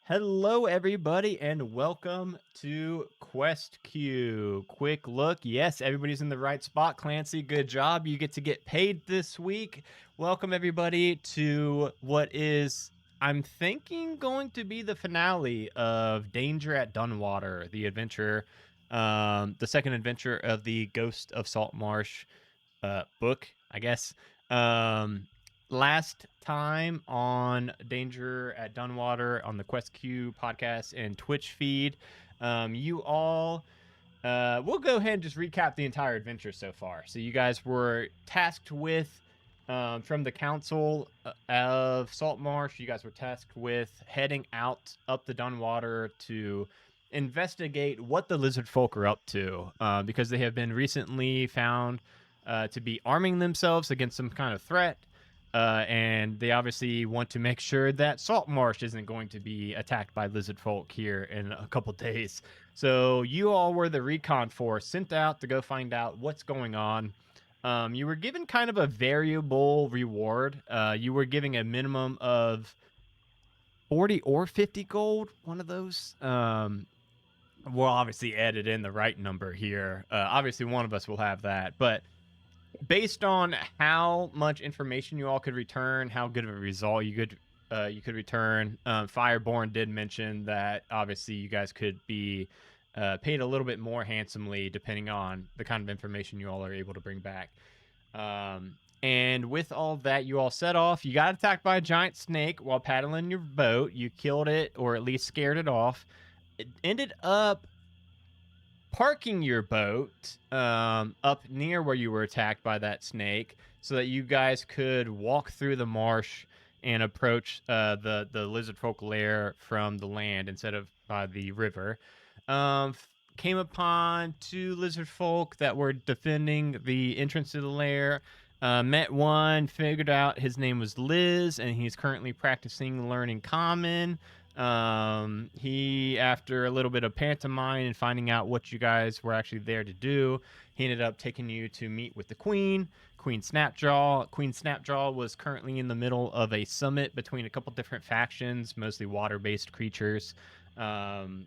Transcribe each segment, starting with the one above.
Hello, everybody, and welcome to Quest Q. Quick look. Yes, everybody's in the right spot. Clancy, good job. You get to get paid this week. Welcome, everybody, to what is, I'm thinking, going to be the finale of Danger at Dunwater, the adventure, the second adventure of the Ghost of Saltmarsh book, I guess. Um, Last time on Danger at Dunwater on the Quest Q podcast and Twitch feed, you all. We'll go ahead and just recap the entire adventure so far. So you guys were tasked with, from the council of Saltmarsh, you guys were tasked with heading out up the Dunwater to investigate what the lizard folk are up to, because they have been recently found to be arming themselves against some kind of threat. And they obviously want to make sure that Saltmarsh isn't going to be attacked by lizard folk here in a couple days. So you all were the recon force sent out to go find out what's going on. You were given kind of a variable reward. You were giving a minimum of 40 or 50 gold, one of those. We'll obviously added in the right number here. Obviously, one of us will have that, but based on how much information you all could return, how good of a result you could return. Fireborn did mention that obviously you guys could be paid a little bit more handsomely depending on the kind of information you all are able to bring back. And with all that, you all set off. You got attacked by a giant snake while paddling your boat. You killed it, or at least scared it off. It ended up parking your boat up near where you were attacked by that snake so that you guys could walk through the marsh and approach the lizard folk lair from the land instead of by the river. Came upon two lizard folk that were defending the entrance to the lair. Met one, figured out his name was Liz, and he's currently practicing learning common. He, after a little bit of pantomime and finding out what you guys were actually there to do, he ended up taking you to meet with the Queen, Queen Snapjaw. Queen Snapjaw was currently in the middle of a summit between a couple different factions, mostly water-based creatures. After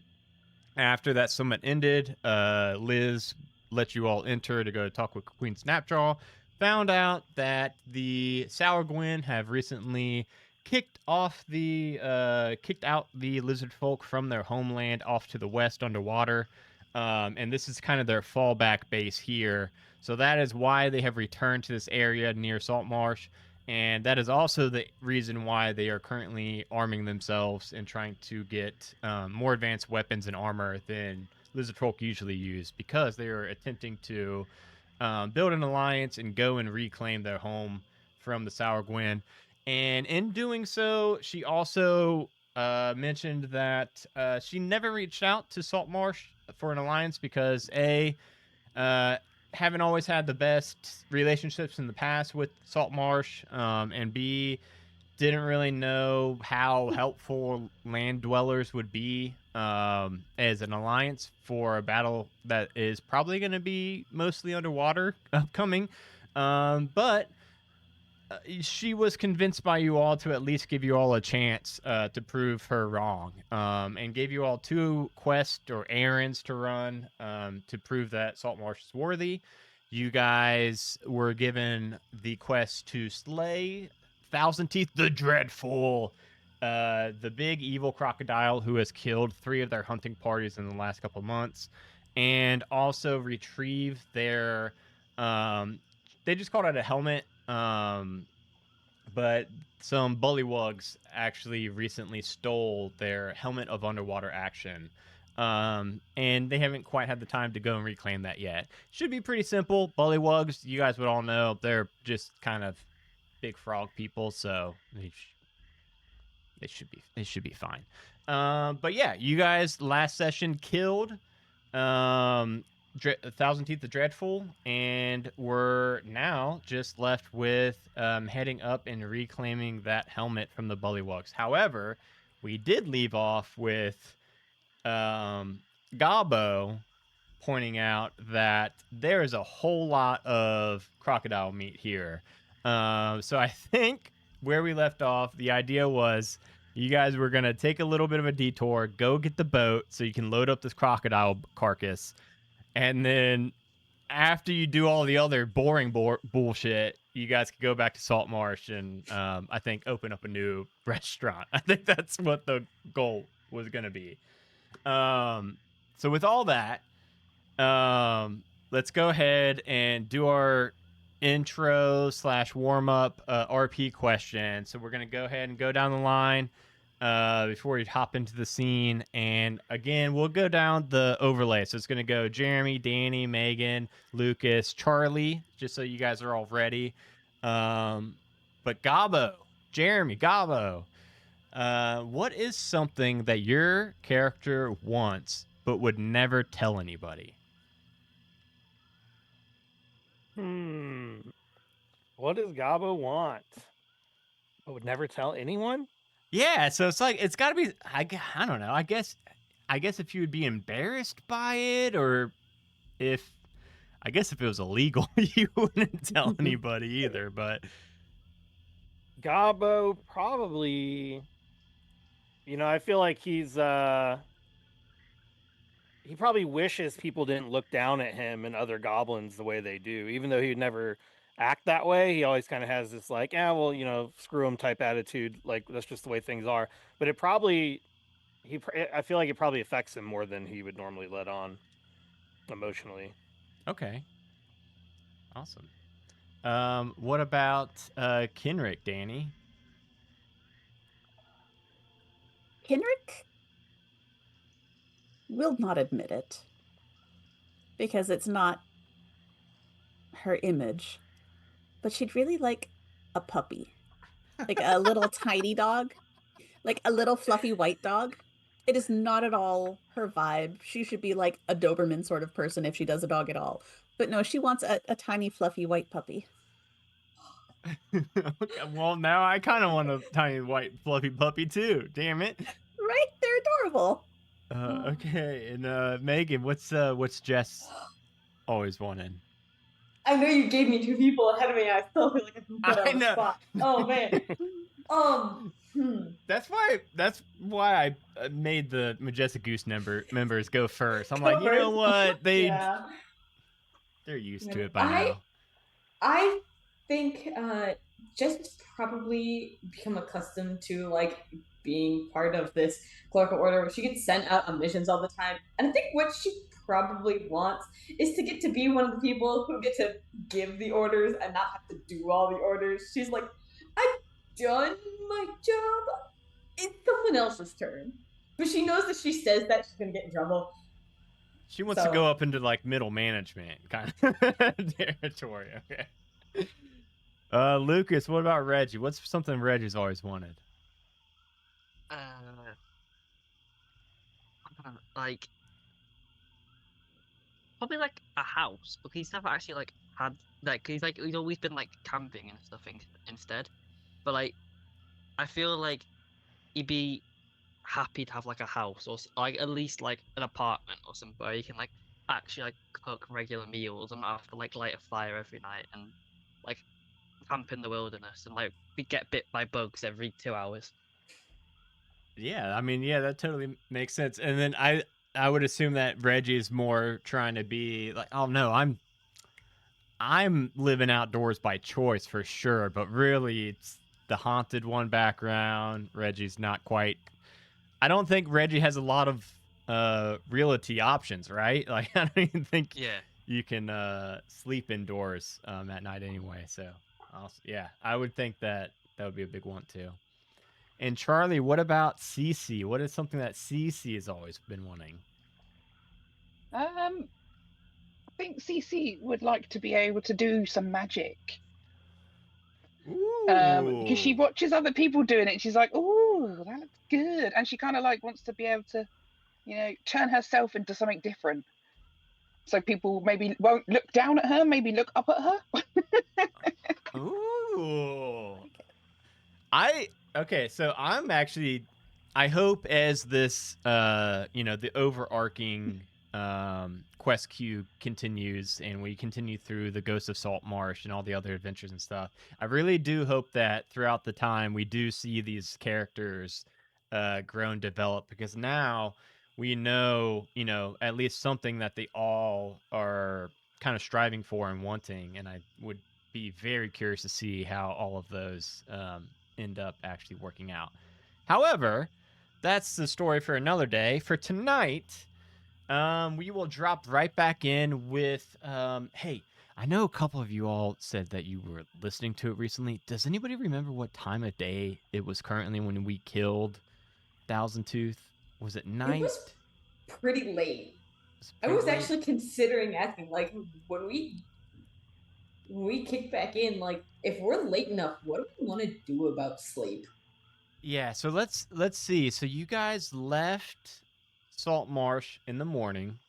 that summit ended, Liz let you all enter to go talk with Queen Snapjaw. Found out that the Sour Gwyn have recently kicked out the lizard folk from their homeland off to the west underwater, and this is kind of their fallback base here. So that is why they have returned to this area near Saltmarsh, and that is also the reason why they are currently arming themselves and trying to get more advanced weapons and armor than lizard folk usually use, because they are attempting to build an alliance and go and reclaim their home from the Sour Gwyn. And in doing so, she also mentioned that she never reached out to Saltmarsh for an alliance because haven't always had the best relationships in the past with Saltmarsh, and B, didn't really know how helpful land dwellers would be as an alliance for a battle that is probably going to be mostly underwater upcoming. But she was convinced by you all to at least give you all a chance to prove her wrong, and gave you all two quests or errands to run to prove that Saltmarsh is worthy. You guys were given the quest to slay Thousand Teeth the Dreadful, the big evil crocodile who has killed 3 of their hunting parties in the last couple months, and also retrieve their they just called it a helmet, but some bullywugs actually recently stole their helmet of underwater action, and they haven't quite had the time to go and reclaim that yet. Should be pretty simple. Bullywugs, you guys would all know, they're just kind of big frog people, so they should be fine. But yeah, you guys last session killed Thousand Teeth the Dreadful, and we're now just left with heading up and reclaiming that helmet from the bullywugs. However, we did leave off with Gabo pointing out that there is a whole lot of crocodile meat here. So I think where we left off, the idea was You guys were gonna take a little bit of a detour, go get the boat so you can load up this crocodile carcass, and then after you do all the other boring bullshit, you guys could go back to Saltmarsh and I think open up a new restaurant. I think that's what the goal was gonna be. Um, so with all that, let's go ahead and do our intro slash warm up RP question. So we're gonna go ahead and go down the line before we hop into the scene. And again, we'll go down the overlay. So it's gonna go Jeremy, Danny, Megan, Lucas, Charlie, just so you guys are all ready. But Gabo, Jeremy, Gabo, what is something that your character wants but would never tell anybody? What does Gabo want? I would never tell anyone? Yeah, so it's like it's got to be. I don't know. I guess if you would be embarrassed by it, or if I guess if it was illegal, you wouldn't tell anybody either. But Gabo probably, I feel like he probably wishes people didn't look down at him and other goblins the way they do. Even though he'd never act that way, he always kind of has this like, yeah, well, screw him type attitude. Like that's just the way things are. But I feel like it probably affects him more than he would normally let on emotionally. okay, awesome. What about Kenrick, Danny? Henrik will not admit it because it's not her image, but she'd really like a puppy, like a little tiny dog, like a little fluffy white dog. It is not at all her vibe. She should be like a Doberman sort of person if she does a dog at all. But no, she wants a tiny fluffy white puppy. Okay, well, now I kind of want a tiny white fluffy puppy too. Damn it. Right? They're adorable. Okay, and Megan, what's Jess always wanted? I know you gave me two people ahead of me. I still feel like I can put I on the know. spot. Oh man. That's why I made the Majestic Goose members go first. I'm Go like, you know first. what? Yeah. They're used to it by now. I think just probably become accustomed to like being part of this clerical order where she gets sent out on missions all the time. And I think what she probably wants is to get to be one of the people who get to give the orders and not have to do all the orders. She's like, I've done my job. It's someone else's turn. But she knows that she says that she's gonna get in trouble. She wants to go up into like middle management kind of territory. Okay. Lucas, what about Reggie? What's something Reggie's always wanted? Like probably like a house, but he's never actually like had like he's always been like camping and stuff instead. But like I feel like he'd be happy to have like a house or like at least like an apartment or something where you can like actually like cook regular meals and not have to like light a fire every night and like camp in the wilderness and like we get bit by bugs every 2 hours. Yeah, I mean, yeah, that totally makes sense. And then I would assume that Reggie's more trying to be like, oh no, I'm living outdoors by choice for sure, but really it's the haunted one background. Reggie's not quite. I don't think Reggie has a lot of realty options, right? Like I don't even think you can sleep indoors at night anyway. So yeah, I would think that would be a big one too. And Charlie, what about Cece? What is something that Cece has always been wanting? I think Cece would like to be able to do some magic. Because she watches other people doing it, and she's like, "Oh, that looks good," and she kind of like wants to be able to, turn herself into something different. So people maybe won't look down at her, maybe look up at her. Ooh. Okay, so I hope as this the overarching quest queue continues and we continue through the Ghost of Saltmarsh and all the other adventures and stuff. I really do hope that throughout the time we do see these characters grown, developed, because now we know, at least something that they all are kind of striving for and wanting. And I would be very curious to see how all of those end up actually working out. However, that's the story for another day. For tonight, we will drop right back in with, hey, I know a couple of you all said that you were listening to it recently. Does anybody remember what time of day it was currently when we killed Thousand Tooth? Was it night? It was pretty late. I pretty was late? actually considering asking, like, when we kick back in, like, if we're late enough, what do we want to do about sleep? Yeah, so let's see. So you guys left Saltmarsh in the morning.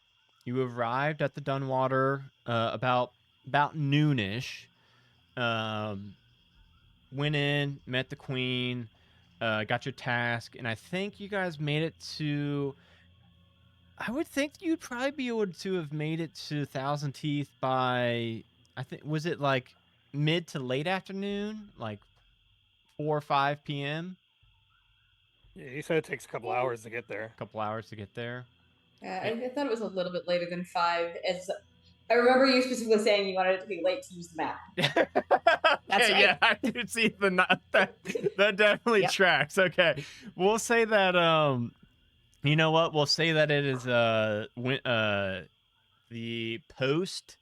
You arrived at the Dunwater about noonish. Went in, met the queen, got your task, and I think you guys made it to. I would think you'd probably be able to have made it to Thousand Teeth by. I think was it like mid to late afternoon, like 4 or 5 p.m. Yeah, he said it takes a couple hours to get there. A couple hours to get there. I thought it was a little bit later than 5. As I remember you specifically saying you wanted it to be late to use the map. That's Okay, right. yeah, I did see that definitely Yep. tracks. Okay, we'll say that. You know what? We'll say that it is the post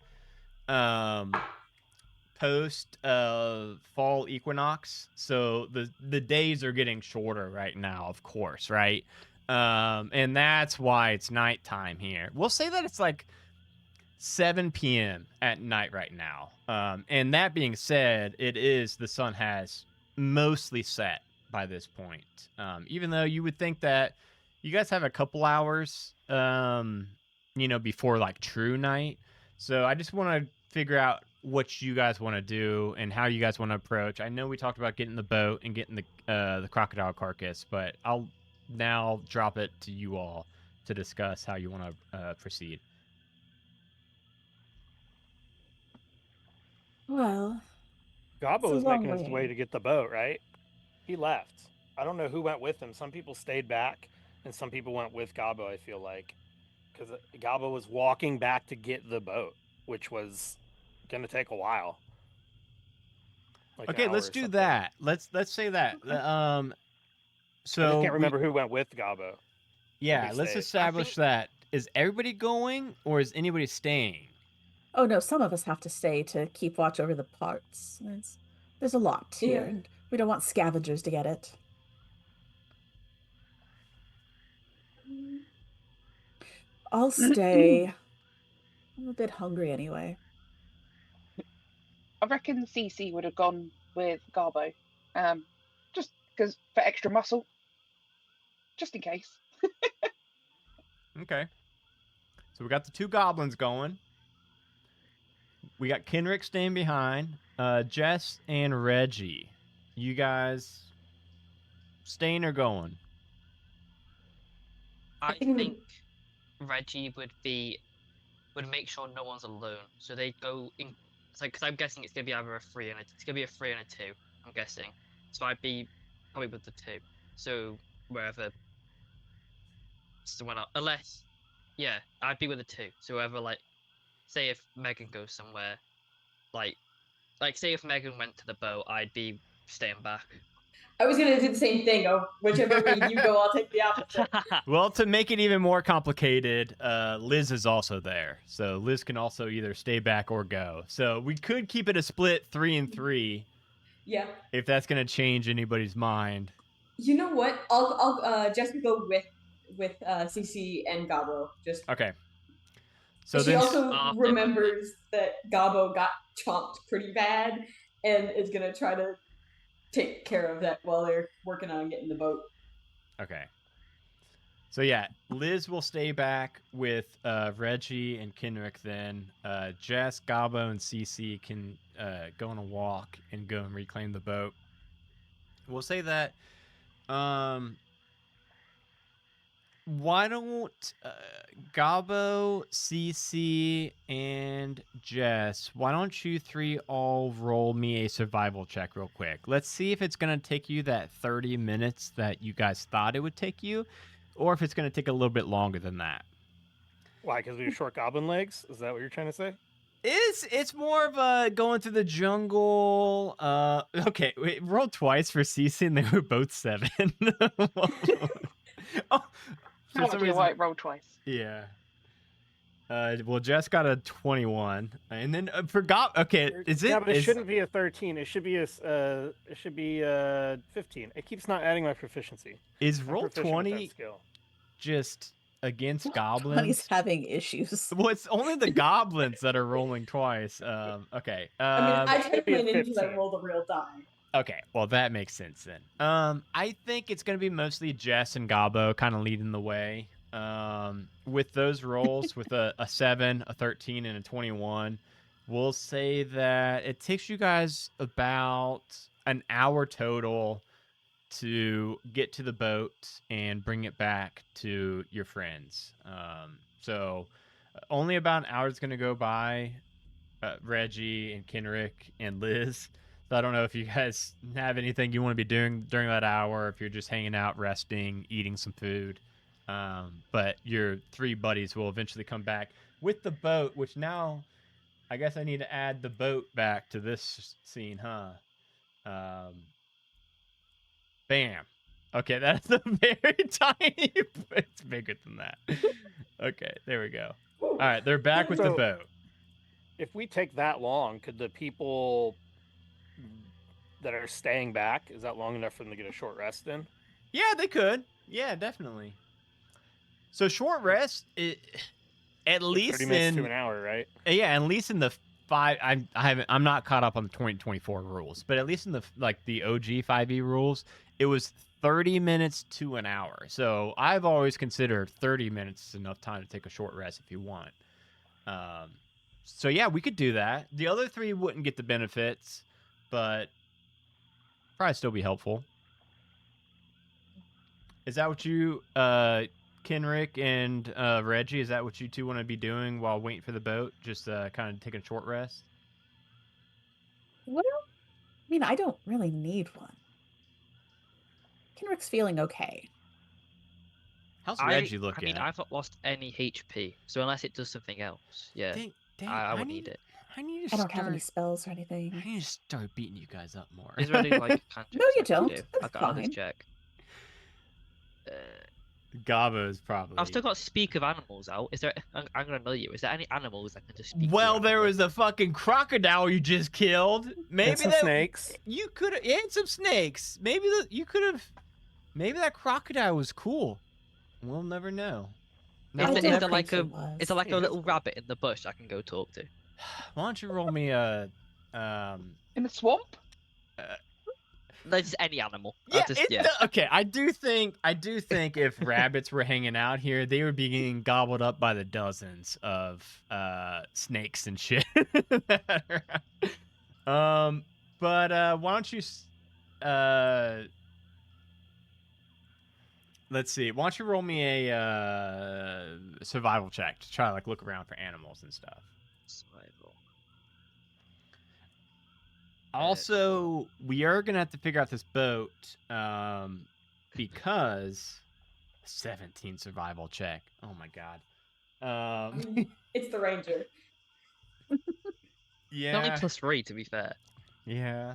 fall equinox. So the days are getting shorter right now, of course, right? And that's why it's nighttime here. We'll say that it's like 7 p.m. at night right now. And that being said, the sun has mostly set by this point. Even though you would think that you guys have a couple hours, before like true night. So I just want to figure out what you guys want to do and how you guys want to approach. I know we talked about getting the boat and getting the crocodile carcass, but I'll now drop it to you all to discuss how you want to proceed. Well, Gabo it's a was long making his way way. to get the boat, right? He left. I don't know who went with him. Some people stayed back, and some people went with Gabo, I feel like. Because Gabo was walking back to get the boat, which was going to take a while. Like an Okay, hour let's or do something. that. Let's say that. Okay. I So just can't remember who went with Gabo. yeah, who let's stayed. establish that. Is everybody going or is anybody staying? Oh no, some of us have to stay to keep watch over the parts. There's a lot here, Yeah. and we don't want scavengers to get it. I'll stay. I'm a bit hungry anyway. I reckon Cece would have gone with Garbo, just because for extra muscle, just in case. Okay. So we got the two goblins going. We got Kenrick staying behind. Jess and Reggie. You guys staying or going? I think think Reggie would make sure no one's alone. So they go in. So because I'm guessing it's gonna be either it's gonna be a 3 and a 2. I'm guessing. So I'd be probably with the 2. So wherever someone else, unless yeah, I'd be with the 2. So whoever like, say if Megan goes somewhere, like say if Megan went to the boat, I'd be staying back. I was gonna do the same thing. Oh, whichever way you go, I'll take the opposite. Well, to make it even more complicated, Liz is also there. So Liz can also either stay back or go. So we could keep it a split 3 and 3 Yeah. if that's going to change anybody's mind. You know what? I'll just go with CC and Gabo. Just Okay. So she then also I'll stay back then. remembers that Gabo got chomped pretty bad and is gonna try to take care of that while they're working on getting the boat. Okay. So yeah, Liz will stay back with Reggie and Kenrick then. Jess, Gabo, and Cece can go on a walk and go and reclaim the boat. We'll say that why don't Gabo, CC, and Jess, why don't you three all roll me a survival check real quick? Let's see if it's going to take you that 30 minutes that you guys thought it would take you, or if it's going to take a little bit longer than that. Why? Because we have short goblin legs? Is that what you're trying to say? It's more of a going through the jungle. Okay, wait, roll twice for CC, and they were both 7. Oh, for How some do you reason, white roll twice? yeah. Well, Jess got a 21, and then forgot. Okay, is it? Yeah, but it is- shouldn't be a 13. It should be a 15. It keeps not adding my proficiency. Is I'm roll proficient with that 20 skill. just against 20's goblins? having issues. Well, it's only the goblins that are rolling twice. Okay. I mean, I tried to should be a play it because I 15. rolled a real die. Okay, well that makes sense then. I think it's gonna be mostly Jess and Gabo kind of leading the way. With those rolls, with a 7, a 13, and a 21, we'll say that it takes you guys about an hour total to get to the boat and bring it back to your friends. So only about an hour is gonna go by. Reggie and Kenrick and Liz. So I don't know if you guys have anything you want to be doing during that hour, if you're just hanging out, resting, eating some food. But your 3 buddies will eventually come back with the boat, which now I guess I need to add the boat back to this scene, huh? Bam. Okay, that's a very tiny. It's bigger than that. Okay, there we go. All right, they're back with the So- boat. If we take that long, could the people that are staying back, is that long enough for them to get a short rest in? Yeah, they could. Yeah, definitely. So short rest, at least 30 minutes to in an hour, right? yeah, at least in the 5. I'm not caught up on the 2024 rules, but at least in the the OG 5e rules, it was 30 minutes to an hour. So I've always considered 30 minutes is enough time to take a short rest if you want. So yeah, we could do that. The other 3 wouldn't get the benefits, but probably still be helpful. Is that what you, Kenrick and Reggie, is that what you two want to be doing while waiting for the boat? Just kind of taking a short rest? Well, I mean, I don't really need one. Kenrick's feeling okay. How's Reggie looking? I mean, I've not lost any HP, so unless it does something else, yeah, Dang, I would need it. I need to I don't have any start. spells or anything. I need to start beating you guys up more. Is there any like cantrips No, you I can don't. do? That's I'll fine. just check. Gavo's probably. I've still got Speak of Animals out. Is there? I'm gonna know you. Is there any animals I can just speak? Well, to there randomly? was a fucking crocodile you just killed. Maybe And some that snakes. you could have, and some snakes. Maybe you could have. Maybe that crocodile was cool. We'll never know. Is I there, don't is there like think a he was. is there like a He is little cool. rabbit in the bush I can go talk to? Why don't you roll me a In the swamp? Like just any animal. Yeah, Just, okay. I do think if rabbits were hanging out here, they would be getting gobbled up by the dozens of snakes and shit. But why don't you let's see. Why don't you roll me a survival check to try to look around for animals and stuff. Survival. Also, we are gonna have to figure out this boat, because 17 survival check. Oh my god. It's the ranger. Yeah. Only +3 to be fair. Yeah.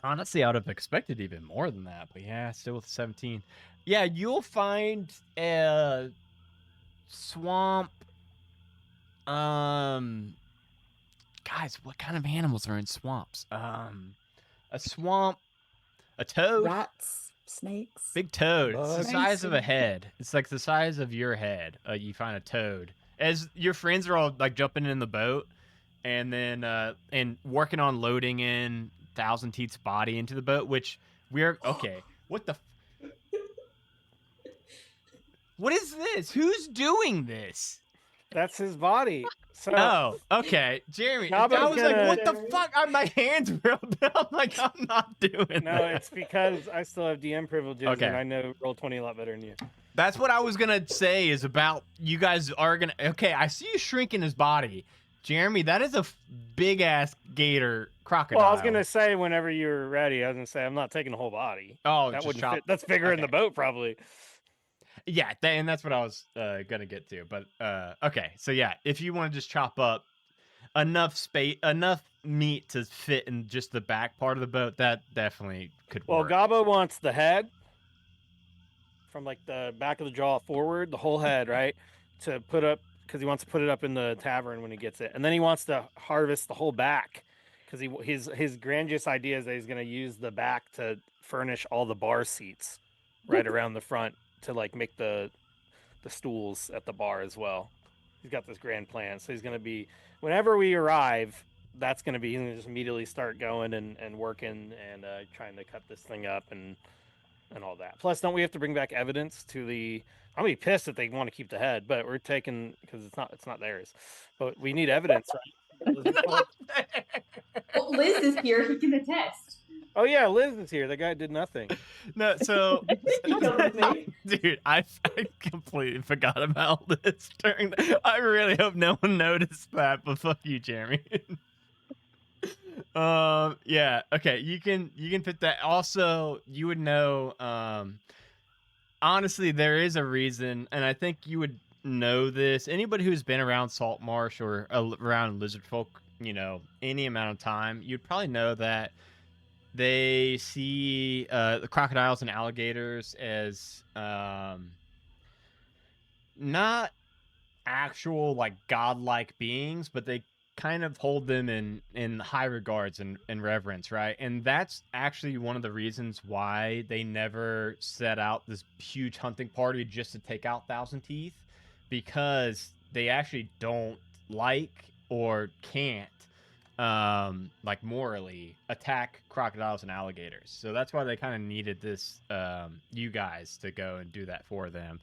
Honestly, I would have expected even more than that, but yeah, still with 17. Yeah, you'll find a swamp. Guys, what kind of animals are in swamps? A swamp, a toad, Rats, snakes. big toad. It's the Bugs. size of a head. It's like the size of your head. You find a toad. As your friends are all jumping in the boat, and then and working on loading in Thousand Teeth's body into the boat, which we're okay. What the? What is this? Who's doing this? That's his body. So Oh, okay, Jeremy. Gabo's I was like, gonna- what the fuck? My hands reeled. I'm like, I'm not doing no, that. it's because I still have DM privileges Okay. and I know roll 20 a lot better than you. That's what I was gonna say. Is about you guys are gonna. Okay, I see you shrinking his body, Jeremy. That is a big ass gator crocodile. Well, I was gonna say whenever you're ready, I was gonna say I'm not taking the whole body. Oh, That just wouldn't chop. fit. That's bigger in Okay. the boat, probably. Yeah, and that's what I was gonna get to. But okay, so yeah, if you want to just chop up enough space, enough meat to fit in just the back part of the boat, that definitely could Well, work. Gabo wants the head from like the back of the jaw forward, the whole head, right? To put up because he wants to put it up in the tavern when he gets it, and then he wants to harvest the whole back because his grandiose idea is that he's going to use the back to furnish all the bar seats right around the front to like make the stools at the bar as well. He's got this grand plan, so he's going to be whenever we arrive. That's going to be he's going to just immediately start going and working and trying to cut this thing up and all that. Plus, don't we have to bring back evidence to the? I'm gonna be pissed if they want to keep the head, but we're taking because it's not theirs. But we need evidence, right? Well, Liz is here. He can attest. Oh yeah, Liz is here. The guy did nothing. No, so He killed the thing. dude, I completely forgot about this during. I really hope no one noticed that. But fuck you, Jeremy. Yeah, okay, you can fit that. Also, you would know, honestly, there is a reason, and I think you would know this. Anybody who's been around Saltmarsh or around lizard folk, you know, any amount of time, you'd probably know that they see the crocodiles and alligators as not actual like godlike beings, but they kind of hold them in high regards and reverence, right? And that's actually one of the reasons why they never set out this huge hunting party just to take out Thousand Teeth, because they actually don't like or can't like morally attack crocodiles and alligators. So that's why they kind of needed this you guys to go and do that for them.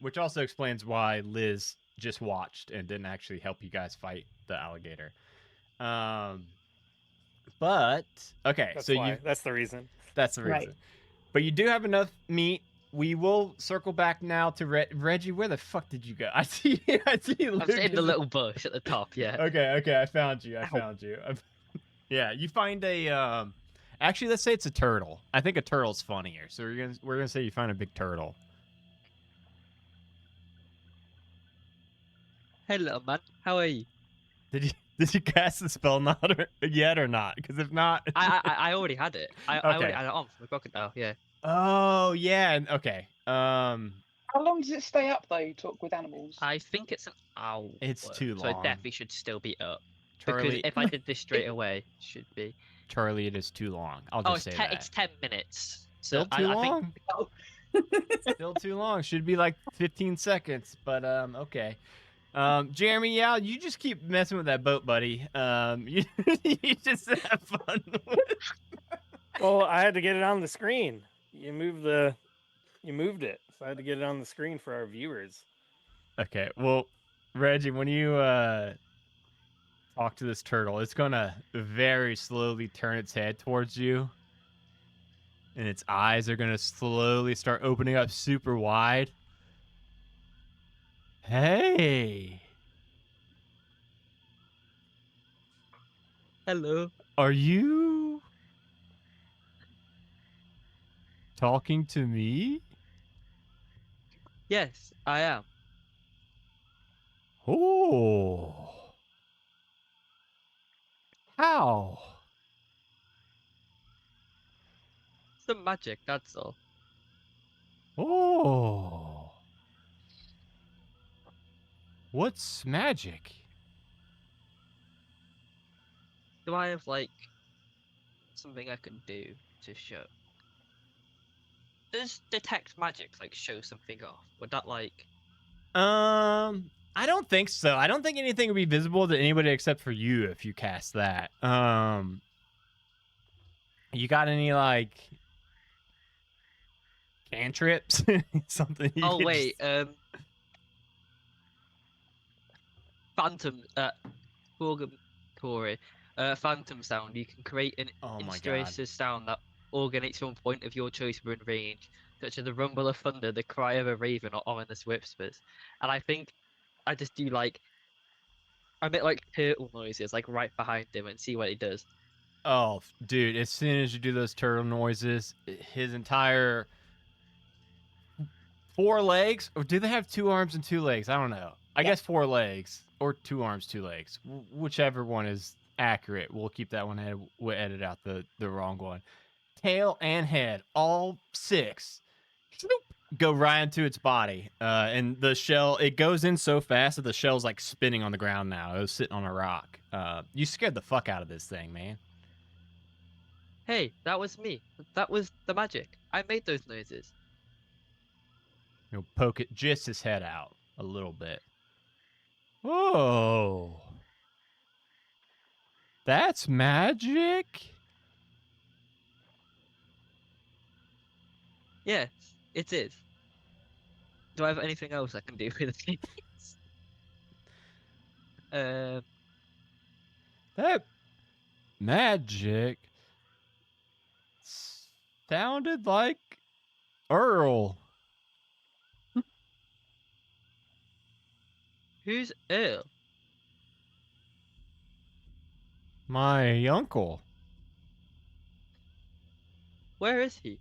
Which also explains why Liz just watched and didn't actually help you guys fight the alligator. But okay, That's so why. That's the reason. that's the reason. Right. But you do have enough meat. We will circle back now to Reggie. Where the fuck did you go? I see. I see. I'm in the little bush at the top. Yeah. Okay. I found you. Yeah, you find a. Actually, let's say it's a turtle. I think a turtle's funnier. So we're gonna say you find a big turtle. Hello, man. How are you? Did you cast the spell yet or not? Because if not, I already had it. I already Okay. had it on for the crocodile. Yeah. oh yeah, okay. How long does it stay up though? Talk with animals. I think it's an hour. It's too So it long. definitely should still be up. Because Charlie, if I did this straight away, it should be. Charlie, it is too long. I'll Oh, just it's say that. it's 10 minutes. Still So too I long. think Still too long. Should be like 15 seconds. But okay. Jeremy, yeah, you just keep messing with that boat, buddy. You, you just have fun with it. Well, I had to get it on the screen. You moved it, so I had to get it on the screen for our viewers. Okay, well, Reggie, when you talk to this turtle, it's gonna very slowly turn its head towards you, and its eyes are gonna slowly start opening up super wide. Hey, hello. are you talking to me? Yes, I am. Oh. How? Some magic, that's all. Oh. What's magic? Do I have like something I can do to show? Does detect magic like show something off? Would that like I don't think so. I don't think anything would be visible to anybody except for you if you cast that. You got any like cantrips? Something you oh could wait, just- phantom Corey, phantom sound. You can create an Oh my god. inspirational sound that originates from a point of your choice within range. such as the rumble of thunder, the cry of a raven, or ominous whispers. And I think I just do like I make like turtle noises like right behind him and see what he does. Oh, dude! As soon as you do those turtle noises, his entire 4 legs, or do they have 2 arms and 2 legs? I don't know. I guess 4 legs or 2 arms, 2 legs, whichever one is accurate. We'll keep that one. We'll edit out the wrong one. Tail and head, all 6, go right into its body, and the shell. It goes in so fast that the shell's like spinning on the ground now. It was sitting on a rock. You scared the fuck out of this thing, man. Hey, that was me. That was the magic. I made those noises. You'll poke it just his head out a little bit. Oh, that's magic. Yes, it is. Do I have anything else I can do with these? That magic sounded like Earl. Who's Earl? My uncle. Where is he?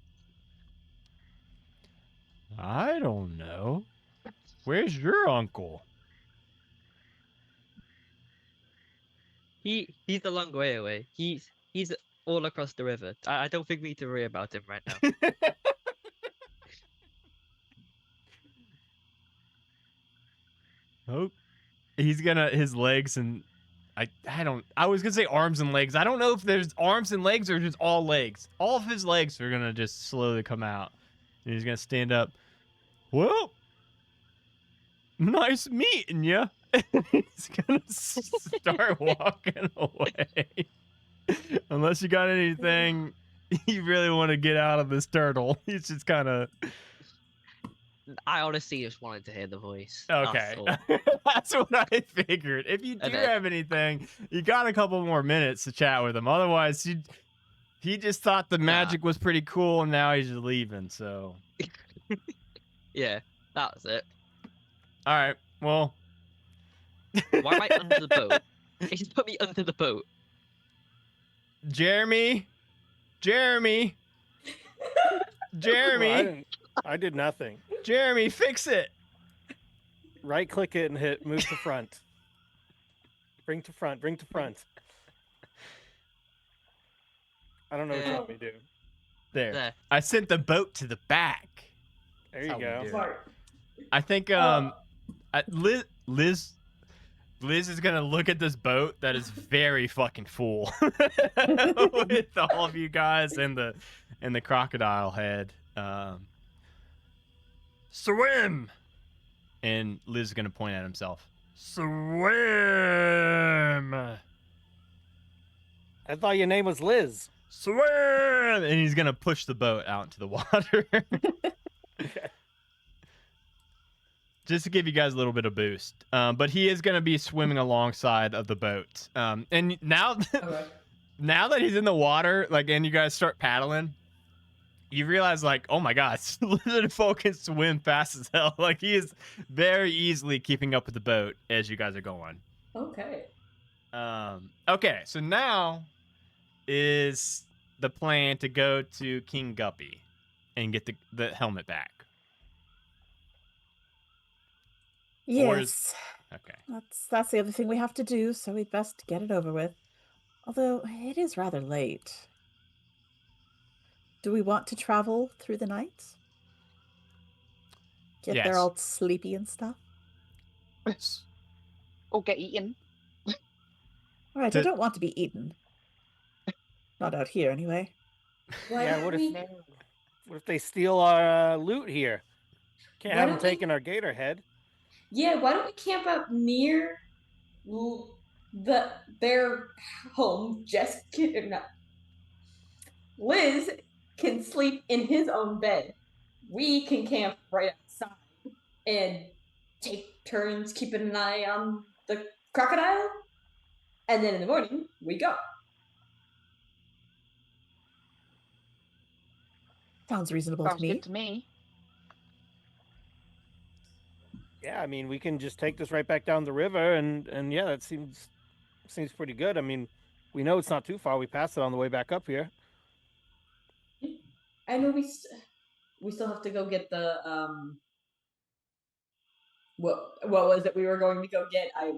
I don't know. Where's your uncle? He's a long way away. He's all across the river. I don't think we need to worry about him right now. Oh, he's gonna his legs and I was gonna say arms and legs. I don't know if there's arms and legs or just all legs. All of his legs are gonna just slowly come out. And he's gonna stand up. Well, nice meeting ya. He's gonna start walking away. Unless you got anything you really want to get out of this turtle. He's just kind of I honestly just wanted to hear the voice. okay. That's all. That's what I figured. If you do And then- have anything, you got a couple more minutes to chat with him. Otherwise, he just thought the magic was pretty cool, and now he's just leaving. So, Yeah, that was it. all right. Well, Why am I under the boat? He just put me under the boat. Jeremy, Jeremy, I did nothing. Jeremy, fix it. Right click it and hit move to front. Bring to front. Bring to front. I don't know what you want me to do. There. I sent the boat to the back. There you That's how we go. do it. Smart. I think Liz is gonna look at this boat that is very fucking full with all of you guys and the crocodile head. Swim, and Liz is gonna point at himself. Swim, I thought your name was Liz. swim, and he's gonna push the boat out into the water. Okay. Just to give you guys a little bit of boost. But he is going to be swimming alongside of the boat. And now, Okay. now that he's in the water, like, and you guys start paddling, you realize, like, oh my God, lizard folk can swim fast as hell. Like, he is very easily keeping up with the boat as you guys are going. Okay. Okay, so now is the plan to go to King Guppy and get the helmet back. Or is- Yes, Okay. that's the other thing we have to do, so we'd best get it over with. Although it is rather late. Do we want to travel through the night? Get Yes. there all sleepy and stuff? Or get eaten. All right, To- I don't want to be eaten. Not out here, anyway. Why Yeah, don't what if- we? What if they steal our loot here? Can't Why have them don't we- taking our gator head. Yeah, why don't we camp out near their home? Liz can sleep in his own bed. We can camp right outside and take turns keeping an eye on the crocodile. And then in the morning, we go. Sounds reasonable Sounds to me. good to me. Yeah, I mean, we can just take this right back down the river, and yeah, that seems pretty good. I mean, we know it's not too far. We passed it on the way back up here. I know we still have to go get the what was it we were going to go get? I've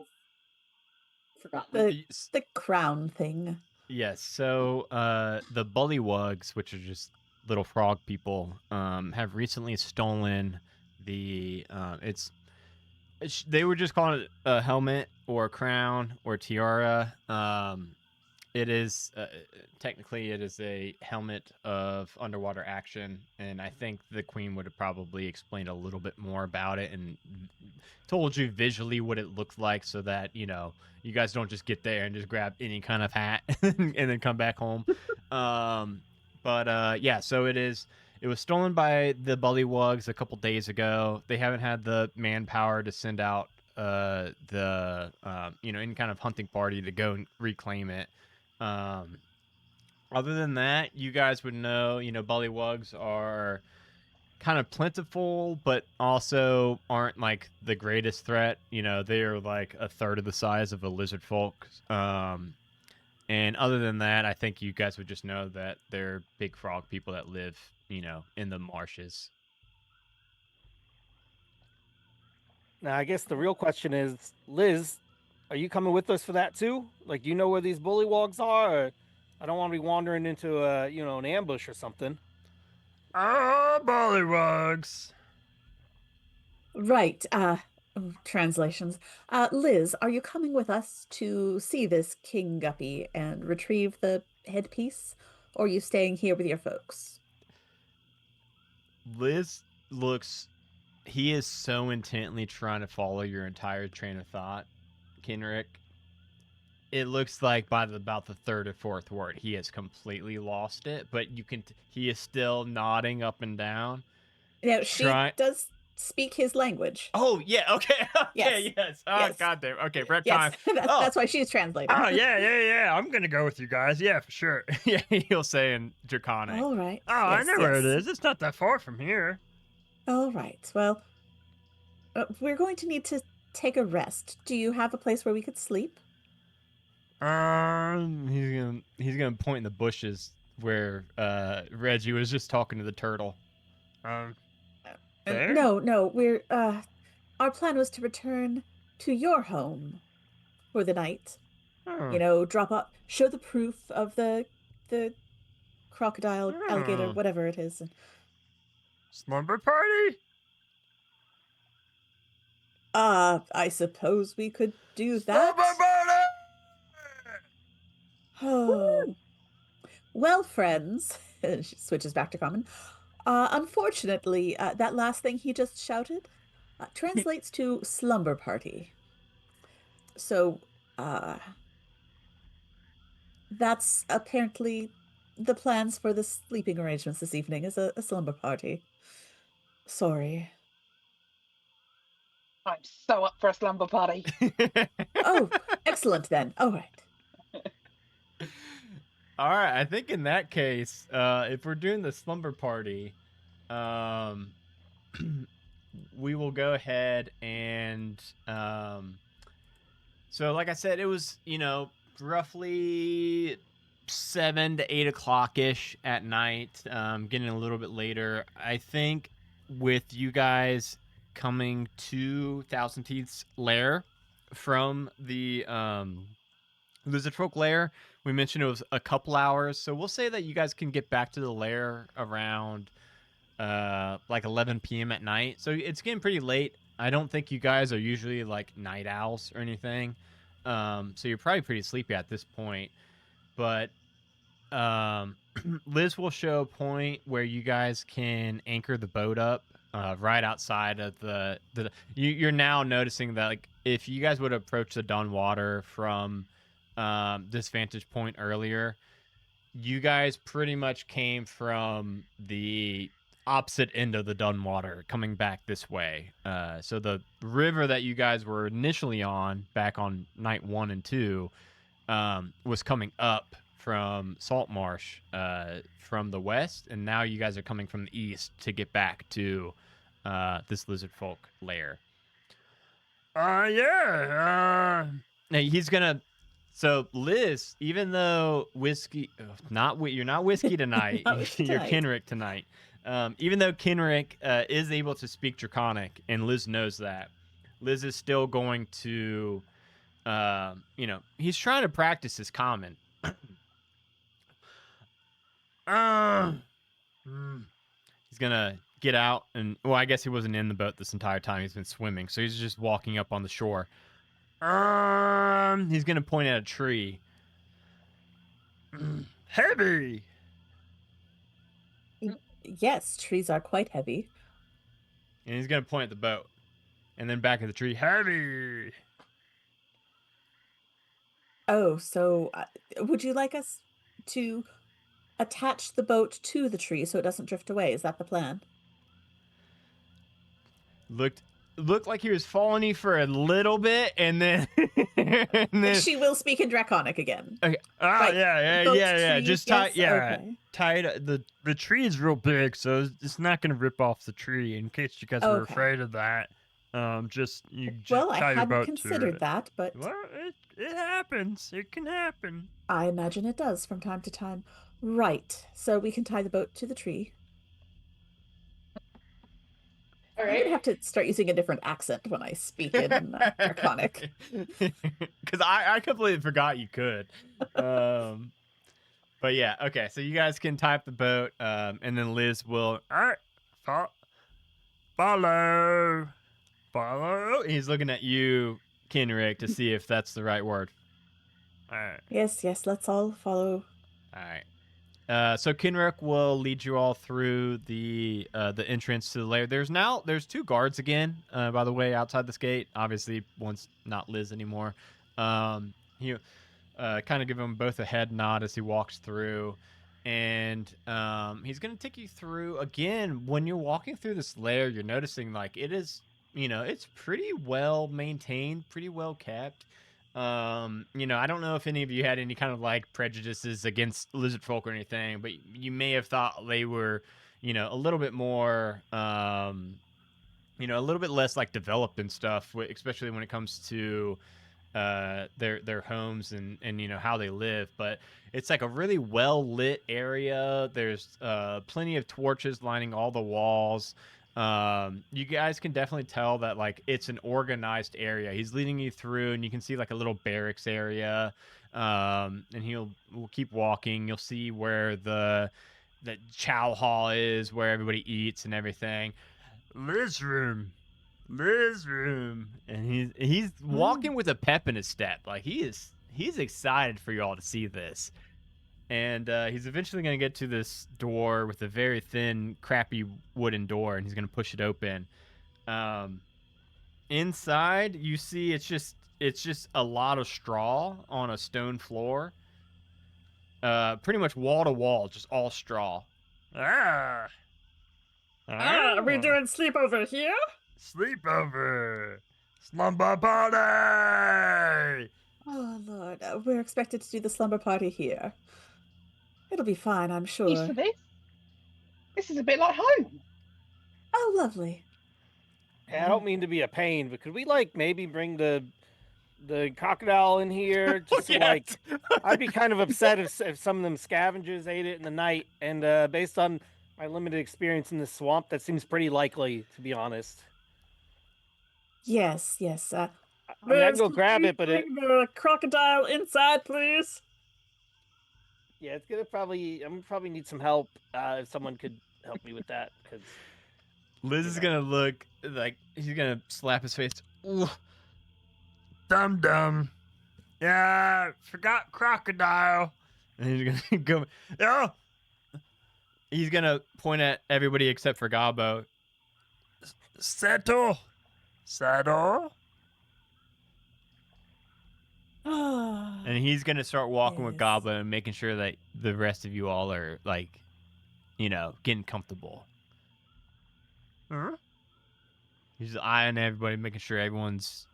forgotten. The crown thing. Yes. So the bullywugs, which are just little frog people, have recently stolen the. They were just calling it a helmet or a crown or tiara. It is technically it is a helmet of underwater action, and I think the queen would have probably explained a little bit more about it and told you visually what it looked like, so that you guys don't just get there and just grab any kind of hat and then come back home. Yeah, so it is. It was stolen by the Bullywugs a couple days ago. They haven't had the manpower to send out any kind of hunting party to go and reclaim it. Other than that, you guys would know, bullywugs are kind of plentiful, but also aren't like the greatest threat. They're like a third of the size of a lizard folk. And other than that, I think you guys would just know that they're big frog people that live, in the marshes. Now, I guess the real question is, Liz, are you coming with us for that too? Like, do you know where these bullywugs are? Or I don't want to be wandering into an ambush or something. Bullywugs. Right. Translations. Liz, are you coming with us to see this King Guppy and retrieve the headpiece? Or are you staying here with your folks? Liz looks. He is so intently trying to follow your entire train of thought, Kenrick. It looks like by about the third or fourth word, he has completely lost it. But he is still nodding up and down. Now, she does speak his language. Oh yeah, okay, Yes. yes. Oh yes. goddamn. Okay, retcon. Yes, that's why she's translating. Oh yeah. I'm gonna go with you guys. Yeah, for sure. Yeah, he'll say in Draconic. All right. Oh, I know where it is. It's not that far from here. All right. Well, we're going to need to take a rest. Do you have a place where we could sleep? He's gonna point in the bushes where Reggie was just talking to the turtle. There? No, we're our plan was to return to your home for the night. Drop up, show the proof of the crocodile, alligator, whatever it is. Slumber party? I suppose we could do that. Slumber party! Oh. Well, friends, she switches back to common. Unfortunately, that last thing he just shouted translates to slumber party. So, that's apparently the plans for the sleeping arrangements this evening is a slumber party. Sorry. I'm so up for a slumber party. Oh, excellent then. All right. All right, I think in that case, if we're doing the slumber party, we will go ahead and so like I said, it was roughly 7 to 8 o'clock ish at night, getting a little bit later. I think with you guys coming to Thousand Teeth's lair from the Lizard Folk lair, we mentioned it was a couple hours, so we'll say that you guys can get back to the lair around like 11 p.m. at night. So it's getting pretty late. I don't think you guys are usually like night owls or anything, so you're probably pretty sleepy at this point. But Liz will show a point where you guys can anchor the boat up right outside of you're now noticing that, like, if you guys would approach the Dawn Water from this vantage point earlier, you guys pretty much came from the opposite end of the Dunwater coming back this way. So the river that you guys were initially on back on night 1 and 2 was coming up from Saltmarsh from the west, and now you guys are coming from the east to get back to this lizard folk lair. Yeah. Now he's gonna. So Liz, even though whiskey, you're not whiskey tonight. Not whiskey You're tonight. Kenrick tonight. Even though Kenrick is able to speak Draconic, and Liz knows that, Liz is still going to, he's trying to practice his common. He's gonna get out and, well, I guess he wasn't in the boat this entire time. He's been swimming, so he's just walking up on the shore. He's gonna point at a tree. Heavy. Yes, trees are quite heavy. And he's gonna point at the boat, and then back at the tree. Heavy. Oh, so would you like us to attach the boat to the tree so it doesn't drift away? Is that the plan? Looked like he was following you for a little bit, and then She will speak in Draconic again. Okay. Right. Yeah. Tree, Just yes, tie okay. it. The tree is real big, so it's not gonna rip off the tree. In case you guys were Okay. afraid of that, Well, I tie your hadn't boat considered to it. that, but Well, it happens. It can happen. I imagine it does from time to time. Right. So we can tie the boat to the tree. All I'm gonna right. have to start using a different accent when I speak in Draconic. Because I completely forgot you could. But yeah, okay. So you guys can type the boat, and then Liz will. All right, follow. And he's looking at you, Kenrick, to see if that's the right word. All right. Yes, let's all follow. All right. So Kenrick will lead you all through the entrance to the lair. There's two guards again, by the way, outside this gate. Obviously, one's not Liz anymore. He kind of give them both a head nod as he walks through, and he's gonna take you through again. When you're walking through this lair, you're noticing like it is, it's pretty well maintained, pretty well kept. I don't know if any of you had any kind of like prejudices against lizard folk or anything, but you may have thought they were, a little bit more, a little bit less like developed and stuff, especially when it comes to their homes and how they live. But it's like a really well lit area. There's plenty of torches lining all the walls. You guys can definitely tell that like it's an organized area. He's leading you through, and you can see like a little barracks area. And we'll keep walking. You'll see where the chow hall is, where everybody eats and everything. Liz room, and he's walking with a pep in his step. Like he's excited for you all to see this. And he's eventually going to get to this door with a very thin, crappy wooden door, and he's going to push it open. Inside, you see it's just a lot of straw on a stone floor. Pretty much wall to wall, just all straw. Are we doing sleepover here? Sleepover, slumber party. Oh Lord, we're expected to do the slumber party here. It'll be fine, I'm sure. Used to this. This is a bit like home. Oh, lovely. Hey, I don't mean to be a pain, but could we like maybe bring the crocodile in here? Just so, like, I'd be kind of upset if some of them scavengers ate it in the night. And based on my limited experience in the swamp, that seems pretty likely, to be honest. Yes. I mean, I can go grab it, but bring the crocodile inside, please. Yeah, it's gonna I'm gonna probably need some help. If someone could help me with that, because Liz is gonna look like he's gonna slap his face. Ooh. Dum. Yeah, forgot crocodile. And he's gonna go. Oh! He's gonna point at everybody except for Gabo. Settle. And he's gonna start walking with Yes. Gabo and making sure that the rest of you all are like, getting comfortable. Huh? He's eyeing everybody, making sure everyone's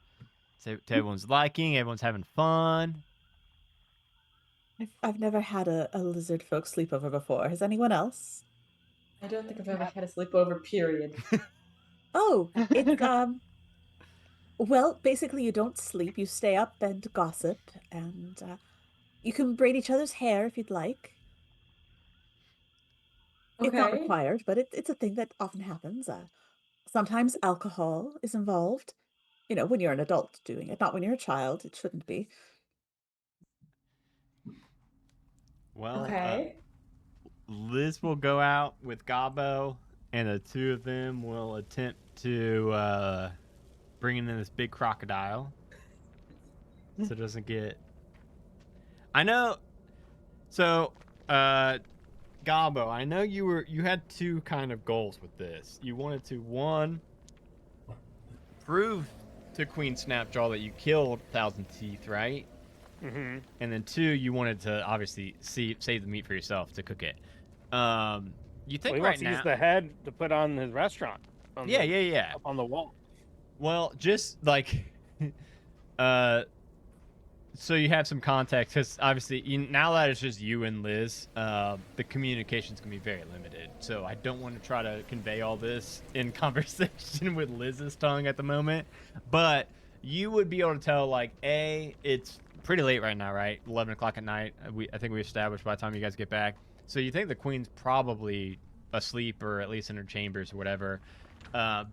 to everyone's liking, everyone's having fun. I've never had a lizard folk sleepover before. Has anyone else? I don't think I've ever had a sleepover, period. Oh, it Well, basically, you don't sleep. You stay up and gossip, and you can braid each other's hair if you'd like. It's not Okay. required, but it's a thing that often happens. Sometimes alcohol is involved. You know, when you're an adult doing it, not when you're a child. It shouldn't be. Well, Okay. Liz will go out with Gabo, and the two of them will attempt to bring in this big crocodile, so it doesn't get. I know. So, Gabo, I know you had two kind of goals with this. You wanted to one prove to Queen Snapjaw that you killed Thousand Teeth, right? Mm-hmm. And then two, you wanted to obviously save the meat for yourself to cook it. You think Well, he right wants to now? use the head to put on his restaurant. Yeah. Up on the wall. Well, just like, so you have some context because obviously now that it's just you and Liz, the communication's gonna be very limited. So I don't want to try to convey all this in conversation with Liz's tongue at the moment, but you would be able to tell like it's pretty late right now, right? 11 o'clock at night. I think we established by the time you guys get back. So you think the queen's probably asleep or at least in her chambers or whatever.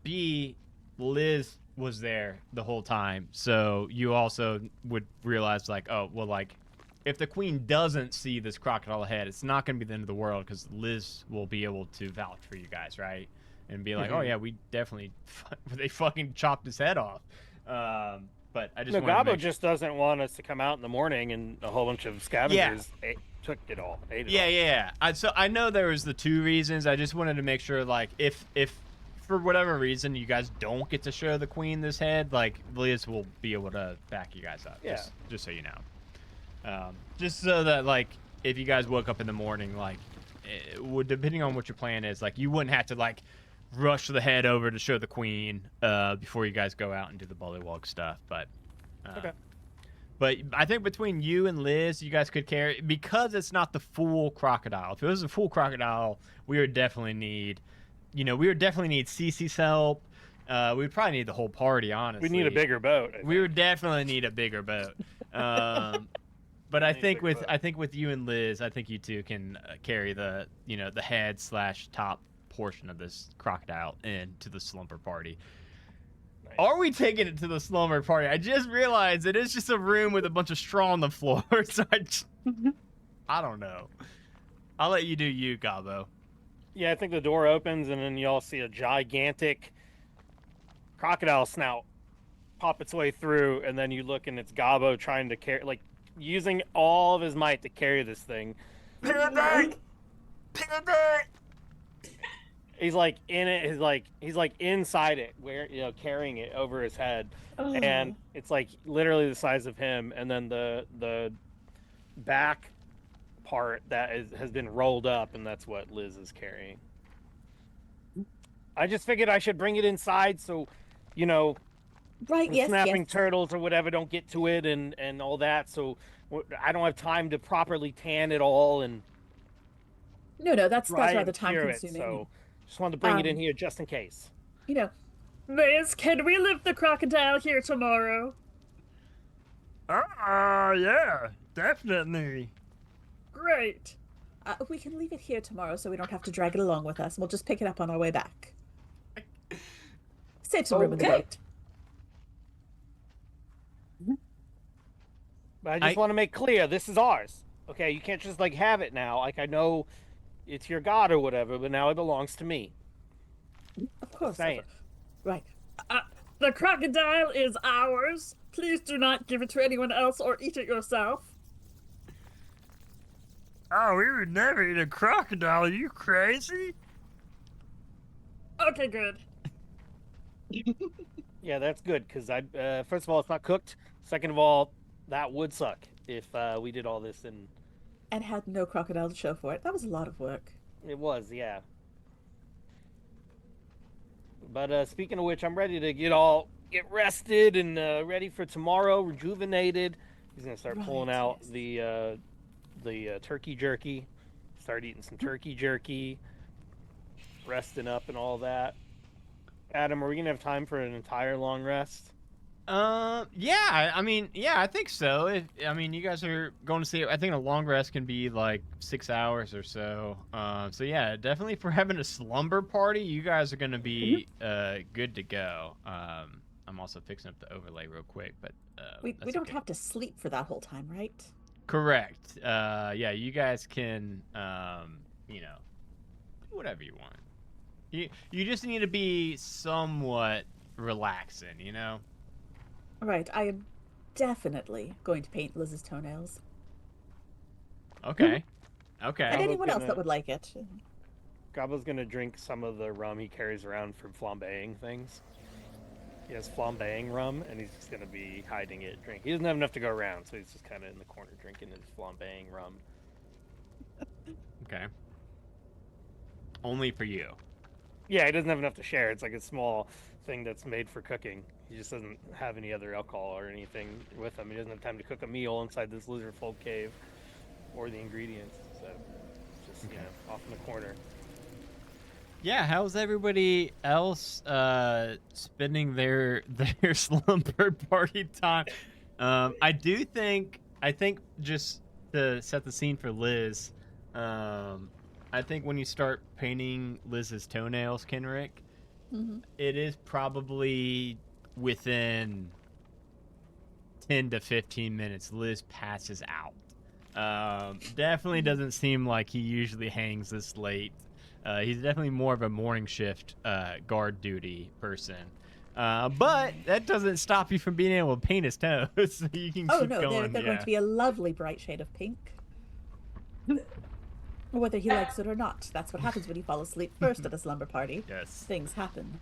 B, Liz was there the whole time, so you also would realize like, oh well, like if the queen doesn't see this crocodile head, it's not going to be the end of the world because Liz will be able to vouch for you guys, right? And be like, oh yeah, we definitely they fucking chopped his head off. But I just No, wanted to Gabo make just doesn't want us to come out in the morning and a whole bunch of scavengers took it all. Ate it all. Yeah. So I know there was the two reasons. I just wanted to make sure, like, if for whatever reason you guys don't get to show the queen this head, like Liz will be able to back you guys up. Yeah. Just so you know. Just so that like if you guys woke up in the morning, like depending on what your plan is, like you wouldn't have to like rush the head over to show the queen before you guys go out and do the bullywug stuff. But Okay. But I think between you and Liz, you guys could carry because it's not the full crocodile. If it was a full crocodile, we would definitely need, Cece's help. We would probably need the whole party, honestly. We need a bigger boat. We would definitely need a bigger boat. But I think with you and Liz, I think you two can carry the the head / top portion of this crocodile into the slumber party. Nice. Are we taking it to the slumber party? I just realized it is just a room with a bunch of straw on the floor. So I don't know. I'll let you do you, Gabo. Yeah, I think the door opens and then you all see a gigantic crocodile snout pop its way through, and then you look and it's Gabo trying to carry, like using all of his might to carry this thing. Piggyback! He's like in it. He's like inside it, where carrying it over his head, and it's like literally the size of him. And then the back part that has been rolled up, and that's what Liz is carrying. I just figured I should bring it inside, so Right, yes, snapping yes. turtles or whatever don't get to it, and all that. So I don't have time to properly tan it all and No, that's dry rather and time cure consuming. it. So just wanted to bring it in here just in case. Liz, can we leave the crocodile here tomorrow? Yeah, definitely. Great. We can leave it here tomorrow so we don't have to drag it along with us. We'll just pick it up on our way back. Save some room in the Okay. boat. But I just want to make clear, this is ours. Okay, you can't just like have it now. Like I know it's your god or whatever, but now it belongs to me. Of course. Saying. Right. The crocodile is ours. Please do not give it to anyone else or eat it yourself. Oh, we would never eat a crocodile. Are you crazy? Okay, good. Yeah, that's good because first of all, it's not cooked. Second of all, that would suck if we did all this and had no crocodile to show for it. That was a lot of work. it was, yeah. But speaking of which, I'm ready to get rested and ready for tomorrow, rejuvenated. He's gonna start pulling out the turkey jerky, start eating some turkey jerky, resting up and all that. Adam, are we gonna have time for an entire long rest? Yeah, I mean, yeah, I think so. I mean, you guys are going to see. I think a long rest can be like 6 hours or so. So yeah, definitely for having a slumber party, you guys are going to be good to go. I'm also fixing up the overlay real quick, but We that's don't okay. have to sleep for that whole time, right? Correct. Yeah, you guys can, do whatever you want. You just need to be somewhat relaxing, you know. Right. I am definitely going to paint Liz's toenails. Okay. And Okay. anyone else that would like it. Gabba's gonna drink some of the rum he carries around for flambeing things. He has flambeing rum, and he's just gonna be hiding it. Drink. He doesn't have enough to go around, so he's just kind of in the corner drinking his flambeing rum. Okay. Only for you. Yeah, he doesn't have enough to share. It's like a small thing that's made for cooking. He just doesn't have any other alcohol or anything with him. He doesn't have time to cook a meal inside this lizard folk cave or the ingredients. So it's just off in the corner. Yeah, how's everybody else spending their slumber party time? I think just to set the scene for Liz, I think when you start painting Liz's toenails, Kenrick, it is probably within 10 to 15 minutes Liz passes out. Definitely doesn't seem like he usually hangs this late. He's definitely more of a morning shift guard duty person. But that doesn't stop you from being able to paint his toes. So you can keep going. They're going to be a lovely bright shade of pink. Whether he likes it or not. That's what happens when you fall asleep first at a slumber party. Yes. Things happen.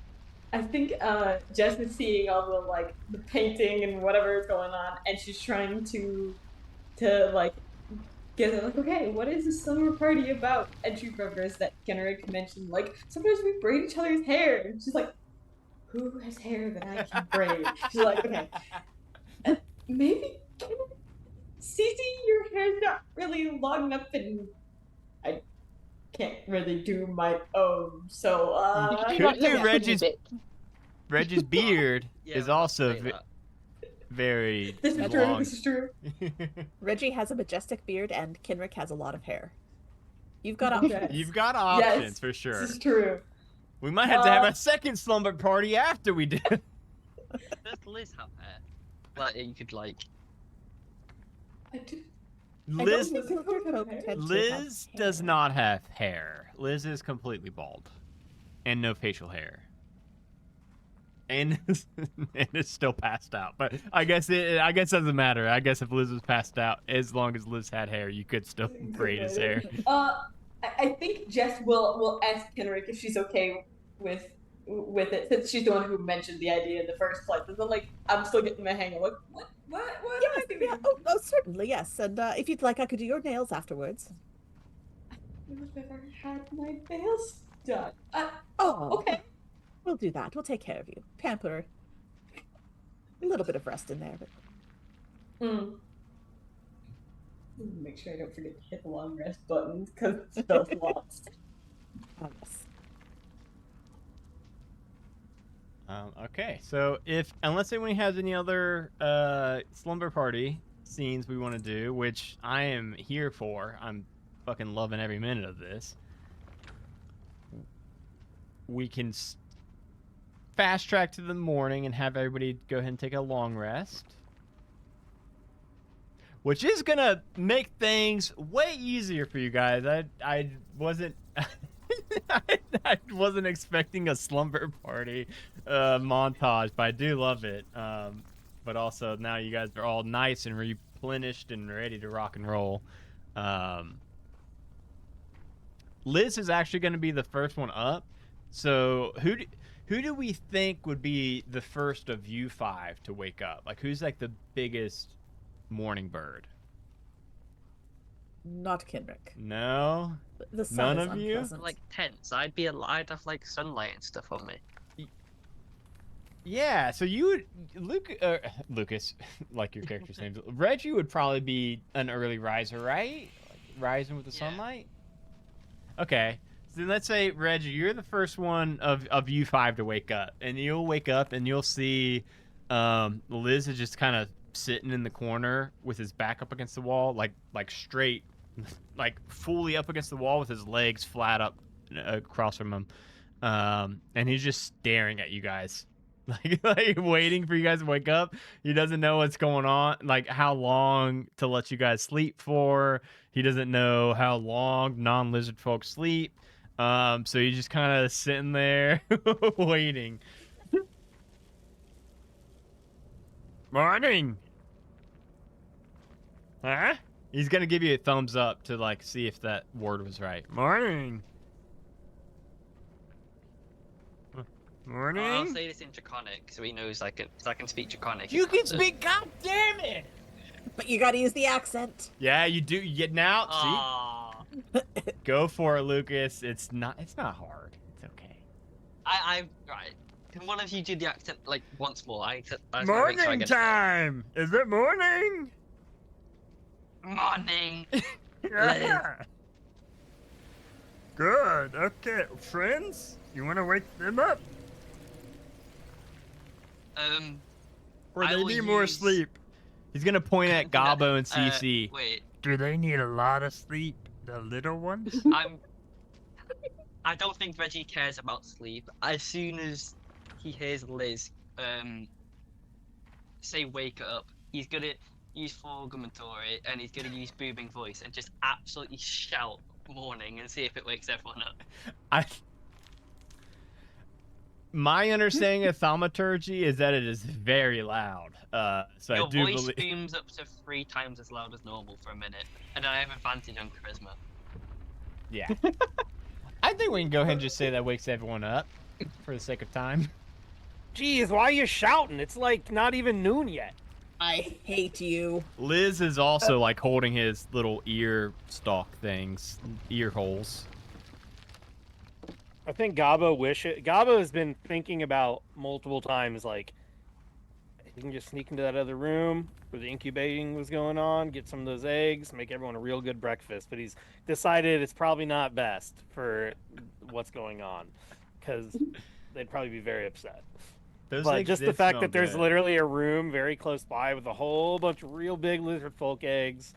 I think Jess is seeing all the painting and whatever is going on, and she's trying to like get it, like, okay, what is this summer party about? And she remembers that Kenrick mentioned, like, sometimes we braid each other's hair. And she's like, who has hair that I can braid? She's like, okay, maybe Cece, your hair's not really long enough, and I can't really do my own. So You could do Reggie's beard is also very This is long. true. This is true. Reggie has a majestic beard, and Kenrick has a lot of hair. You've got options. You've got options Yes, for sure. This is true. We might have to have a second slumber party after we do. Does Liz have hair? Like you could like. I do. Liz I don't think Filtered Hope potentially Liz has does hair. not have hair. Liz is completely bald, and no facial hair, and is still passed out. But I guess it doesn't matter. I guess if Liz was passed out, as long as Liz had hair, you could still braid his hair. I think Jess will ask Kenrick if she's okay with it, since she's the one who mentioned the idea in the first place. And then, like, I'm still getting my hang of what am I doing? Yeah, oh, certainly, yes. And if you'd like, I could do your nails afterwards. I've never had my nails done. Oh, Okay. We'll do that. We'll take care of you. Pamper her. A little bit of rest in there, but Make sure I don't forget to hit the long rest button because it spells lost. oh, yes. Okay, so unless anyone has any other slumber party scenes we want to do, which I am here for, I'm fucking loving every minute of this. We can fast track to the morning and have everybody go ahead and take a long rest, which is gonna make things way easier for you guys. I wasn't. I wasn't expecting a slumber party montage, but I do love it. But also now you guys are all nice and replenished and ready to rock and roll. Liz is actually going to be the first one up. So who do we think would be the first of you five to wake up? Like, who's like the biggest morning bird? Not Kenrick. No. The sun None is of you? unpleasant. Like tense. I'd have like sunlight and stuff on me. Yeah, so you would, Lucas, like your character's name, Reggie would probably be an early riser, right? Like rising with the sunlight? Okay, so then let's say, Reggie, you're the first one of you five to wake up, and you'll wake up and you'll see Liz is just kind of sitting in the corner with his back up against the wall, like straight, like fully up against the wall with his legs flat up across from him. And he's just staring at you guys. Like waiting for you guys to wake up. He doesn't know what's going on, like how long to let you guys sleep for. He doesn't know how long non-lizard folk sleep. So he's just kind of sitting there waiting. Morning. Huh? He's gonna give you a thumbs up to like see if that word was right. Morning. Morning. I'll say this in Draconic so he knows I can speak Draconic. You can speak. God damn it! But you gotta use the accent. Yeah, you do. You now Aww. see. Go for it, Lucas. It's not hard. It's okay. Right. Can one of you do the accent like once more? I just wanna make Morning sure I get it. time. Is it morning? Morning. Yeah. Good. Okay, friends. You want to wake them up? Or I they will need more use- sleep. He's gonna point at Gabo and CC. Wait, Do they need a lot of sleep, the little ones? I don't think Reggie cares about sleep. As soon as he hears Liz say wake up, he's gonna use full Gumatory and he's gonna use booming voice and just absolutely shout morning and see if it wakes everyone up. My understanding of thaumaturgy is that it is very loud. So Your I do voice believe. booms up to 3 times as loud as normal for a minute, and then I have advantage on charisma. Yeah. I think we can go ahead and just say that wakes everyone up for the sake of time. Jeez, why are you shouting? It's like not even noon yet. I hate you. Liz is also like holding his little ear stalk things, ear holes. I think Gabo has been thinking about multiple times, like, he can just sneak into that other room where the incubating was going on, get some of those eggs, make everyone a real good breakfast. But he's decided it's probably not best for what's going on, because they'd probably be very upset. Those But eggs just the did fact smell that there's good. literally a room very close by with a whole bunch of real big lizard folk eggs,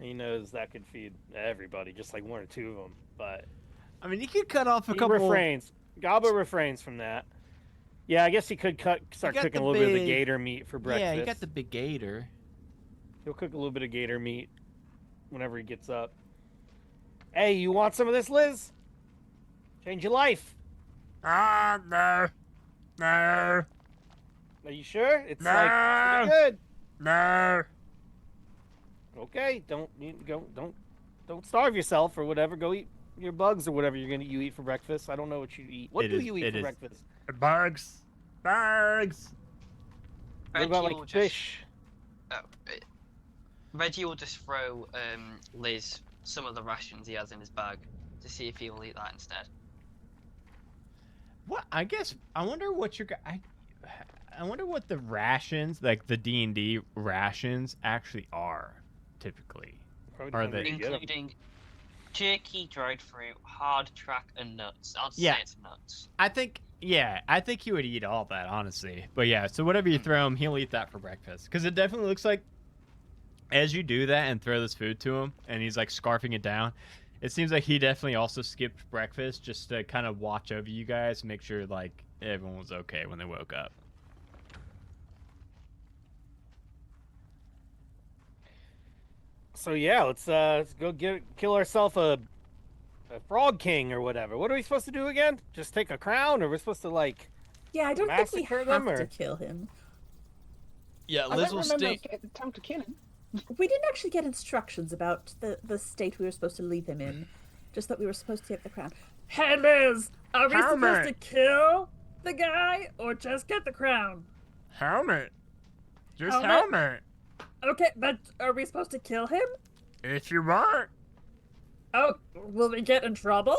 he knows that could feed everybody, just like 1 or 2 of them. But I mean, you could cut off a he couple. refrains. Gabo refrains from that. Yeah, I guess he could start got cooking the a little bit of the big- gator meat for breakfast. Yeah, you got the big gator. He'll cook a little bit of gator meat whenever he gets up. Hey, you want some of this, Liz? Change your life. No. Are you sure? It's No. like pretty good. No. Okay, don't starve yourself or whatever. Go eat your bugs or whatever you eat for breakfast. I don't know what you eat. What It do is- you eat it for is- breakfast? Bugs. What about Reggie will like just- fish? Reggie will just throw Liz some of the rations he has in his bag to see if he will eat that instead. What? I guess I wonder what I wonder what the rations, like the D&D rations, actually are typically. Probably Are depends where they- you get 'em. Including jerky, dried fruit, hard track, and nuts. I'll Yeah. say it's nuts. I think he would eat all that, honestly. But yeah, so whatever you throw him, he'll eat that for breakfast. Because it definitely looks like, as you do that and throw this food to him, and he's like scarfing it down, it seems like he definitely also skipped breakfast just to kind of watch over you guys, make sure like everyone was okay when they woke up. So yeah, let's go kill ourselves a frog king or whatever. What are we supposed to do again? Just take a crown, or we're supposed to like? Yeah, I don't think we Massacre have them, to or- kill him. Yeah, I don't remember time to kill him. We didn't actually get instructions about the state we were supposed to leave him in. Just that we were supposed to get the crown. Hey Liz, are we supposed Helmet. to kill the guy or just get the crown? Helmet. Just Helmet? helmet. Okay, but are we supposed to kill him? If you want. Oh, will we get in trouble?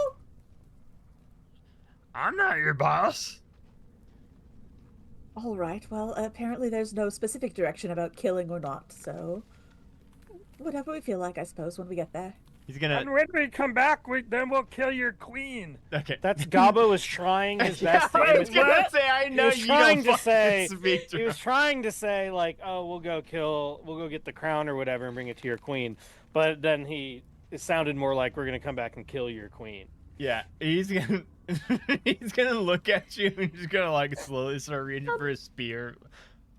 I'm not your boss. All right, well, apparently there's no specific direction about killing or not, so whatever we feel like, I suppose, when we get there. He's gonna. And when we come back, then we'll kill your queen. Okay. That's Gobbo is trying his best. I was to gonna imitate. say I know He was you trying don't to say. speak to He was him. trying to say like, oh, we'll go get the crown or whatever and bring it to your queen. But then it sounded more like we're gonna come back and kill your queen. Yeah, he's gonna he's gonna look at you and he's gonna like slowly start reaching for his spear.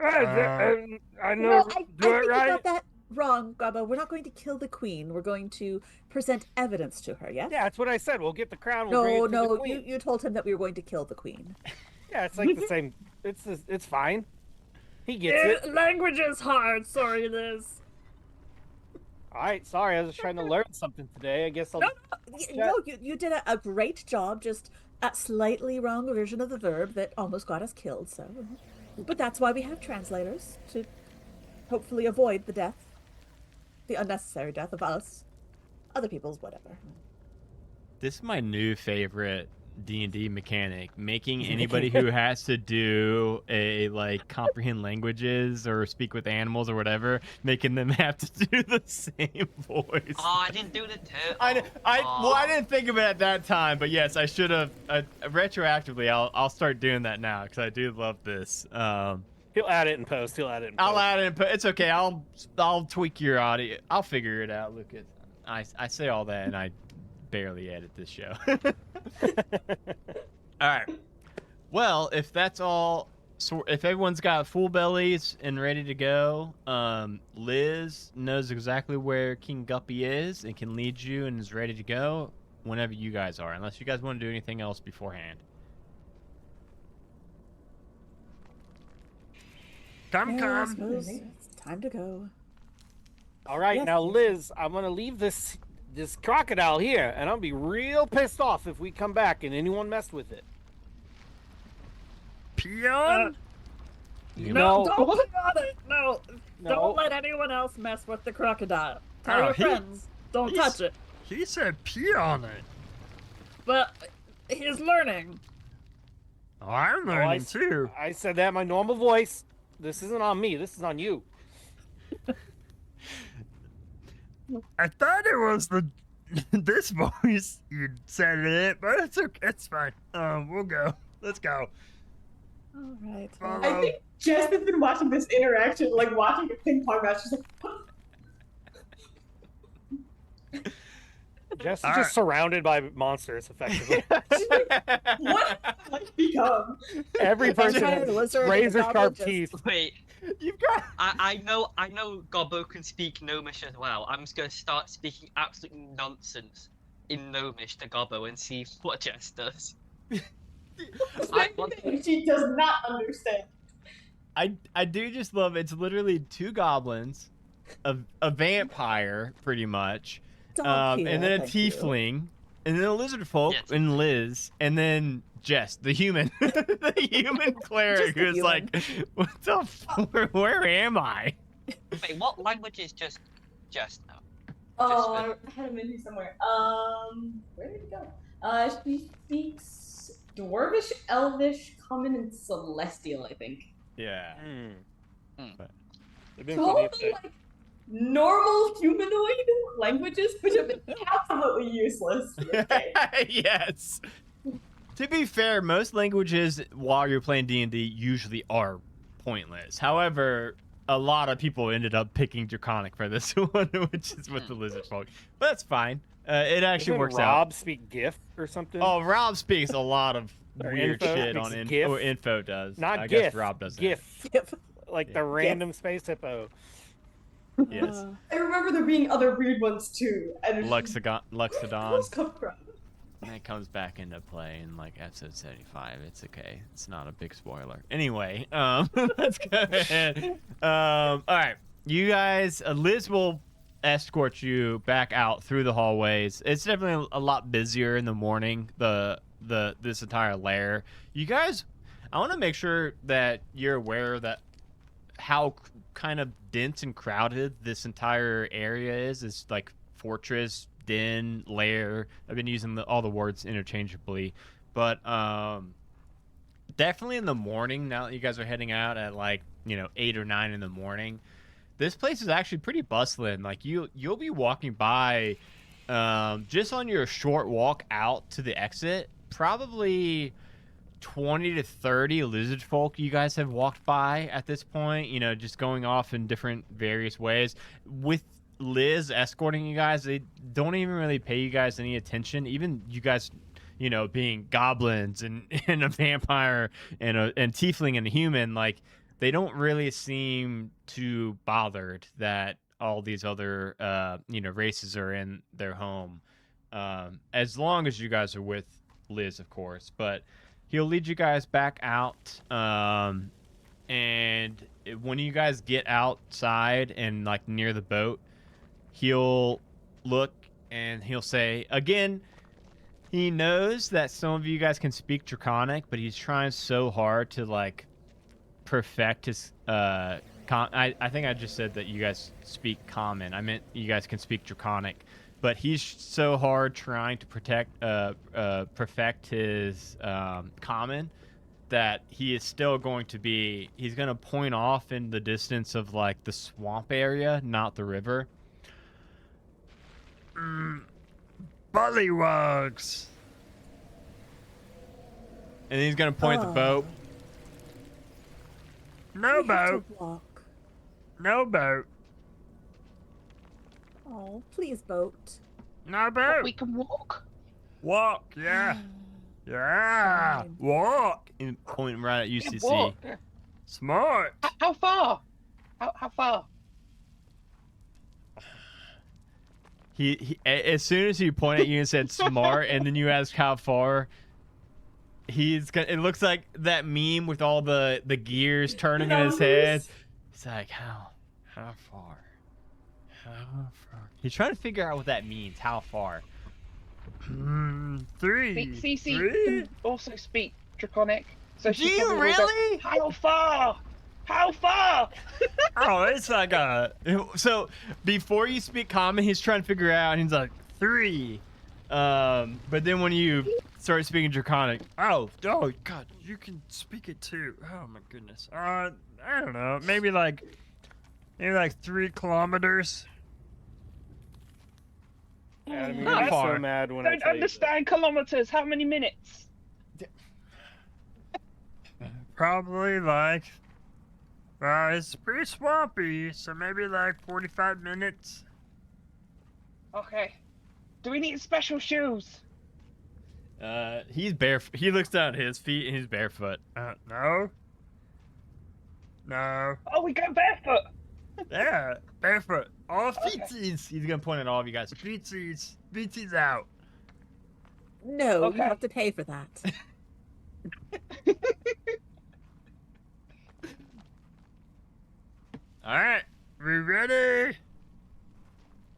I No, know. I Do it think you right. got that wrong, Gobbo. We're not going to kill the queen. We're going to present evidence to her, yes? Yeah, that's what I said. We'll get the crown. We'll bring it to the No, queen. you told him that we were going to kill the queen. Yeah, it's like the same. It's fine. He gets it. Language is hard. Sorry, Liz. All right, sorry. I was trying to learn something today. I guess I'll. No, you did a great job, just a slightly wrong version of the verb that almost got us killed, so... But that's why we have translators, to hopefully avoid the unnecessary death of us. Other people's, whatever. This is my new favorite D&D mechanic, making anybody who has to do a like comprehend languages or speak with animals or whatever, making them have to do the same voice. Oh, I didn't do the turtle. I didn't think of it at that time, but yes, I should have. Retroactively, I'll start doing that now because I do love this. He'll add it in post. I'll add it in post. It's okay. I'll tweak your audio. I'll figure it out. Look at, I say all that and I barely edit this show. All right. Well, if that's all, so if everyone's got full bellies and ready to go, Liz knows exactly where King Guppy is and can lead you and is ready to go whenever you guys are, unless you guys want to do anything else beforehand. I suppose it's time to go. All right, Yes. now Liz, I'm gonna leave this crocodile here, and I'll be real pissed off if we come back and anyone messed with it. Peon? No. Don't put on it. No, No. don't let anyone else mess with the crocodile. Tell Oh, your friends. Don't touch it. He said pee on it. But he's learning. Oh, I'm Oh, learning too. I said that in my normal voice. This isn't on me. This is on you. I thought it was this voice you said it, but it's okay. It's fine. We'll go. Let's go. All right. I think Jess has been watching this interaction, like watching a ping pong match. She's like, Jess is All just right. surrounded by monsters, effectively. what have I become? Every person Vampire, has lizard, razor goblin, sharp just- teeth. Wait, You've got. I know Gobbo can speak Gnomish as well. I'm just gonna start speaking absolute nonsense in Gnomish to Gobbo and see what Jess does. She does not understand. I do just love it's literally two goblins, a vampire pretty much, Don't and care, then a thank you. tiefling, and then a lizard folk Yes. and Liz, and then Jess, the human, the human cleric Just the who's human. like, what the where am I? Wait, what language is just now? Oh, I had him in here somewhere. Where did he go? She speaks Dwarvish, Elvish, Common, and Celestial, I think. Yeah. They've been So funny all if the they- like normal humanoid languages, which have been absolutely useless. for this game. Yes. To be fair, most languages while you're playing D&D usually are pointless. However, a lot of people ended up picking Draconic for this one, which is with the lizard folk. But that's fine. It actually Doesn't works Rob speak GIF or something? out. Oh, Rob speaks a lot of Or weird info, shit speaks on GIF. info. Info does. Not I GIF. guess Rob does. GIF. Like Yeah. the random space hippo. Yes. I remember there being other weird ones too. And Luxodon. Those come from. That comes back into play in like episode 75. It's okay. It's not a big spoiler. Anyway, let's go ahead. All right, you guys. Liz will escort you back out through the hallways. It's definitely a lot busier in the morning. This entire lair. You guys, I want to make sure that you're aware that how kind of dense and crowded this entire area is. It's like fortress, den, lair. I've been using all the words interchangeably, but definitely in the morning, now that you guys are heading out at like 8 or 9 in the morning, this place is actually pretty bustling. Like you'll be walking by just on your short walk out to the exit, probably 20 to 30 lizard folk you guys have walked by at this point, you know, just going off in different various ways. With Liz escorting you guys, they don't even really pay you guys any attention. Even you guys, you know, being goblins and, and a vampire and tiefling and a human, like, they don't really seem too bothered that all these other, you know, races are in their home. As long as you guys are with Liz, of course. But he'll lead you guys back out. And when you guys get outside and, like, near the boat, he'll look and he'll say, again, he knows that some of you guys can speak Draconic, but he's trying so hard to, like, perfect his, I think I just said that you guys speak Common. I meant you guys can speak Draconic. But he's so hard trying to perfect his Common that he is still going to be, he's going to point off in the distance of, like, the swamp area, not the river. Bullywugs. And he's gonna point at the boat. No We have to boat. walk. No boat. Oh, please, boat. No But boat. we can walk. Walk, yeah. Yeah. Fine. Walk. And pointing right at Yeah, UCC. walk. Smart. How far? How far? He as soon as he pointed at you and said smart, and then you asked how far, he's gonna. It looks like that meme with all the gears turning in his head. He's like, how far? How far? He's trying to figure out what that means. How far? Three. CC Three. can also speak Draconic. So Do she you probably will go, really? How far? How far? Oh, it's like a. So before you speak Common, he's trying to figure out. And he's like 3. But then when you start speaking Draconic, Oh, God, you can speak it too. Oh my goodness. I don't know. Maybe like 3 kilometers. Yeah, I mean, How I'm far? so mad when I Don't tell you understand kilometers. How many minutes? Probably like. It's pretty swampy, so maybe like 45 minutes. Okay. Do we need special shoes? he's barefoot. He looks down at his feet and he's barefoot. No. No. Oh, we go barefoot. Yeah, barefoot. All Okay. Feetsies. He's gonna point at all of you guys. feetsies. Feetsies out. No, Okay. you have to pay for that. All right, we ready?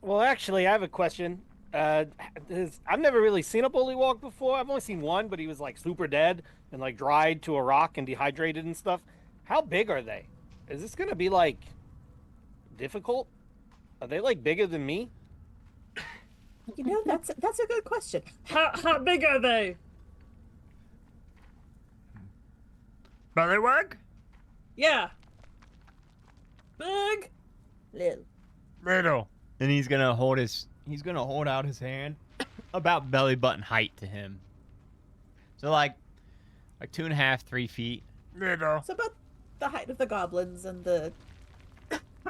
Well, actually, I have a question. I've never really seen a bullywog before. I've only seen one, but he was like super dead and like dried to a rock and dehydrated and stuff. How big are they? Is this gonna be like difficult? Are they like bigger than me? You know, that's a good question. How big are they? Bullywug? Yeah. Big. Little. Little. And he's gonna hold out his hand about belly button height to him. So like 2.5, 3 feet. Little. So about the height of the goblins and the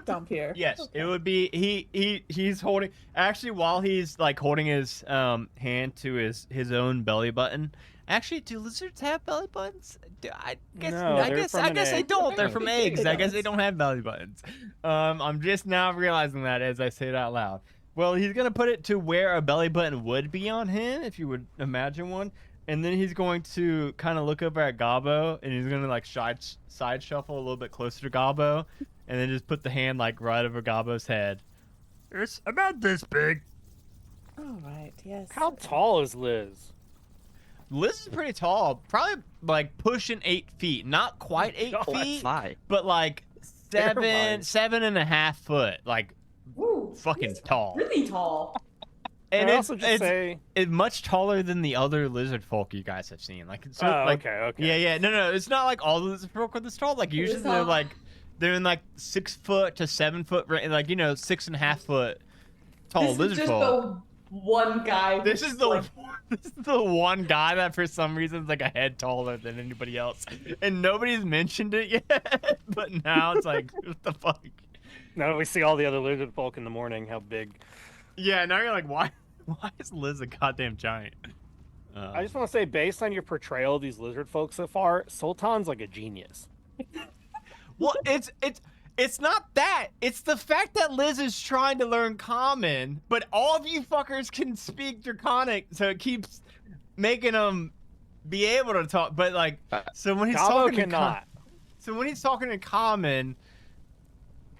dump here. Yes, Okay. it would be he's holding actually while he's like holding his hand to his own belly button. Actually, do lizards have belly buttons? I guess No, I they're guess from I an guess they egg. don't. They're from They eggs. I guess don't. they don't have belly buttons. I'm just now realizing that as I say it out loud. Well, he's gonna put it to where a belly button would be on him, if you would imagine one, and then he's going to kind of look over at Gobbo, and he's gonna like side shuffle a little bit closer to Gobbo, and then just put the hand like right over Gobbo's head. It's about this big. All right. Yes. How tall is Liz? Liz is pretty tall, probably like pushing 8 feet. Not quite 8 Oh, feet, Fly. but like Terrifying. 7.5 foot. Like Ooh, fucking he's tall. really tall. And Can I it's, also just say, it's much taller than the other lizard folk you guys have seen. Like, so, oh, like okay. yeah, no, it's not like all the lizard folk are this tall. Like usually tall. they're in like 6 foot to 7 foot, like 6.5 foot tall This is lizard just folk. the one guy. This is the like, this is the one guy that for some reason is like a head taller than anybody else, and nobody's mentioned it yet. But now it's like, what the fuck? Now that we see all the other lizard folk in the morning, how big. Yeah, now you're like, why is Liz a goddamn giant? I just want to say, based on your portrayal of these lizard folk so far, Sultan's like a genius. Well, it's not that. It's the fact that Liz is trying to learn Common, but all of you fuckers can speak Draconic, so it keeps making them be able to talk. But like, so when he's Gabo talking cannot. so when he's talking in Common,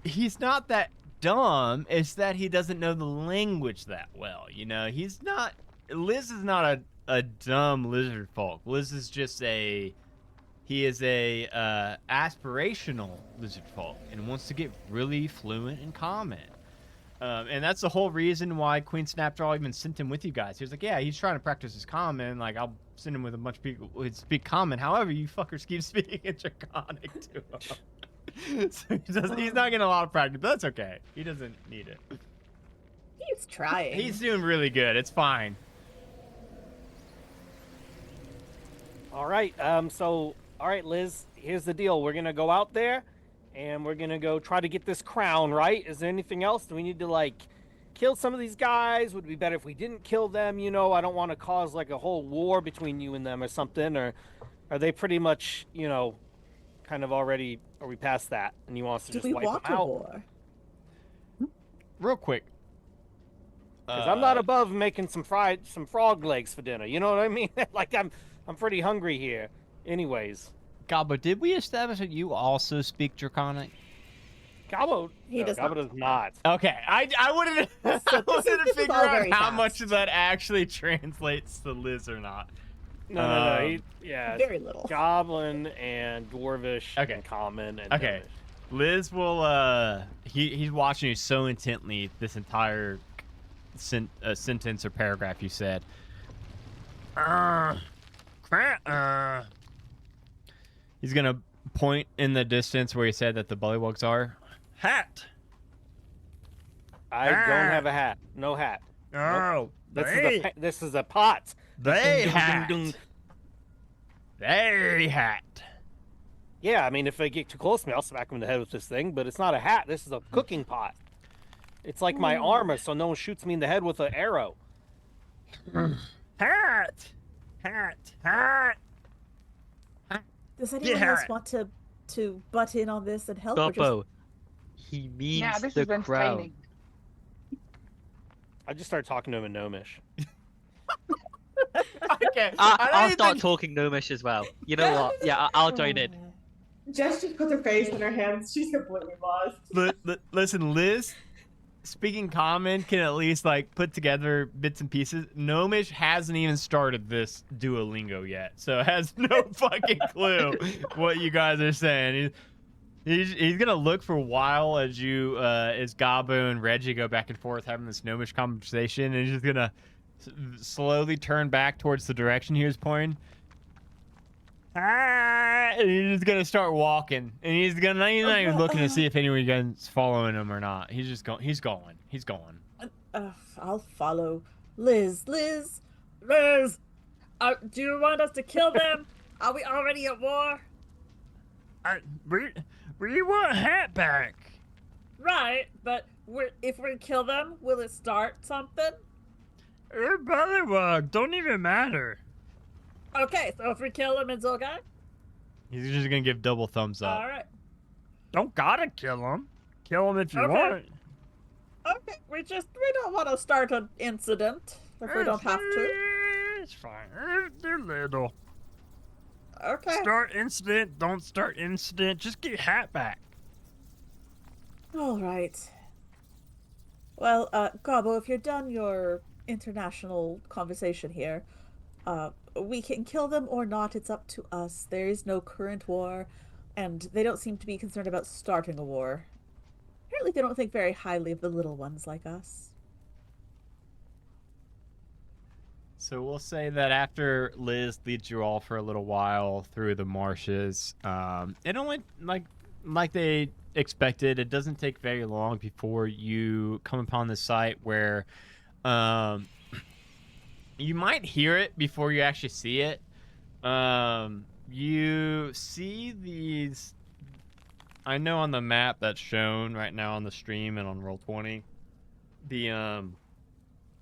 he's not that dumb. It's that he doesn't know the language that well. You know, he's not. Liz is not a dumb lizard folk. Liz is just he is a aspirational lizard folk and wants to get really fluent in Common. And that's the whole reason why Queen Snapjaw even sent him with you guys. He was like, yeah, he's trying to practice his Common. Like, I'll send him with a bunch of people who speak Common. However, you fuckers keep speaking in Draconic to him. So he's not getting a lot of practice, but that's okay. He doesn't need it. He's trying. He's doing really good. It's fine. All right. All right, Liz, here's the deal. We're going to go out there and we're going to go try to get this crown, right? Is there anything else? Do we need to, like, kill some of these guys? Would it be better if we didn't kill them? You know, I don't want to cause, like, a whole war between you and them or something. Or are they pretty much, you know, kind of already, are we past that? And you want us to Do just we wipe want them a out? war? Real quick. Because I'm not above making some frog legs for dinner. You know what I mean? Like, I'm pretty hungry here. Anyways. Gabo, did we establish that you also speak Draconic? Gabo, He does Gabo not. does not. Okay, I wanted to, So I wanted to this is figure all out very how fast. much of that actually translates to Liz or not. No. Yeah. Very little. Goblin and Dwarvish Okay. and Common and Okay. Gnomish. Liz will, he's watching you so intently this entire sentence or paragraph you said. He's gonna point in the distance where he said that the bullywugs are. Hat. I don't have a hat. No hat. Oh, This is a pot. they Ding, ding, hat. ding, ding. They hat. Yeah, I mean, if they get too close to me, I'll smack them in the head with this thing. But it's not a hat. This is a cooking pot. It's like my armor, so no one shoots me in the head with an arrow. Hat. Hat. Hat. Does anyone Yeah. else want to butt in on this and help? Or just... Gobbo, he means Yeah, this the is crown. entertaining. I just started talking to him in Gnomish. Okay, I'll start talking Gnomish as well. You know what? Yeah, I'll join in. Jess just puts her face in her hands. She's completely lost. Listen, Liz, speaking Common can at least like put together bits and pieces. Gnomish hasn't even started this Duolingo yet, so has no fucking clue what you guys are saying. He's gonna look for a while as you as Gabu and Reggie go back and forth having this Gnomish conversation, and he's just gonna slowly turn back towards the direction he was pointing. And he's just gonna start walking, and he's not even looking to see if anyone's following him or not. He's just going. He's going. I'll follow. Liz, do you want us to kill them? Are we already at war? We want hat back. Right, but if we kill them, will it start something? Bullywug don't even matter. Okay, so if we kill them, it's okay? He's just gonna give double thumbs up. Alright. Don't gotta kill him. Kill him if you Okay. want. Okay, we don't want to start an incident if we don't have to. It's fine. They're little. Okay. Start incident. Don't start incident. Just get hat back. All right. Well, Gabo, if you're done your international conversation here, we can kill them or not. It's up to us. There is no current war, and they don't seem to be concerned about starting a war. Apparently, they don't think very highly of the little ones like us. So we'll say that after Liz leads you all for a little while through the marshes, it only like they expected. It doesn't take very long before you come upon the site where You might hear it before you actually see it. You see these. I know on the map that's shown right now on the stream and on Roll20, the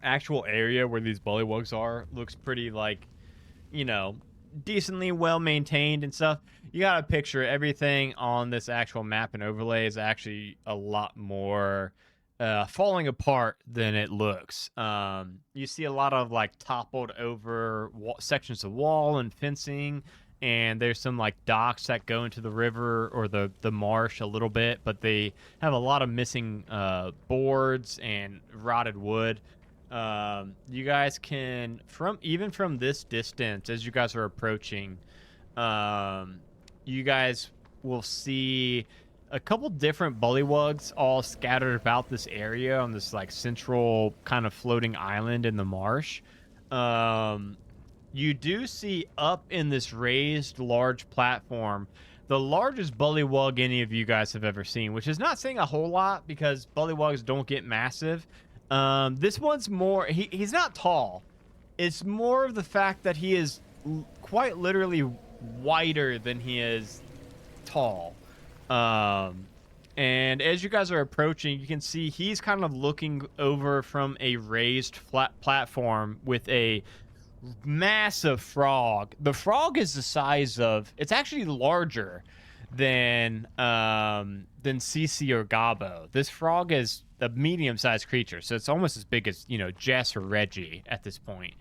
actual area where these bullywugs are looks pretty like, you know, decently well maintained and stuff. You gotta picture everything on this actual map and overlay is actually a lot more falling apart than it looks. You see a lot of like toppled over sections of wall and fencing, and there's some like docks that go into the river or the marsh a little bit, but they have a lot of missing boards and rotted wood. You guys can even from this distance, as you guys are approaching, you guys will see a couple different bullywugs all scattered about this area on this like central kind of floating island in the marsh. You do see up in this raised large platform the largest bullywug any of you guys have ever seen, which is not saying a whole lot because bullywugs don't get massive. This one's more, he's not tall. It's more of the fact that he is quite literally wider than he is tall. And as you guys are approaching, you can see he's kind of looking over from a raised flat platform with a massive frog. The frog is the size of, it's actually larger than Cece or Gabo. This frog is a medium-sized creature, so it's almost as big as, you know, Jess or Reggie at this point.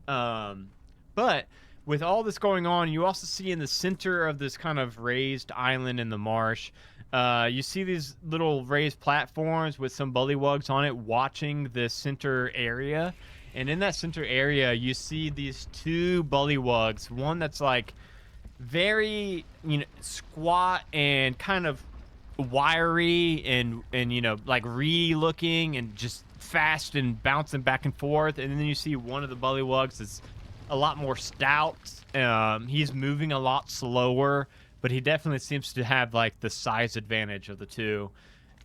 But with all this going on, you also see in the center of this kind of raised island in the marsh, you see these little raised platforms with some bullywugs on it watching this center area. And in that center area, you see these two bullywugs. One that's like very, you know, squat and kind of wiry and you know, like reedy looking and just fast and bouncing back and forth. And then you see one of the bullywugs that's a lot more stout. He's moving a lot slower, but he definitely seems to have like the size advantage of the two.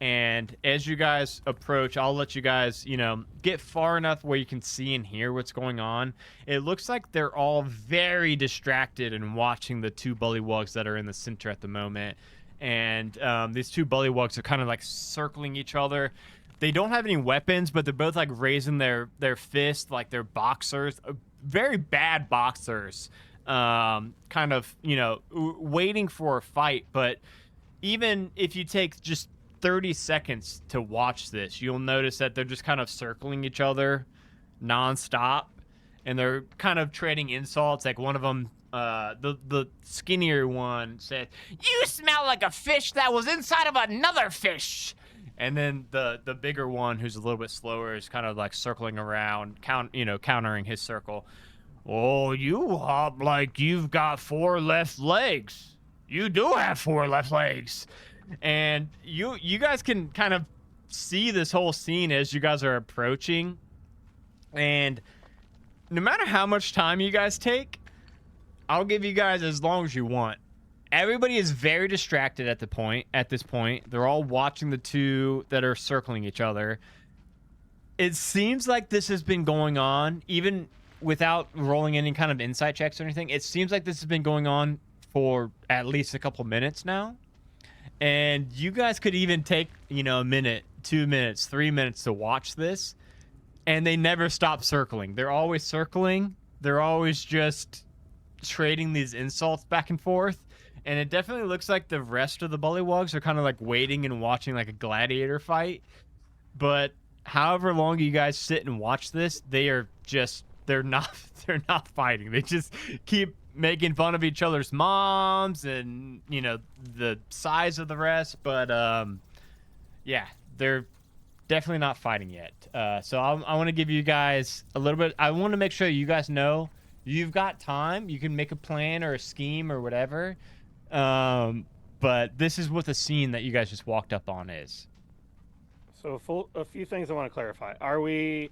And as you guys approach, I'll let you guys, you know, get far enough where you can see and hear what's going on. It looks like they're all very distracted and watching the two bullywugs that are in the center at the moment. And these two bullywugs are kind of like circling each other. They don't have any weapons, but they're both like raising their fists like they're boxers, very bad boxers, kind of, you know, waiting for a fight. But even if you take just 30 seconds to watch this, you'll notice that they're just kind of circling each other nonstop, and they're kind of trading insults. Like one of them, the skinnier one said, "You smell like a fish that was inside of another fish." And then the bigger one, who's a little bit slower, is kind of like circling around, countering his circle. "Oh, you hop like you've got 4 left legs. You do have 4 left legs." And you guys can kind of see this whole scene as you guys are approaching. And no matter how much time you guys take, I'll give you guys as long as you want. Everybody is very distracted at this point. They're all watching the two that are circling each other. It seems like this has been going on, even without rolling any kind of insight checks or anything. It seems like this has been going on for at least a couple minutes now. And you guys could even take, you know, a minute, 2 minutes, 3 minutes to watch this. And they never stop circling. They're always circling. They're always just trading these insults back and forth. And it definitely looks like the rest of the bullywugs are kind of like waiting and watching like a gladiator fight. But however long you guys sit and watch this, they're not fighting. They just keep making fun of each other's moms and, you know, the size of the rest. But yeah, they're definitely not fighting yet. So I want to give you guys a little bit. I want to make sure you guys know you've got time. You can make a plan or a scheme or whatever. But this is what the scene that you guys just walked up on is. So a few things I want to clarify. Are we,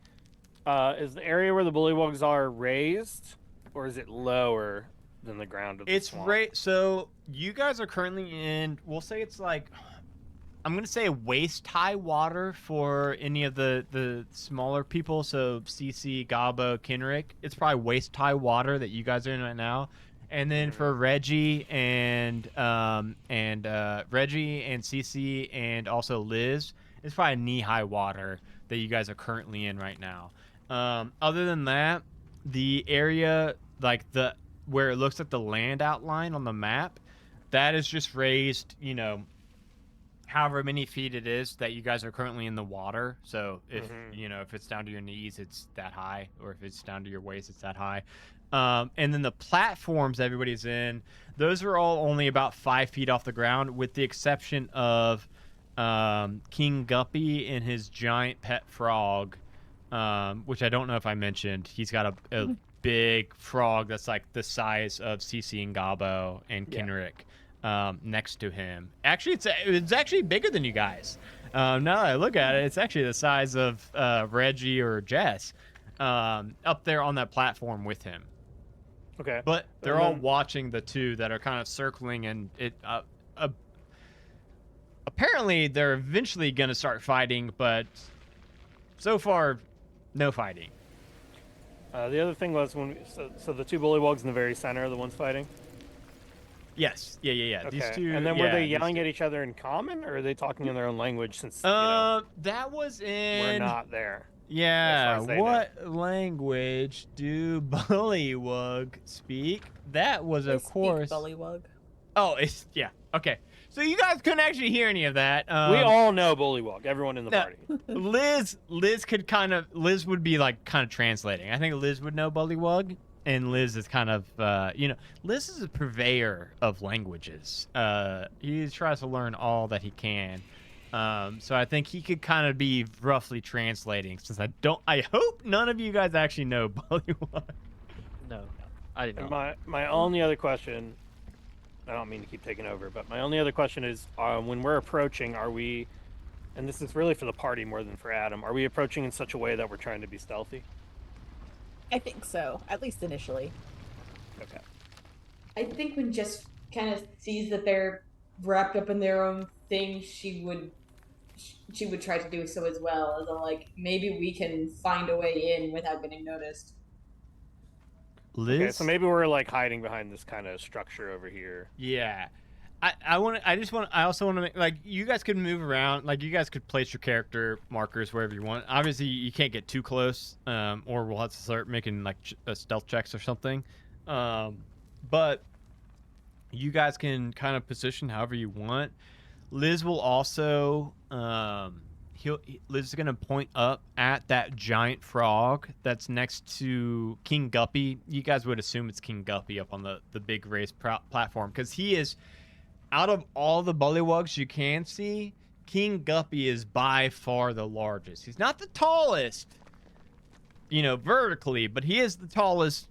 is the area where the bullywugs are raised, or is it lower than the ground of the swamp? So you guys are currently in, we'll say it's like I'm gonna say waist high water for any of the smaller people. So CC, Gabo, Kenrick, it's probably waist high water that you guys are in right now. And then for Reggie and Reggie and CC and also Liz, it's probably knee high water that you guys are currently in right now. Other than that, the area like the where it looks like the land outline on the map, that is just raised, however many feet it is that you guys are currently in the water. So if if it's down to your knees, it's that high, or if it's down to your waist, it's that high. And then the platforms everybody's in, those are all only about 5 feet off the ground, with the exception of King Guppy and his giant pet frog, which I don't know if I mentioned. He's got a big frog that's like the size of CC and Gabo and Kenrick. Next to him. Actually, it's actually bigger than you guys. Now that I look at it, it's actually the size of Reggie or Jess up there on that platform with him. Okay. But they're all watching the two that are kind of circling, and it. Apparently, they're eventually going to start fighting, but so far, no fighting. The other thing was so the two bullywogs in the very center are the ones fighting. Yes. Yeah. Okay. These two. And then were they yelling at each other in common, or are they talking in their own language? Since that was we're in. not there. Yeah. What language do Bullywug speak? That was, of course. Bullywug. Oh, it's Okay. So you guys couldn't actually hear any of that. We all know Bullywug. Everyone in the party. Liz could Liz would be like kind of translating. I think Liz would know Bullywug. And Liz is kind of, Liz is a purveyor of languages. He tries to learn all that he can. So I think he could kind of be roughly translating, since I hope none of you guys actually know Bullywug. No, I didn't know. And my only other question, I don't mean to keep taking over, but my only other question is, when we're approaching, are we, and this is really for the party more than for Adam, are we approaching in such a way that we're trying to be stealthy? I think so, at least initially. Okay. I think when Jess kind of sees that they're wrapped up in their own thing, she would try to do so as well. As like, maybe we can find a way in without getting noticed. Liz? Okay, so maybe we're like hiding behind this kind of structure over here. Yeah. I also want to make, like, you guys could move around, like, you guys could place your character markers wherever you want. Obviously, you can't get too close, or we'll have to start making, like, stealth checks or something. But you guys can kind of position however you want. Liz will also, Liz is going to point up at that giant frog that's next to King Guppy. You guys would assume it's King Guppy up on the big raised platform, because he is... Out of all the bullywugs you can see, King Guppy is by far the largest. He's not the tallest, vertically, but he is the tallest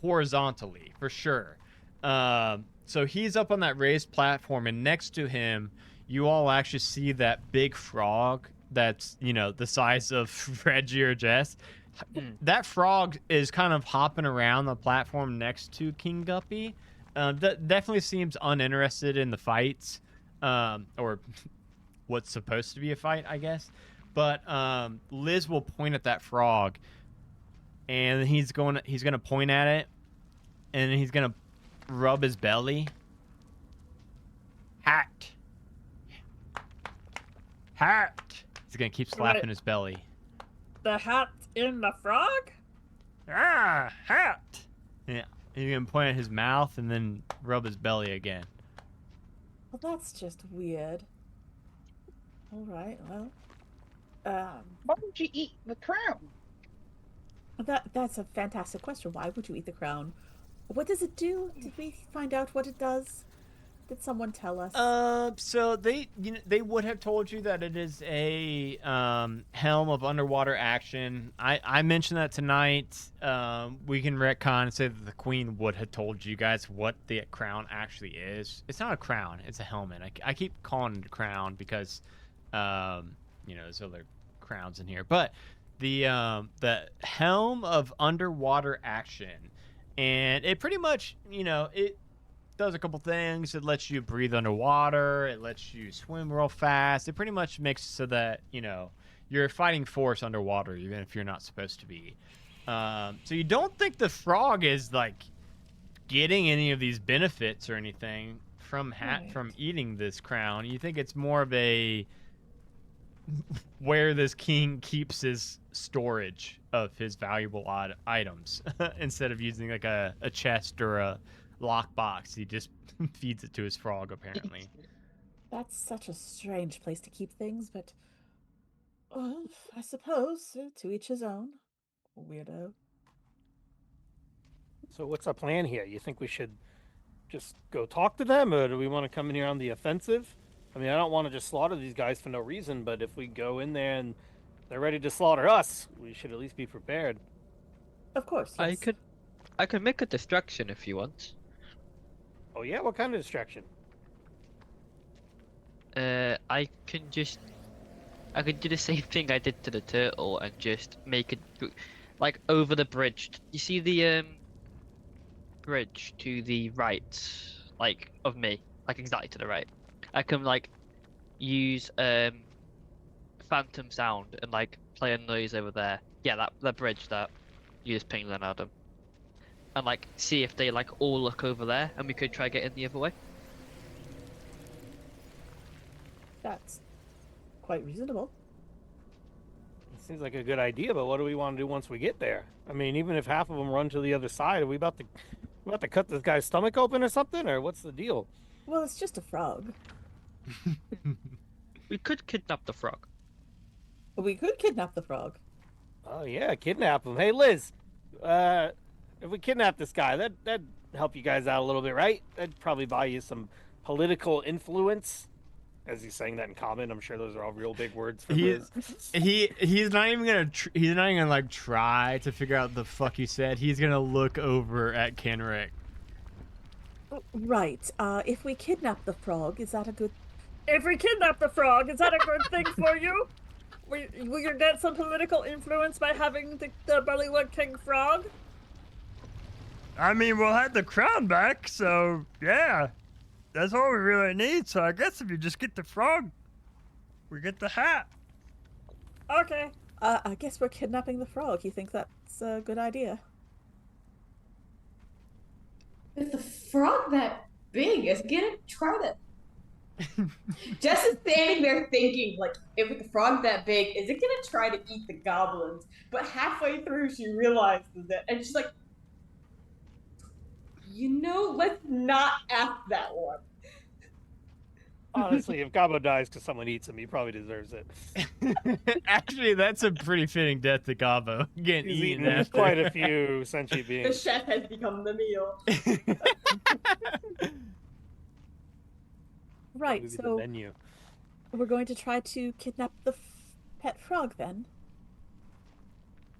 horizontally, for sure. So he's up on that raised platform, and next to him, you all actually see that big frog that's, the size of Reggie or Jess. That frog is kind of hopping around the platform next to King Guppy. That definitely seems uninterested in the fights, or what's supposed to be a fight, I guess. But Liz will point at that frog, and he's gonna point at it, and he's gonna rub his belly. Hat. He's gonna keep slapping his belly. The hat in the frog? Ah, hat. Yeah. He's going to point at his mouth and then rub his belly again. Well, that's just weird. All right, well, Why would you eat the crown? that's a fantastic question. Why would you eat the crown? What does it do? Did we find out what it does? Did someone tell us? So they would have told you that it is a helm of underwater action. I mentioned that tonight. We can retcon and say that the Queen would have told you guys what the crown actually is. It's not a crown; it's a helmet. I keep calling it a crown because, there's other crowns in here. But the helm of underwater action, and it pretty much, does a couple things. It lets you breathe underwater. It lets you swim real fast. It pretty much makes it so that, you know, you're fighting force underwater, even if you're not supposed to be. So you don't think the frog is, like, getting any of these benefits or anything from from eating this crown. You think it's more of a where this king keeps his storage of his valuable items instead of using like a chest or a lockbox. He just feeds it to his frog, apparently. That's such a strange place to keep things, but well, I suppose to each his own. Weirdo. So what's our plan here? You think we should just go talk to them, or do we want to come in here on the offensive? I mean, I don't want to just slaughter these guys for no reason, but if we go in there and they're ready to slaughter us, we should at least be prepared. Of course, yes. I could make a distraction if you want. Oh yeah, what kind of distraction? I could do the same thing I did to the turtle and just make it like over the bridge. You see the bridge to the right, like of me, like exactly to the right. I can like use phantom sound and like play a noise over there. Yeah, that bridge that you just ping them at them, and like see if they like all look over there, and we could try getting the other way. That's quite reasonable. It seems like a good idea, but what do we want to do once we get there? I mean, even if half of them run to the other side, are we about to cut this guy's stomach open or something, or what's the deal? Well, it's just a frog. We could kidnap the frog. We could kidnap the frog. Oh yeah, kidnap him. Hey Liz, if we kidnap this guy, that'd help you guys out a little bit, right? That'd probably buy you some political influence. As he's saying that in common, I'm sure those are all real big words for Liz. He's not even gonna he's not even gonna like try to figure out the fuck you said. He's gonna look over at Kenrick. Right. If we kidnap the frog, is that a good... If we kidnap the frog, is that a good thing for you? Will you get some political influence by having the Bullywug King frog? I mean, we'll have the crown back, so yeah. That's all we really need, so I guess if you just get the frog, we get the hat. Okay. I guess we're kidnapping the frog. You think that's a good idea? Is the frog that big? Is it gonna try to... Jess is standing there thinking, like, if with the frog that big, is it gonna try to eat the goblins? But halfway through, she realizes it, and she's like, you know, let's not ask that one. Honestly, if Gabo dies because someone eats him, he probably deserves it. Actually, that's a pretty fitting death to Gabo. Getting He's eaten eaten after. quite a few sentient The beings. chef has become the meal. Right, Maybe the so menu. we're going to try to kidnap the pet frog then.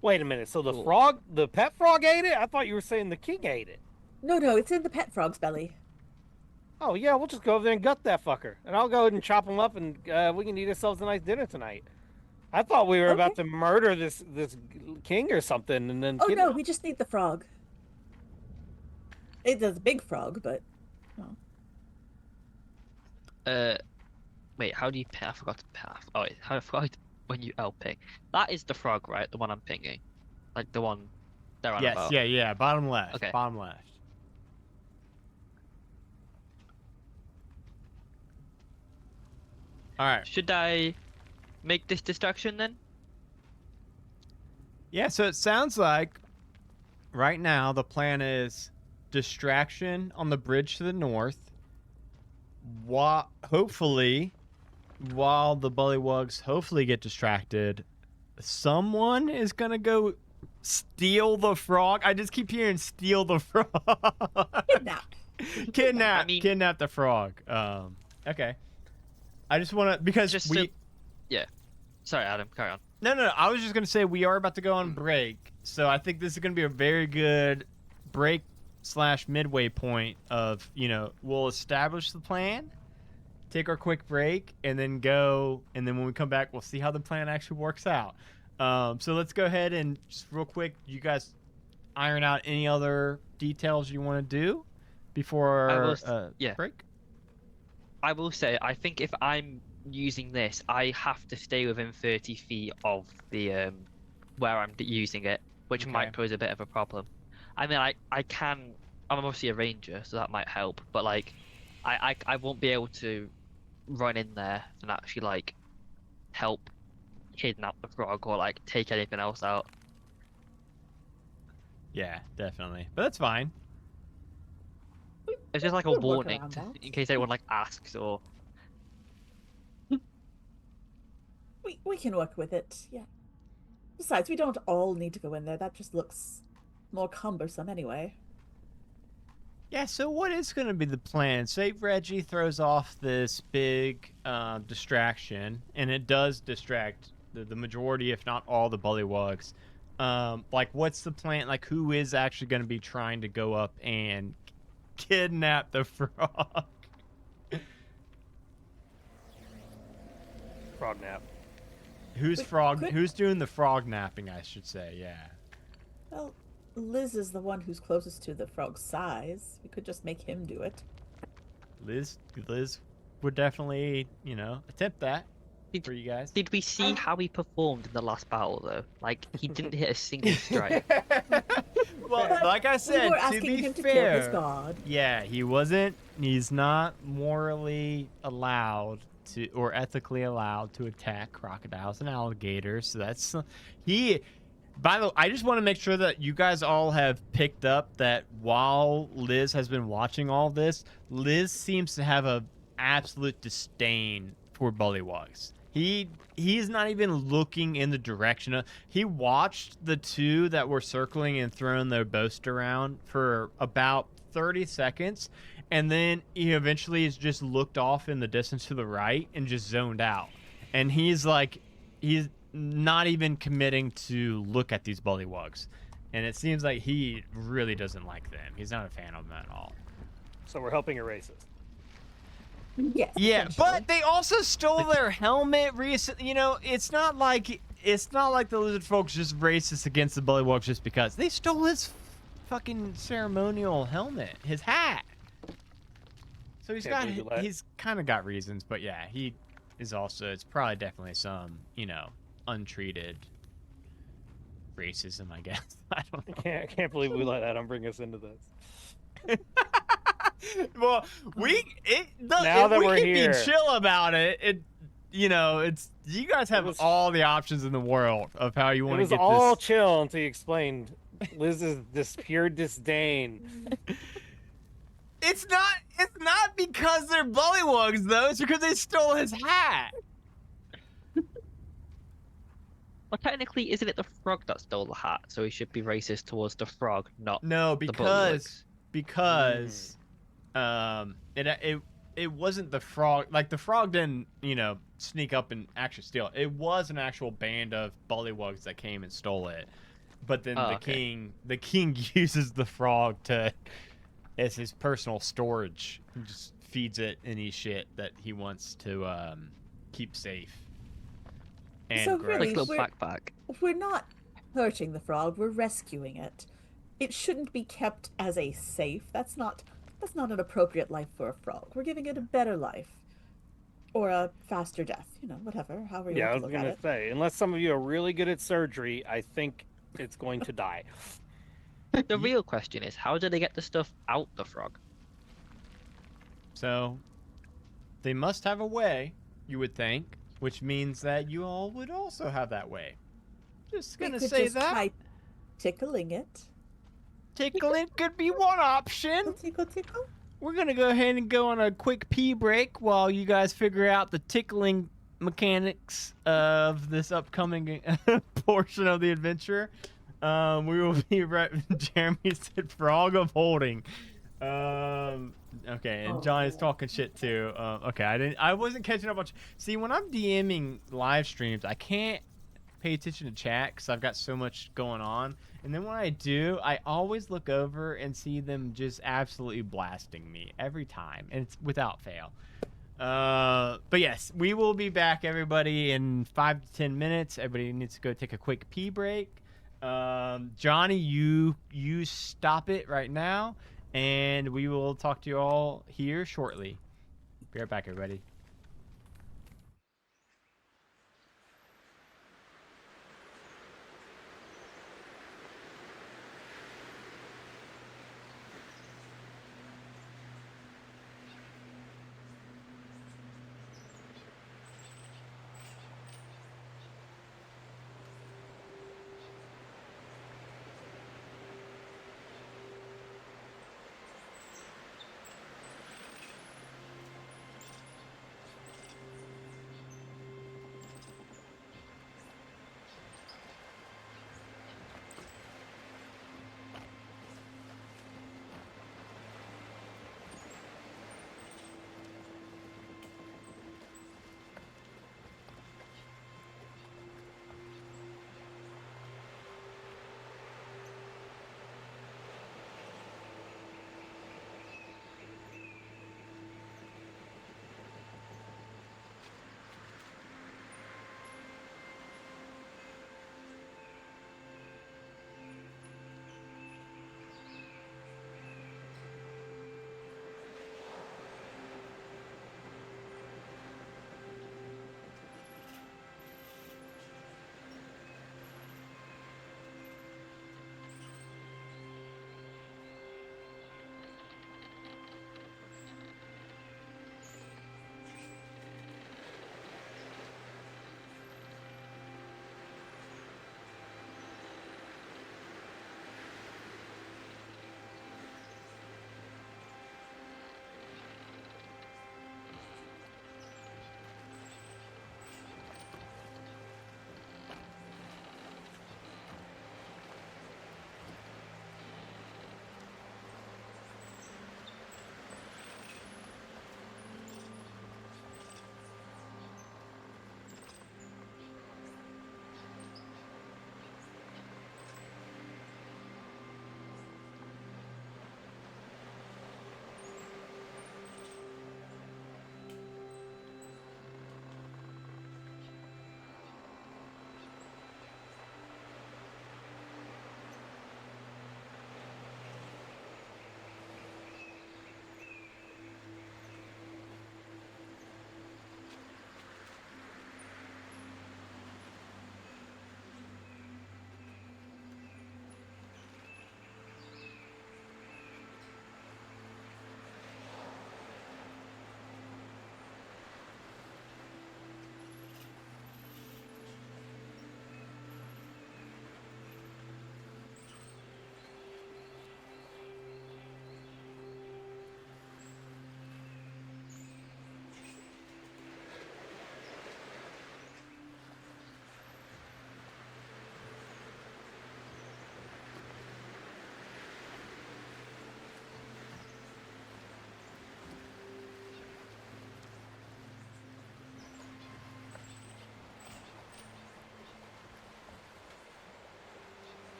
Wait a minute. So the Cool. frog, the pet frog ate it? I thought you were saying the king ate it. No, it's in the pet frog's belly. Oh yeah, we'll just go over there and gut that fucker, and I'll go ahead and chop him up, and we can eat ourselves a nice dinner tonight. I thought we were about to murder this king or something, and then. Oh kidnap no, we just need the frog. It's a big frog, but Wait, how do you ping? I forgot to ping. Oh, wait, I forgot when you ping. That is the frog, right? The one I'm pinging, like the one they're on Yes, about. yeah. Bottom left. Okay. Bottom left. All right. Should I make this distraction then? Yeah, so it sounds like right now the plan is distraction on the bridge to the north. Hopefully, while the bullywugs hopefully get distracted, someone is gonna go steal the frog. I just keep hearing steal the frog. kidnap. I mean- Kidnap the frog. Okay. I just want to because Just we. Yeah. Sorry, Adam. Carry on. No. I was just gonna say we are about to go on break, so I think this is gonna be a very good break / midway point of we'll establish the plan, take our quick break, and then go, and then when we come back, we'll see how the plan actually works out. So let's go ahead and just real quick, you guys iron out any other details you want to do before yeah. break? I will say, I think if I'm using this, I have to stay within 30 feet of the where I'm using it, which might Okay. pose a bit of a problem. I mean, I can. I'm obviously a ranger, so that might help. But like, I won't be able to run in there and actually like help kidnap the frog or like take anything else out. Yeah, definitely. But that's fine. It's just like a We'll work warning around that. in case anyone like asks or. We can work with it, yeah. Besides, we don't all need to go in there. That just looks more cumbersome anyway. Yeah, so what is going to be the plan? Say Reggie throws off this big distraction, and it does distract the majority, if not all, the bullywugs. Like, what's the plan? Like, who is actually going to be trying to go up and kidnap the frog? Frog nap. Who's doing the frog napping, I should say, yeah. Well, Liz is the one who's closest to the frog's size. We could just make him do it. Liz would definitely, attempt that for you guys. Did we see how he performed in the last battle though? Like he didn't hit a single strike. Well, like I said, we were to asking be him fair, to kill his god. yeah, he's not morally allowed to, or ethically allowed to attack crocodiles and alligators. So that's, by the way, I just want to make sure that you guys all have picked up that while Liz has been watching all this, Liz seems to have a absolute disdain for bullywugs. He's not even looking in the direction of. He watched the two that were circling and throwing their boast around for about 30 seconds, and then he eventually has just looked off in the distance to the right and just zoned out. And he's not even committing to look at these bullywugs. And it seems like he really doesn't like them. He's not a fan of them at all. So we're helping a racist. Yes. Yeah, but they also stole their helmet recently. It's not like the lizard folks just racist against the bullywugs just because they stole his fucking ceremonial helmet, his hat. So he's kind of got reasons, but yeah, he is also. It's probably definitely some untreated racism, I guess. I don't know. I can't believe we let Adam bring us into this. Well, now that we're here, be chill about it. It's you guys have all the options in the world of how you want to get this. It was all chill until you explained Liz's this pure disdain. It's not because they're bullywugs though. It's because they stole his hat. Well, technically, isn't it the frog that stole the hat? So he should be racist towards the frog, not the bullywugs. because it wasn't the frog. Like the frog didn't sneak up and actually steal it. It was an actual band of bullywugs that came and stole it. But then the king uses the frog as his personal storage. He just feeds it any shit that he wants to keep safe. And so grow. really, Like a little backpack. We're not hurting the frog. We're rescuing it. It shouldn't be kept as a safe. That's not an appropriate life for a frog. We're giving it a better life, or a faster death. Whatever. However you Yeah, I want was to look at gonna it. say, unless some of you are really good at surgery, I think it's going to die. The real question is, how do they get the stuff out the frog? So they must have a way, you would think, which means that you all would also have that way. Just gonna say just that. try tickling it. Tickling could be one option. Tickle. We're gonna go ahead and go on a quick pee break while you guys figure out the tickling mechanics of this upcoming portion of the adventure. We will be right. Jeremy said frog of holding. Okay, and Johnny's talking shit too. Okay, I wasn't catching up on. See, when I'm DMing live streams, I can't pay attention to chat because I've got so much going on. And then when I do, I always look over and see them just absolutely blasting me every time, and it's without fail. But yes, we will be back, everybody, in 5 to 10 minutes. Everybody needs to go take a quick pee break. Johnny, you stop it right now, and we will talk to you all here shortly. Be right back, everybody.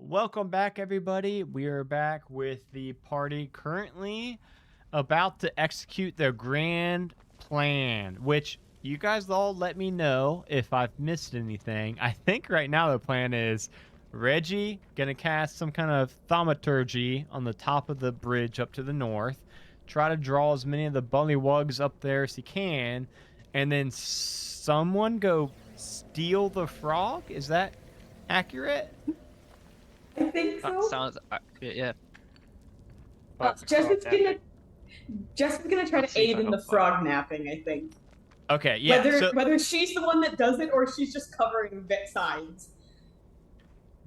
welcome back, everybody. We are back with the party currently about to execute their grand plan, which you guys all let me know if I've missed anything. I think right now the plan is Reggie gonna cast some kind of thaumaturgy on the top of the bridge up to the north, try to draw as many of the bullywugs up there as he can, and then someone go steal the frog. Is that accurate? I think That so. sounds accurate, yeah. Jess is gonna try Let's to see if aid I in can the find frog napping, I think. Okay, yeah. Whether she's the one that does it or she's just covering bit sides.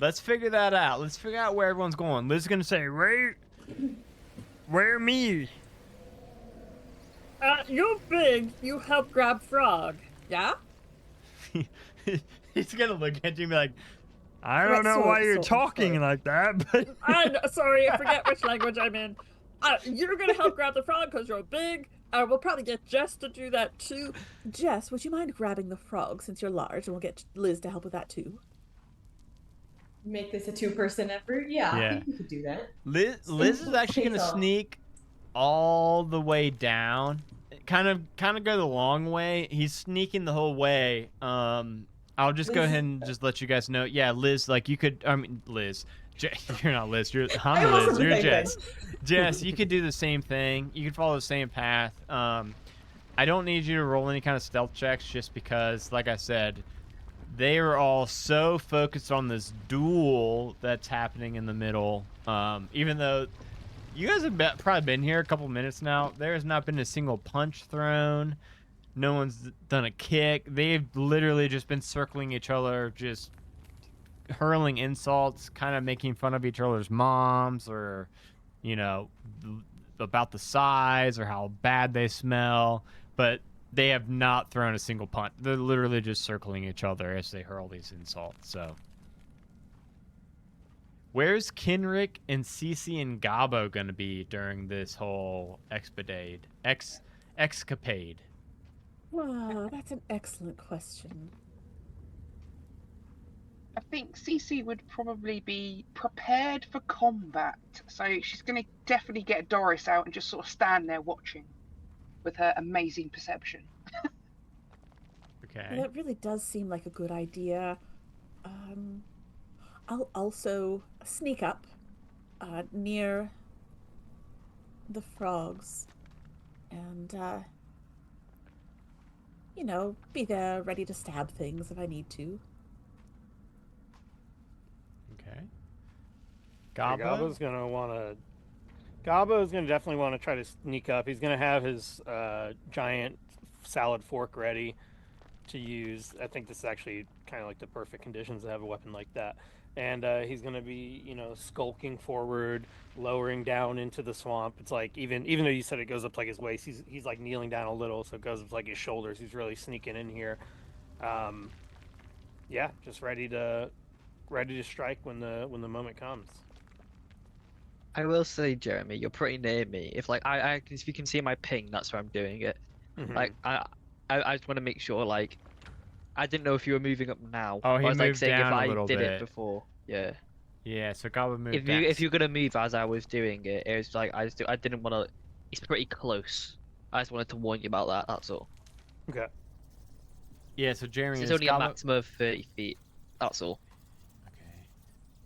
Let's figure that out. Let's figure out where everyone's going. Liz is gonna say, Where me? You're big. You help grab frog. Yeah? he's gonna look at you and be like, I don't know why you're talking like that, but Sorry, I forget which language I'm in. You're gonna help grab the frog because you're big. We'll probably get Jess to do that too. Jess, would you mind grabbing the frog since you're large, and we'll get Liz to help with that too? Make this a 2-person effort? Yeah, I Yeah. think we could do that. Liz is actually gonna sneak all the way down. Kind of go the long way. He's sneaking the whole way. I'll just go ahead and just let you guys know. Yeah, Liz, like you could. I mean, Liz. You're not Liz. I'm Liz. You're Jess. Jess, you could do the same thing. You could follow the same path. I don't need you to roll any kind of stealth checks, just because, like I said, they are all so focused on this duel that's happening in the middle. Even though you guys have probably been here a couple minutes now, there has not been a single punch thrown. No one's done a kick. They've literally just been circling each other, just hurling insults, kind of making fun of each other's moms, or, you know, about the size or how bad they smell. But they have not thrown a single punch. They're literally just circling each other as they hurl these insults. So, where's Kenrick and Cece and Gabo going to be during this whole escapade? Wow, that's an excellent question. I think Cece would probably be prepared for combat, so she's going to definitely get Doris out and just sort of stand there watching with her amazing perception. Okay. That really does seem like a good idea. I'll also sneak up near the frogs and, you know, be there ready to stab things if I need to. Okay. Gabbo's gonna definitely want to try to sneak up. He's gonna have his giant salad fork ready to use. I think this is actually kind of like the perfect conditions to have a weapon like that. And he's gonna be, you know, skulking forward, lowering down into the swamp. It's like even though you said it goes up like his waist, he's like kneeling down a little, so it goes up like his shoulders. He's really sneaking in here. Yeah, just ready to strike when the moment comes. I will say, Jeremy, you're pretty near me. If like if you can see my ping, that's where I'm doing it. Mhm. Like I just want to make sure. Like, I didn't know if you were moving up now. Oh, he I was like moved saying down if a I little did bit. it before. Yeah. Yeah, so Gabo moved If you're gonna move as I was doing it, it was like I didn't want to. It's pretty close. I just wanted to warn you about that. That's all. Okay. Yeah, so Jeremy It's is only a Gabo... maximum of 30 feet. That's all. Okay.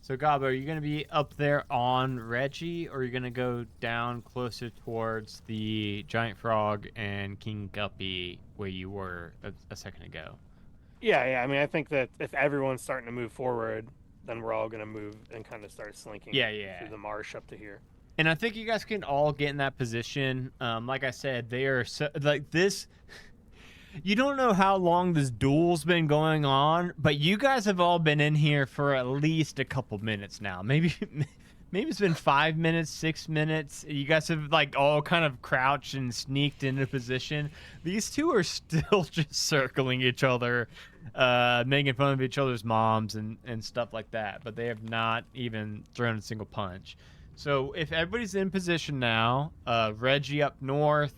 So Gabo, are you going to be up there on Reggie, or are you going to go down closer towards the giant frog and King Guppy where you were a second ago? Yeah. I mean, I think that if everyone's starting to move forward, then we're all gonna move and kind of start slinking. Through the marsh up to here. And I think you guys can all get in that position. Like I said, they are so, like this. You don't know how long this duel's been going on, but you guys have all been in here for at least a couple minutes now. Maybe it's been 5 minutes, 6 minutes. You guys have like all kind of crouched and sneaked into position. These two are still just circling each other, making fun of each other's moms and stuff like that. But they have not even thrown a single punch. So if everybody's in position now, Reggie up north,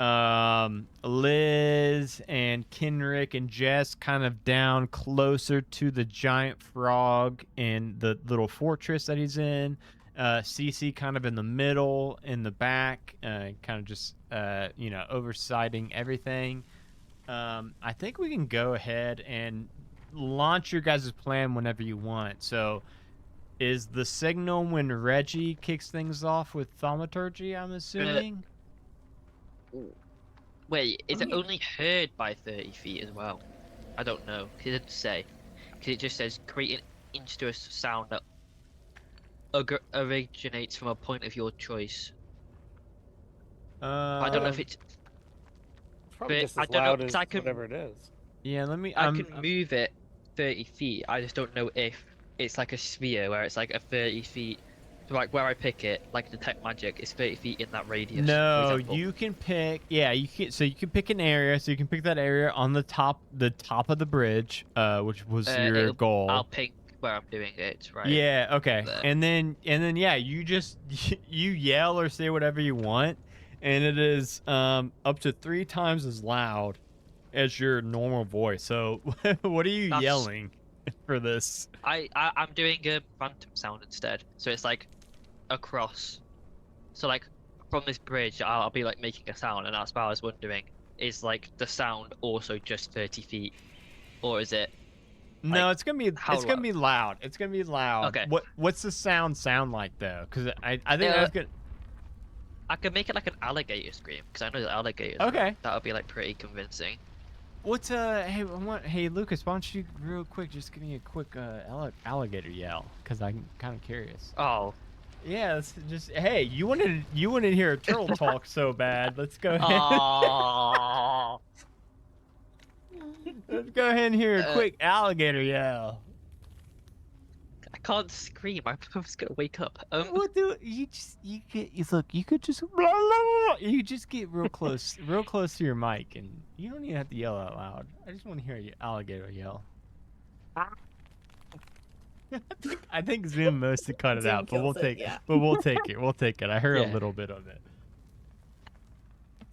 Liz and Kenrick and Jess kind of down closer to the giant frog in the little fortress that he's in. Cece kind of in the middle, in the back, kind of just oversighting everything. I think we can go ahead and launch your guys' plan whenever you want. So, is the signal when Reggie kicks things off with thaumaturgy, I'm assuming? Wait, is it only heard by 30 feet as well? I don't know. It didn't say. Because it just says create an interest sound that originates from a point of your choice. I don't know if it's... It's probably but just I as don't know, loud 'cause as I can- whatever it is. Yeah, let me. I can move it 30 feet. I just don't know if it's like a sphere where it's like a 30 feet. So like where I pick it, like detect magic, it's 30 feet in that radius. for No, example. you can pick. Yeah, you can. So you can pick an area. So you can pick that area on the top of the bridge, which was your goal. I'll pick where I'm doing it, right? Yeah. Okay. There. And then yeah, you just you yell or say whatever you want, and it is up to 3 times as loud as your normal voice. So what are you yelling for this? I'm doing a phantom sound instead. So it's like across. So like from this bridge, I'll be like making a sound, and that's what I was wondering. Is like the sound also just 30 feet, or is it? No, like, it's gonna be loud. It's gonna be loud. Okay. What's the sound like though? Because I think that's good. I could make it like an alligator scream because I know the alligators. Okay. That would be like pretty convincing. What's hey Lucas, why don't you real quick just give me a quick alligator yell? Because I'm kind of curious. Oh. Yeah, it's just hey, you wanted to hear a turtle talk so bad. Let's go ahead. Oh. Let's go ahead and hear a quick alligator yell. I can't scream. I'm just gonna wake up. What do you could just get real close to your mic, and you don't even have to yell out loud. I just want to hear your alligator yell. I think Zoom mostly cut it Zoom out, but we'll kills it, take yeah. we'll take it. We'll take it. I heard a Yeah. little bit of it.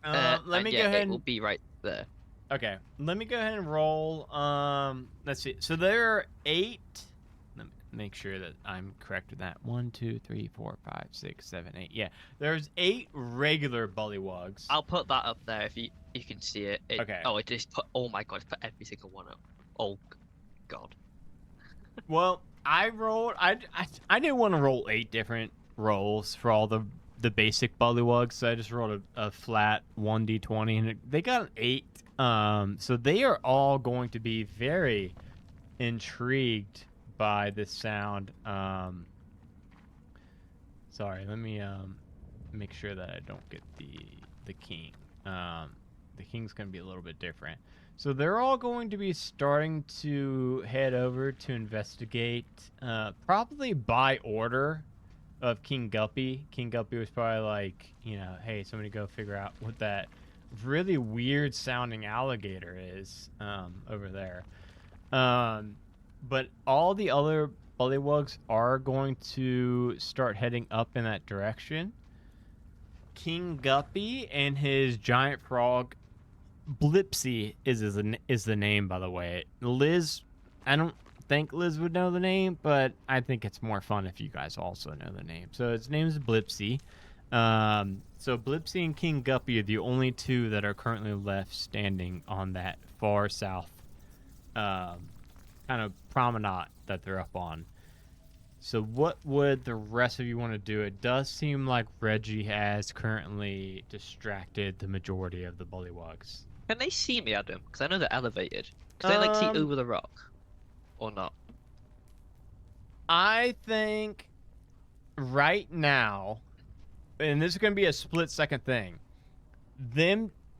Let me yeah, go ahead. It will be right there. Okay, let me go ahead and roll. Let's see. So there are 8. Let me make sure that I'm correct with that. 1, 2, 3, 4, 5, 6, 7, 8. Yeah, there's 8 regular bullywugs. I'll put that up there if you can see it. Okay. Oh, it just put. Oh my god! It's put every single one up. Oh, god. Well, I rolled. I didn't want to roll 8 different rolls for all the basic bullywugs, so I just rolled a flat 1d20, and they got an 8. So they are all going to be very intrigued by this sound. Sorry, let me make sure that I don't get the king. The king's gonna be a little bit different. So they're all going to be starting to head over to investigate, probably by order of King Guppy. King Guppy was probably like, hey, somebody go figure out what that really weird sounding alligator is over there. But all the other bullywugs are going to start heading up in that direction. King Guppy and his giant frog Blipsy is the name, by the way. Liz, I don't think Liz would know the name, but I think it's more fun if you guys also know the name. So his name is Blipsy. So Blipsy and King Guppy are the only 2 that are currently left standing on that far south kind of promenade that they're up on. So what would the rest of you want to do? It does seem like Reggie has currently distracted the majority of the bullywugs. Can they see me, Adam? Because I know they're elevated. Can they like see over the rock, or not? I think right now, and this is going to be a split-second thing.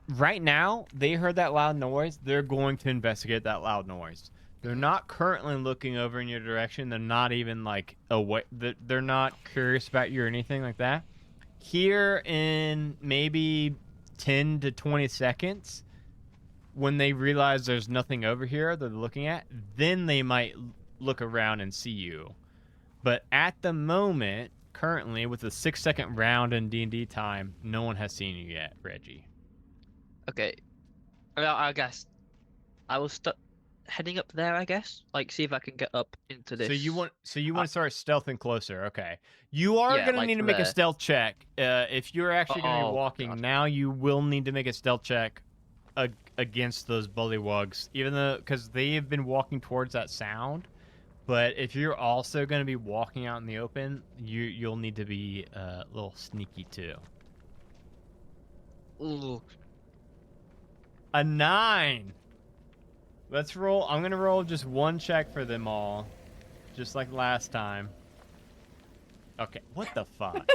Right now, they heard that loud noise. They're going to investigate that loud noise. They're not currently looking over in your direction. They're not even like away. They're not curious about you or anything like that. Here in maybe 10 to 20 seconds, when they realize there's nothing over here that they're looking at, then they might look around and see you. But at the moment, currently, with the 6-second round in D&D time, no one has seen you yet, Reggie. Okay. Well, I guess I will start heading up there. I guess, like, see if I can get up into this. So you want to start stealthing closer. Okay. You are Yeah, going to like need to make a there. stealth check. If you're actually going to be Oh, walking God. now, you will need to make a stealth check against those bullywugs, even though because they have been walking towards that sound. But if you're also going to be walking out in the open, you'll need to be a little sneaky too. Ooh. A 9. Let's roll. I'm going to roll just one check for them all, just like last time. Okay, what the fuck?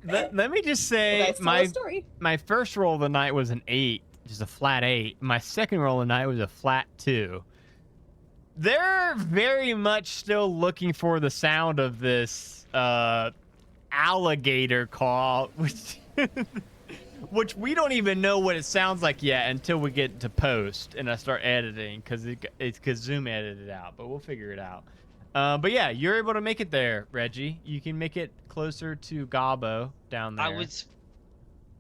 let me just say Let's tell a story. my first roll of the night was an 8, just a flat 8. My second roll of the night was a flat 2. They're very much still looking for the sound of this alligator call, which we don't even know what it sounds like yet until we get to post and I start editing because Zoom edited it out, but we'll figure it out. But yeah, you're able to make it there, Reggie. You can make it closer to Gabo down there.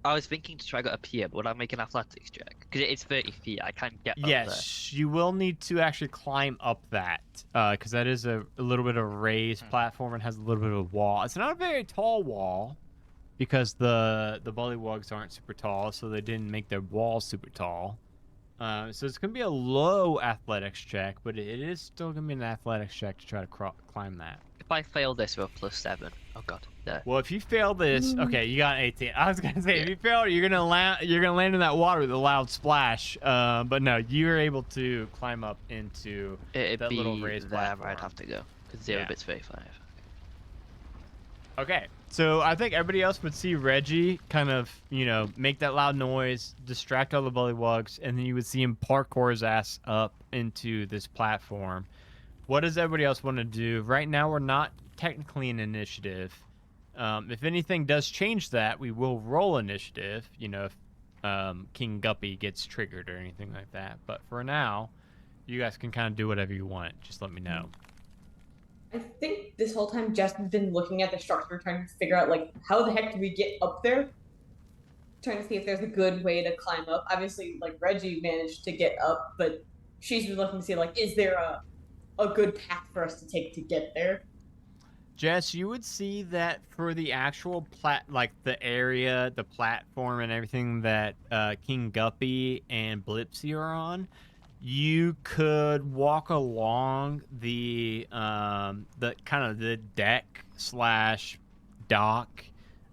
I was thinking to try to get up here, but would I make an athletics check? Because it's 30 feet. I can't get up there. Yes, you will need to actually climb up that, because that is a little bit of a raised platform and has a little bit of a wall. It's not a very tall wall, because the bullywugs aren't super tall, so they didn't make their wall super tall. So it's gonna be a low athletics check, but it is still gonna be an athletics check to try to climb that. If I fail this, we're +7. Oh god. There. Well, if you fail this, okay, you got an 18. I was gonna say if you fail, you're gonna land in that water with a loud splash. But no, you're able to climb up into It'd that be little raised there platform. I'd have to go because 0 bits 35. Okay, so I think everybody else would see Reggie kind of, make that loud noise, distract all the bullywugs, and then you would see him parkour his ass up into this platform. What does everybody else want to do? Right now, we're not technically in initiative. If anything does change that, we will roll initiative, if King Guppy gets triggered or anything like that. But for now, you guys can kind of do whatever you want. Just let me know. I think this whole time Jess has been looking at the structure, trying to figure out, like, how the heck do we get up there? Trying to see if there's a good way to climb up. Obviously, like, Reggie managed to get up, but she's been looking to see, like, is there a good path for us to take to get there? Jess, you would see that for the actual the area, the platform, and everything that King Guppy and Blipsy are on, you could walk along the kind of the deck / dock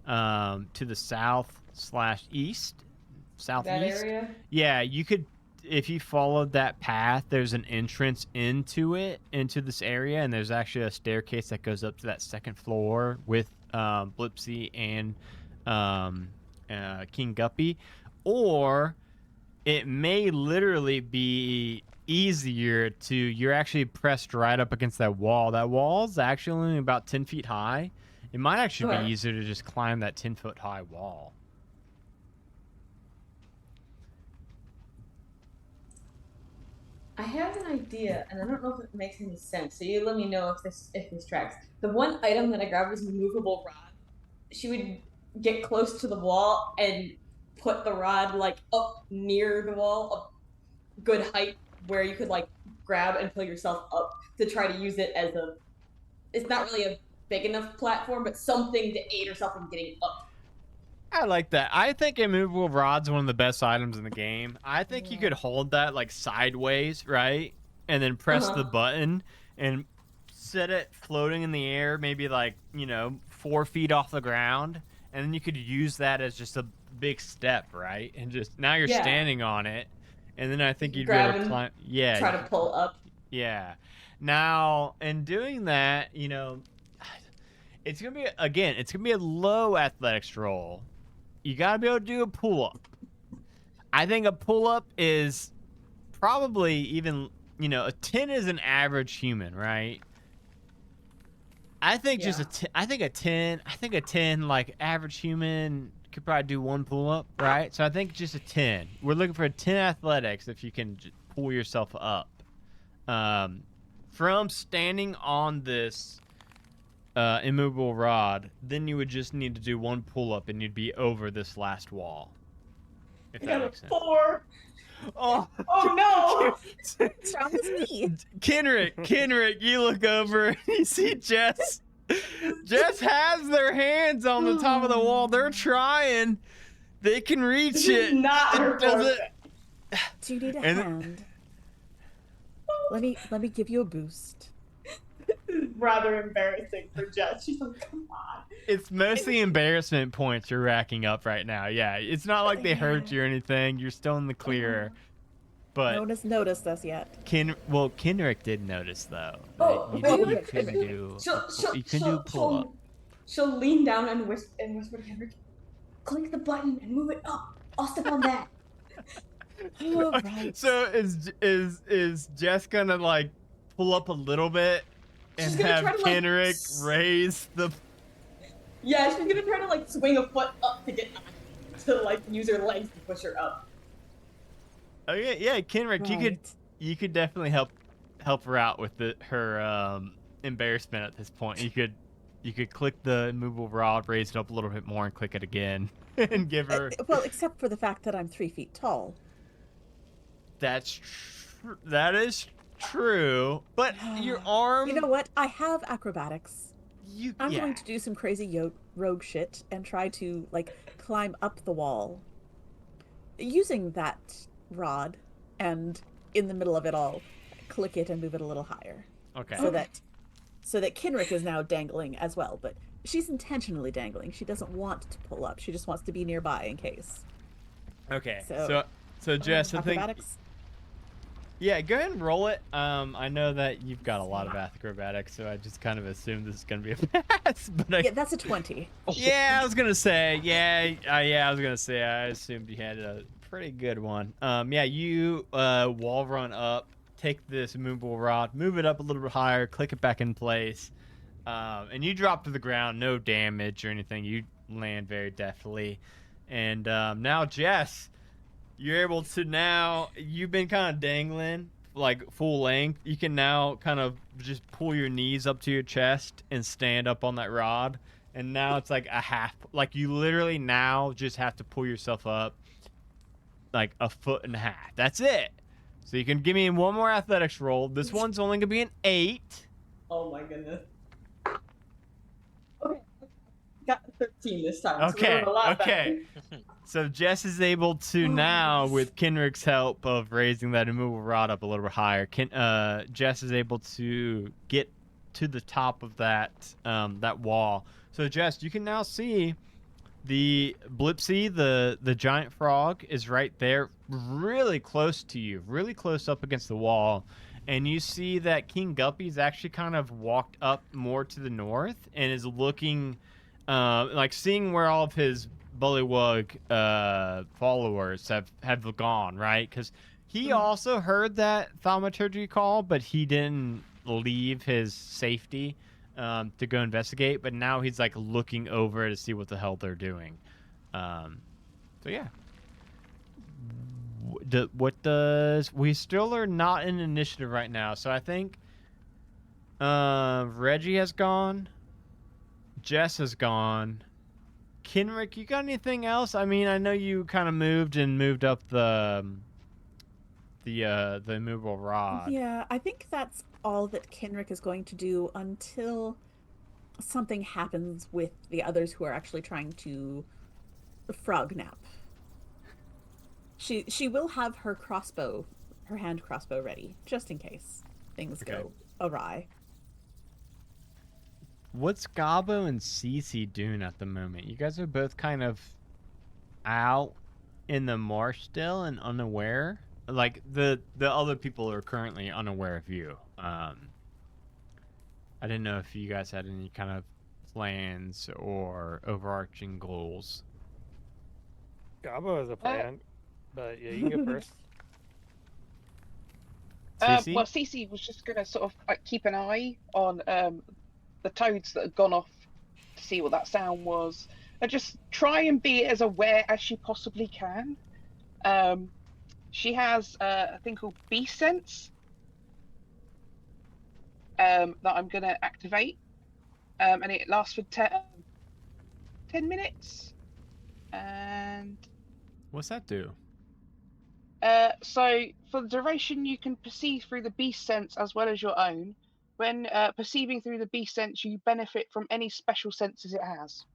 to the south/east, southeast. That area? Yeah, you could. If you followed that path, there's an entrance into this area, and there's actually a staircase that goes up to that second floor with Blipsy and King Guppy. Or it may literally be easier you're actually pressed right up against that wall. That wall is actually only about 10 feet high. It might actually be easier to just climb that 10-foot high wall. I have an idea, and I don't know if it makes any sense. So you let me know if this tracks. The one item that I grabbed was a movable rod. She would get close to the wall and put the rod like up near the wall, a good height where you could like grab and pull yourself up to try to use it as it's not really a big enough platform, but something to aid herself in getting up. I like that. I think immovable rod's one of the best items in the game. I think you could hold that like sideways, right? And then press the button and set it floating in the air, maybe like, 4 feet off the ground. And then you could use that as just a big step, right? And just now you're standing on it. And then I think you'd be able to climb. Yeah. Try to pull up. Yeah. Now, in doing that, it's going to be a low athletics roll. You got to be able to do a pull-up. I think a pull-up is probably even, a 10 is an average human, right? I think I think a 10, like, average human could probably do one pull-up, right? So I think just a 10. We're looking for a 10 athletics if you can just pull yourself up. From standing on this immovable rod, then you would just need to do one pull-up and you'd be over this last wall. If I that got a makes sense. 4. Oh, Oh no! Strong as me. Kenrick, you look over and you see Jess. Jess has their hands on the top of the wall. They're trying. They can reach This it. is not her It doesn't. forte. Do you need a And- hand? Let me give you a boost. This is rather embarrassing for Jess. She's like, come on. It's mostly embarrassment points you're racking up right now. Yeah, it's not like they hurt you or anything. You're still in the clear. No But one has noticed us yet. Kenrick did notice though. Oh, that wait, you wait, can wait. do you can do She'll, pull up. she'll lean down and whisper to Henrik, click the button and move it up. I'll step on that. All Okay, right. so is Jess gonna like pull up a little bit and She's gonna have try to, like, Kenrick raise the? Yeah, she's gonna try to like swing a foot up to get to like use her legs to push her up. Oh yeah, Kenrick, Right. you could definitely help her out with her embarrassment at this point. You could click the movable rod, raise it up a little bit more, and click it again, and give her. Well, except for the fact that I'm 3 feet tall. That is true, but your arm. You know what? I have acrobatics. I'm yeah. going to do some crazy rogue shit and try to like climb up the wall using that rod, and in the middle of it all, click it and move it a little higher. Okay. So that Kenrick is now dangling as well, but she's intentionally dangling. She doesn't want to pull up. She just wants to be nearby in case. Okay. So- So Jess, I think. Acrobatics. Yeah, go ahead and roll it. I know that you've got a lot of acrobatics, so I just kind of assumed this is gonna be a pass. But Yeah, that's a 20. yeah, I was gonna say, I was gonna say, I assumed you had a pretty good one. Yeah, you wall run up, take this movable rod, move it up a little bit higher, click it back in place, and you drop to the ground, no damage or anything. You land very deftly, and now Jess. You're able to now, you've been kind of dangling, like full length. You can now kind of just pull your knees up to your chest and stand up on that rod. And now it's like a half, like you literally now just have to pull yourself up like a foot and a half. That's it. So you can give me one more athletics roll. This one's only going to be an 8. Oh my goodness. Okay. Got 13 this time. So we're Okay, doing a lot okay. better. So Jess is able to now, with Kenrick's help of raising that immovable rod up a little bit higher, Jess is able to get to the top of that that wall. So Jess, you can now see the Blipsy, the giant frog, is right there, really close to you, really close up against the wall. And you see that King Guppy's actually kind of walked up more to the north and is looking, like seeing where all of his Bullywug followers have gone, right? Because he also heard that thaumaturgy call, but he didn't leave his safety to go investigate. But now he's like looking over to see what the hell they're doing. So yeah. We still are not in initiative right now, so I think Reggie has gone, Jess has gone. Kenrick, you got anything else? I mean, I know you kind of moved up the immovable rod. Yeah, I think that's all that Kenrick is going to do until something happens with the others who are actually trying to frog nap. She will have her crossbow, her hand crossbow ready, just in case things go awry. What's Gabo and Cece doing at the moment? You guys are both kind of out in the marsh still and unaware. Like the other people are currently unaware of you. I didn't know if you guys had any kind of plans or overarching goals. Gabo has a plan, but yeah, you can go first. Cece? Well, Cece was just going to sort of like keep an eye on the toads that had gone off to see what that sound was, and just try and be as aware as she possibly can. She has a thing called Beast Sense that I'm going to activate, and it lasts for 10 minutes. And What's that do? So for the duration, you can perceive through the beast sense as well as your own. When perceiving through the beast sense, you benefit from any special senses it has.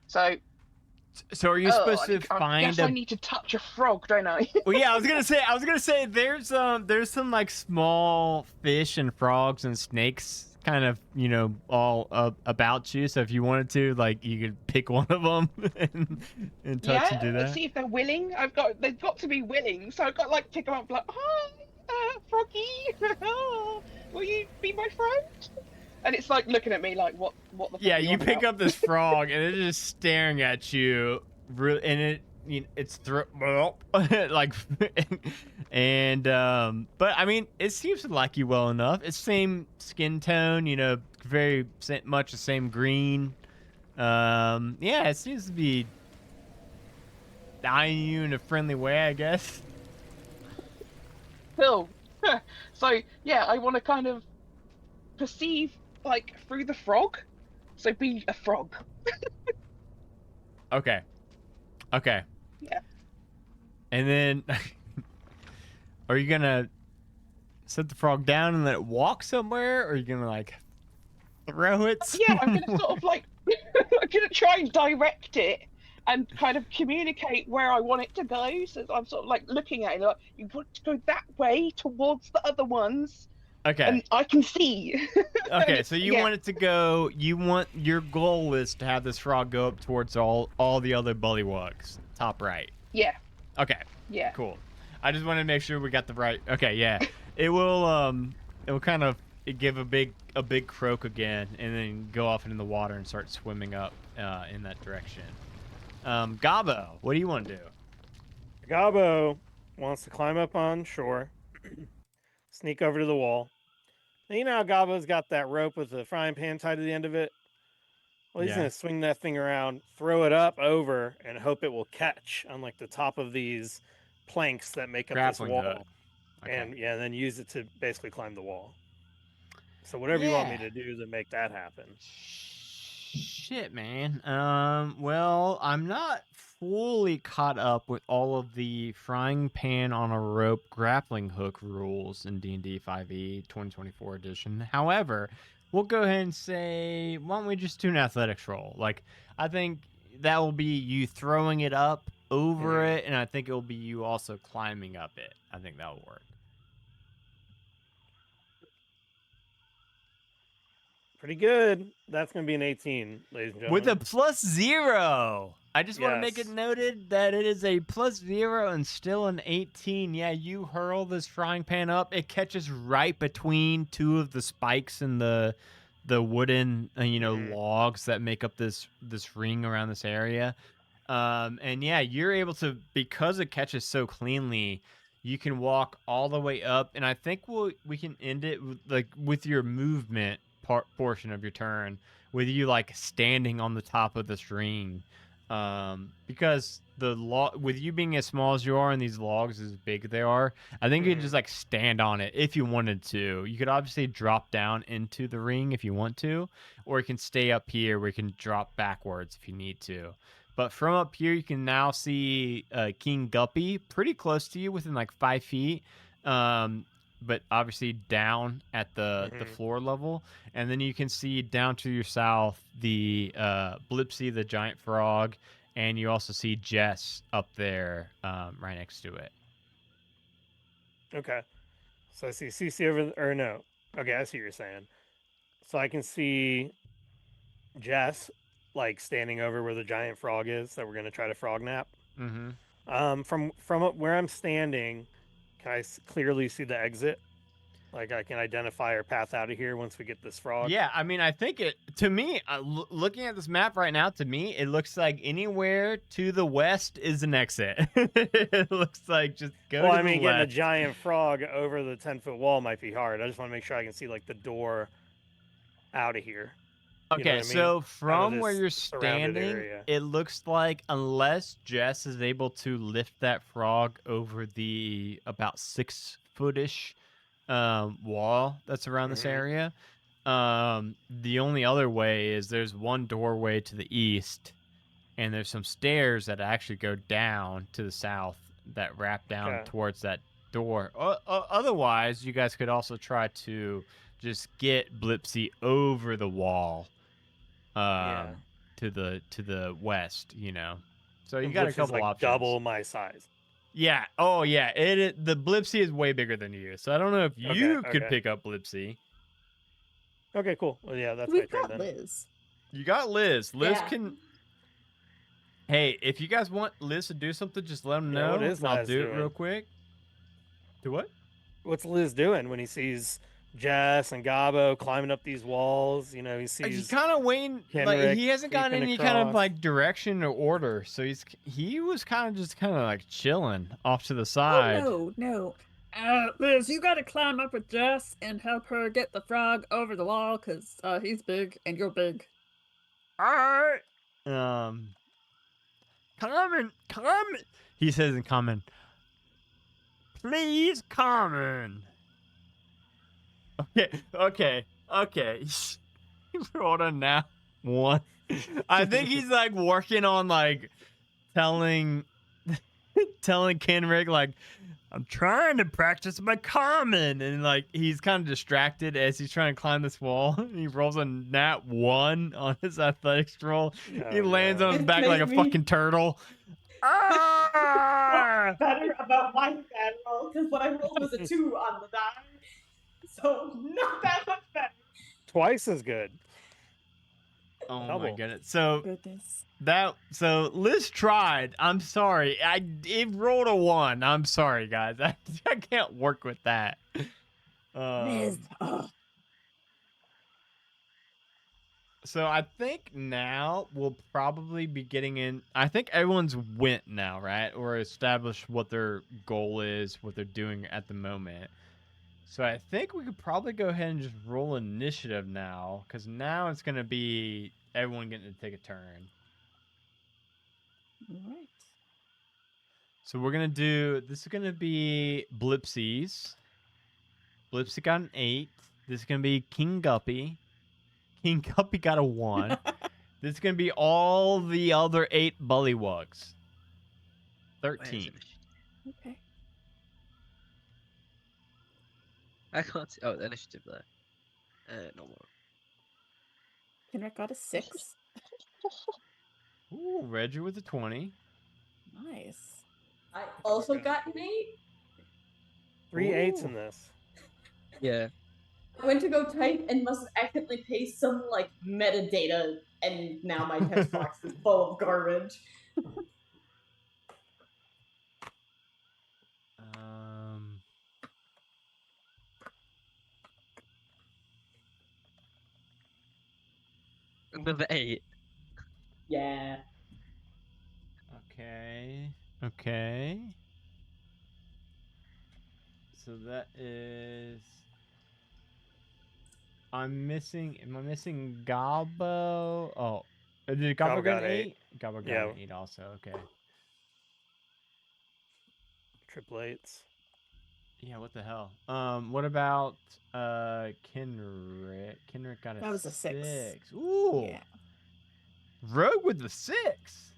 So, So are you supposed to I find guess I need to touch a frog, don't I? Well, yeah, I was gonna say there's some like small fish and frogs and snakes kind of all about you. So if you wanted to, like, you could pick one of them and touch and do Yeah, that. see if they're willing. They've got to be willing. So I've got to, like, pick them up, like, hi, froggy, will you be my friend? And it's like looking at me like, what the fuck Yeah, are you you on pick about? up this frog and it's just staring at you, and it's like, but I mean, it seems to like you well enough. It's same skin tone, very much the same green. Yeah, it seems to be eyeing you in a friendly way, I guess. Cool. So yeah, I want to kind of perceive like through the frog. So be a frog. Okay. Yeah. And then, are you gonna set the frog down and let it walk somewhere, or are you gonna like throw it Yeah, I'm gonna somewhere? sort of like I'm gonna try and direct it and kind of communicate where I want it to go. So I'm sort of like looking at it like, you want to go that way towards the other ones, Okay. and I can see. Okay, so you Yeah. want it to go. Your goal is to have this frog go up towards all the other bullywugs, top right. Yeah. Okay. Yeah. Cool. I just wanted to make sure we got the right. Okay, yeah. It will kind of give a big croak again, and then go off into the water and start swimming up in that direction. Gabo, what do you want to do? Gabo wants to climb up on shore, sneak over to the wall. Now, you know how Gabo's got that rope with the frying pan tied to the end of it? Well, he's Yeah. going to swing that thing around, throw it up over, and hope it will catch on like the top of these planks that make up Grappling this hook. wall. Okay. And yeah, then use it to basically climb the wall. So whatever you want me Yeah. to do to make that happen. Shit, man. Well, I'm not fully caught up with all of the frying pan on a rope grappling hook rules in D&D 5e 2024 edition. However, we'll go ahead and say, why don't we just do an athletics roll? Like, I think that will be you throwing it up over it, and I think it will be you also climbing up it. I think that'll work. Pretty good. That's going to be an 18, ladies and gentlemen. With a +0. I just want to make it Yes. noted that it is a +0 and still an 18. Yeah, you hurl this frying pan up. It catches right between two of the spikes in the wooden, logs that make up this ring around this area. And yeah, you're able to, because it catches so cleanly, you can walk all the way up, and I think we can end it with your movement portion of your turn, with you like standing on the top of this ring, because with you being as small as you are and these logs as big they are, I think you could just like stand on it if you wanted to. You could obviously drop down into the ring if you want to, or you can stay up here where you can drop backwards if you need to. But from up here, you can now see King Guppy pretty close to you, within like 5 feet. But obviously down at the floor level. And then you can see down to your south the Blipsy, the giant frog. And you also see Jess up there right next to it. Okay. So I see CC over or no. Okay, I see what you're saying. So I can see Jess like standing over where the giant frog is that we're going to try to frog nap. Mm-hmm. From where I'm standing, can I clearly see the exit? Like I can identify our path out of here once we get this frog. Yeah, I mean, I think to me, looking at this map right now, to me, it looks like anywhere to the west is an exit. It looks like just go to the getting a left. giant frog over the 10-foot wall might be hard. I just want to make sure I can see like the door out of here. Okay, you know what I mean? So from where this you're surrounded standing, area. it looks like, unless Jess is able to lift that frog over the about 6-foot-ish wall that's around this area, the only other way is there's one doorway to the east and there's some stairs that actually go down to the south that wrap down Okay. towards that door. Otherwise, you guys could also try to just get Blipsy over the wall, Yeah. to the west. You know, so you And got a Blips is couple like options. double my size. Yeah. Oh, yeah. The Blipsy is way bigger than you, so I don't know if you could okay. pick up Blipsy. Okay, cool. Well, yeah, that's my We've turn got then. Liz. You got Liz. Liz Yeah. can. Hey, if you guys want Liz to do something, just let them Yeah, know. what is I'll Liz do it doing? real quick. Do what? What's Liz doing when he sees Jess and Gabo climbing up these walls? You know, he He sees kind of waiting. Like Kenrick he hasn't gotten creeping any kind of across. like direction or order, so he was kind of like chilling off to the Oh side. no. Liz, you gotta climb up with Jess and help her get the frog over the wall, cause he's big and you're big. All right. Common. He says in common. Please, common. Okay. He rolled a nat 1. I think he's like working on like telling Kenrick like I'm trying to practice my common, and like he's kind of distracted as he's trying to climb this wall. He rolls a nat 1 on his athletics roll. He Oh, lands no. on his It back like a made me- fucking turtle. Ah! Better about my bad roll because what I rolled was a 2 on the die, so not that much better. Twice as good. Oh my Double. goodness. So Goodness. Liz tried. I'm sorry. It rolled a 1. I'm sorry, guys. I can't work with that. Liz. Oh, So I think now we'll probably be getting in. I think everyone's went now, right? Or established what their goal is, what they're doing at the moment. So I think we could probably go ahead and just roll initiative now, because now it's going to be everyone getting to take a turn. all right. So we're going to do, this is going to be Blipsies. Blipsy got an 8. This is going to be King Guppy. King Guppy got a 1. This is going to be all the other 8 bullywugs. Where's 13. initiative? Okay. I can't see. Oh, the initiative there. No more. Kenrick got a 6. Ooh, Reggie with a 20. Nice. I also got an 8. 3 8s Ooh. in this. Yeah. I went to go type and must have accidentally paste some like metadata, and now my text box is full of garbage. Another 8. Yeah. Okay. So that is. Am I missing Gabo? Oh. Did Gabo Gabo get got an 8. 8? Gabo got Yeah. an 8 also. Okay. Triple 8s. Yeah, what the hell? What about Kenrick? Kenrick got a That was a 6. Ooh. Yeah. Rogue with the 6.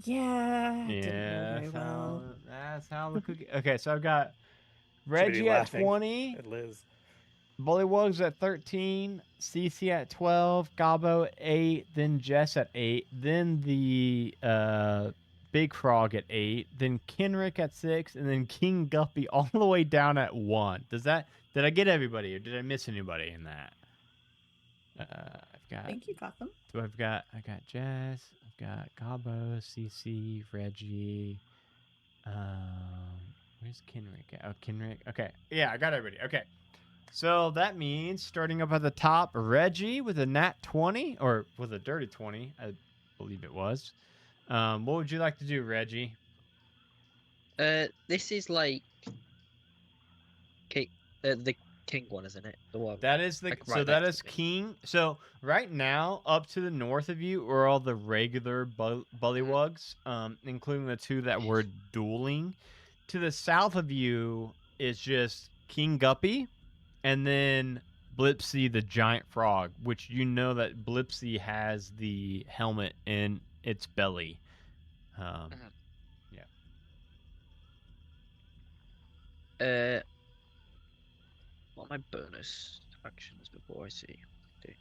Yeah. Didn't Yeah, roll very well. that's how the cookie. Okay, so I've got Should be Reggie at laughing 20, At Liz. Bullywugs at 13, Cece at 12, Gabo at 8, then Jess at 8, then the Big Frog at 8, then Kenrick at 6, and then King Guppy all the way down at 1. Did I get everybody, or did I miss anybody in that? I think you got them. So I got Jess, I've got Gabo, Cece, Reggie. Where's Kenrick at? Oh, Kenrick. Okay. Yeah, I got everybody. Okay. So that means starting up at the top, Reggie with a nat 20, or with a dirty 20, I believe it was. What would you like to do, Reggie? This is like the king one, isn't it? The one. That is the Like, so right that next is to me. King. So right now, up to the north of you are all the regular bullywugs, including the 2 that were dueling. To the south of you is just King Guppy, and then Blipsy the giant frog, which you know that Blipsy has the helmet in its belly. Mhm. Yeah. What are my bonus actions before I see? Do?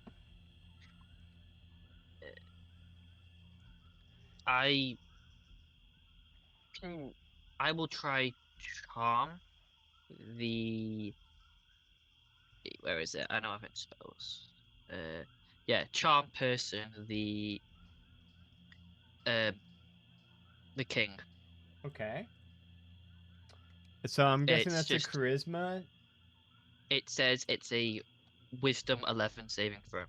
I can. I will try charm the. Where is it? I know I've in spells. Yeah, charm person um the king. Okay. So I'm guessing It's that's a just charisma. it says it's a wisdom 11 saving throw.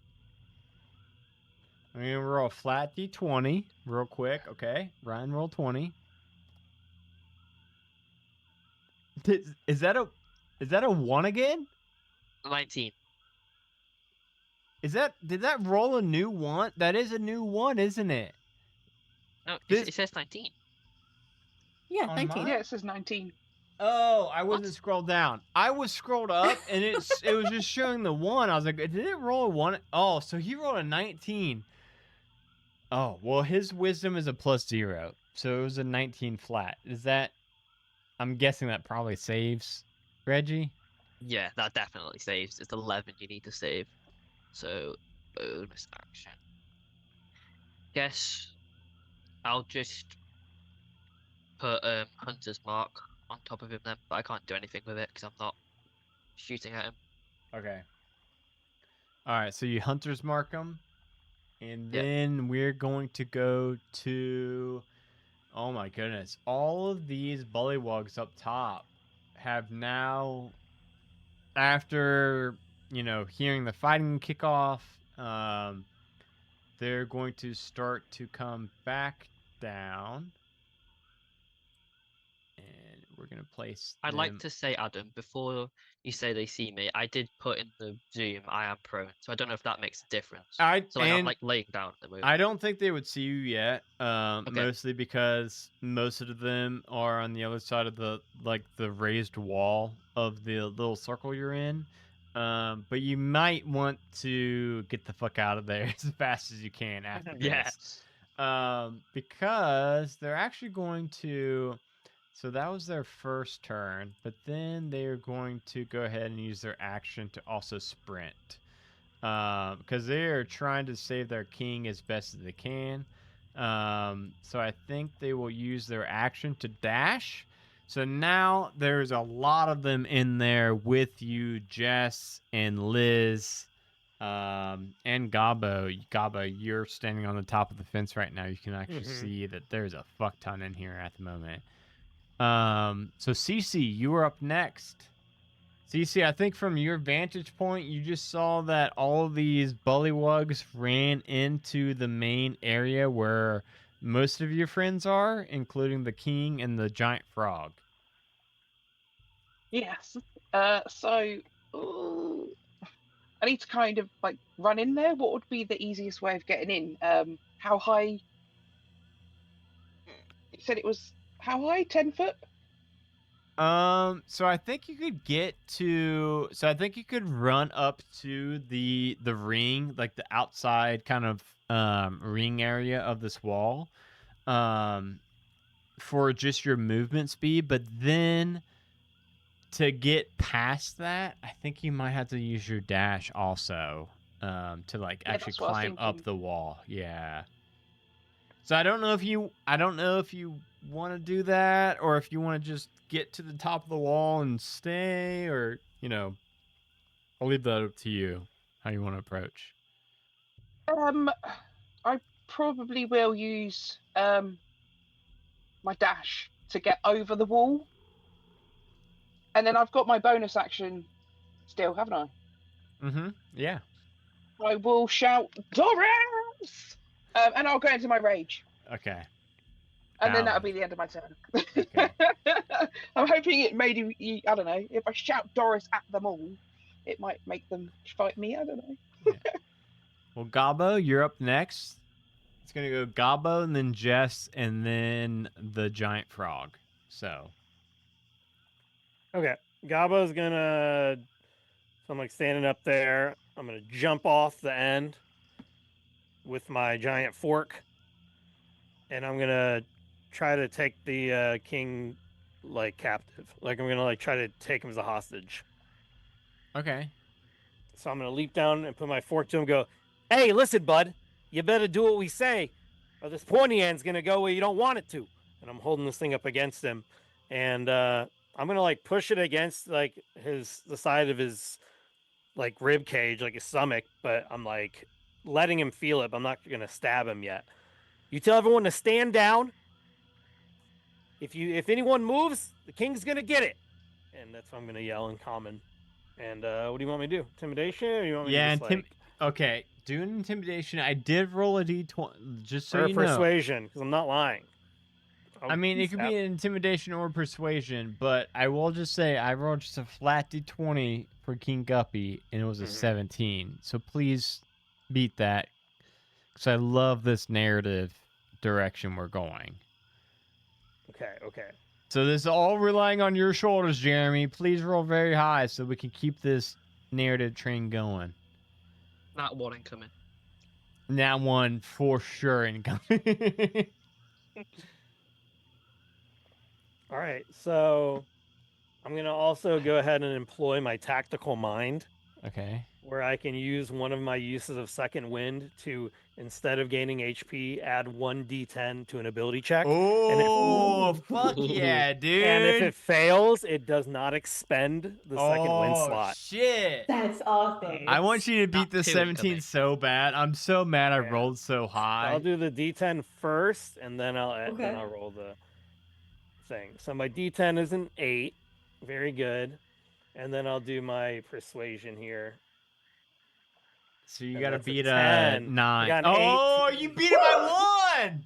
I'm gonna roll a flat d20 real quick. Okay, Ryan, roll 20. Is that a one again? 19. Did that roll a new one? That is a new one, isn't it? No, This it says 19. Yeah, on 19. mine? Yeah, it says 19. Oh, I What? wasn't scrolled down. I was scrolled up, and it was just showing the one. I was like, did it roll a one? Oh, so he rolled a 19. Oh, well, his wisdom is a +0, so it was a 19 flat. Is that? I'm guessing that probably saves Reggie. Yeah, that definitely saves. It's 11 you need to save. So bonus action. Guess I'll just put Hunter's Mark on top of him then, but I can't do anything with it because I'm not shooting at him. Okay. All right, so you hunters mark him, and Yep. then we're going to go to. Oh my goodness! All of these bullywugs up top have now, after hearing the fighting kick off, they're going to start to come back down, and we're gonna place I'd like them. to say, Adam, before you say they see me, I did put in the Zoom I am prone, so I don't know if that makes a difference. So like I'm like laying down at the moment. I don't think they would see you yet, Okay. mostly because most of them are on the other side of the raised wall of the little circle you're in. But you might want to get the fuck out of there as fast as you can after Yeah. this, because they're actually going to. So that was their first turn, but then they are going to go ahead and use their action to also sprint. Because they are trying to save their king as best as they can. So I think they will use their action to dash. So now there's a lot of them in there with you, Jess and Liz, and Gabo. Gabo, you're standing on the top of the fence right now. You can actually see that there's a fuck ton in here at the moment. So Cece, you are up next. Cece, I think from your vantage point, you just saw that all of these bullywugs ran into the main area where most of your friends are, including the king and the giant frog. Yes. So ooh, I need to kind of like run in there. What would be the easiest way of getting in? How high? You said it was how high? 10 foot? So I think you could get to. So I think you could run up to the ring, like the outside kind of ring area of this wall, for just your movement speed. But then to get past that, I think you might have to use your dash also, to like Yeah, actually that's what I was climb up thinking. the wall. Yeah. So I don't know if you want to do that, or if you want to just get to the top of the wall and stay, or I'll leave that up to you how you want to approach. I probably will use my dash to get over the wall, and then I've got my bonus action still, haven't I? Mm-hmm. Yeah. I will shout Doris, and I'll go into my rage, Okay. and then that'll Valid. be the end of my turn. Okay. I'm hoping it made you. I don't know. If I shout Doris at them all, it might make them fight me. I don't know. Yeah. Well, Gabo, you're up next. It's gonna go Gabo, and then Jess, and then the giant frog. So. Okay. Gabo's gonna. So I'm like standing up there. I'm gonna jump off the end with my giant fork and I'm gonna try to take the king like captive. Like I'm gonna like try to take him as a hostage. Okay. So I'm gonna leap down and put my fork to him. And go, hey, listen, bud, you better do what we say, or this pointy end's gonna go where you don't want it to. And I'm holding this thing up against him, and I'm gonna like push it against like the side of his like rib cage, like his stomach. But I'm like letting him feel it. But I'm not gonna stab him yet. You tell everyone to stand down. If anyone moves, the king's gonna get it. And that's what I'm gonna yell in common. And what do you want me to do? Intimidation, or you want me to just like Okay, do an intimidation. I did roll a d20, just so or you know. persuasion? Because I'm not lying. I mean, it could be an intimidation or persuasion, but I will just say I rolled just a flat d20 for King Guppy, and it was a 17. So please beat that, because I love this narrative direction we're going. Okay. So this is all relying on your shoulders, Jeremy. Please roll very high so we can keep this narrative train going. Not one incoming. That one for sure incoming. All right, so I'm going to also go ahead and employ my tactical mind. Okay. Where I can use one of my uses of second wind to, instead of gaining HP, add 1d10 to an ability check. Oh, fuck yeah, dude. And if it fails, it does not expend the second wind slot. Oh, shit. That's awesome. I want you to beat the Two 17 incoming. so bad. I'm so mad I rolled so high. I'll do the d10 first, and then I'll Okay. roll the thing. So my d10 is an 8. Very good. And then I'll do my persuasion here. So you And got to that's a beat 10. 9. I got an Oh, 8. you beat it by 1.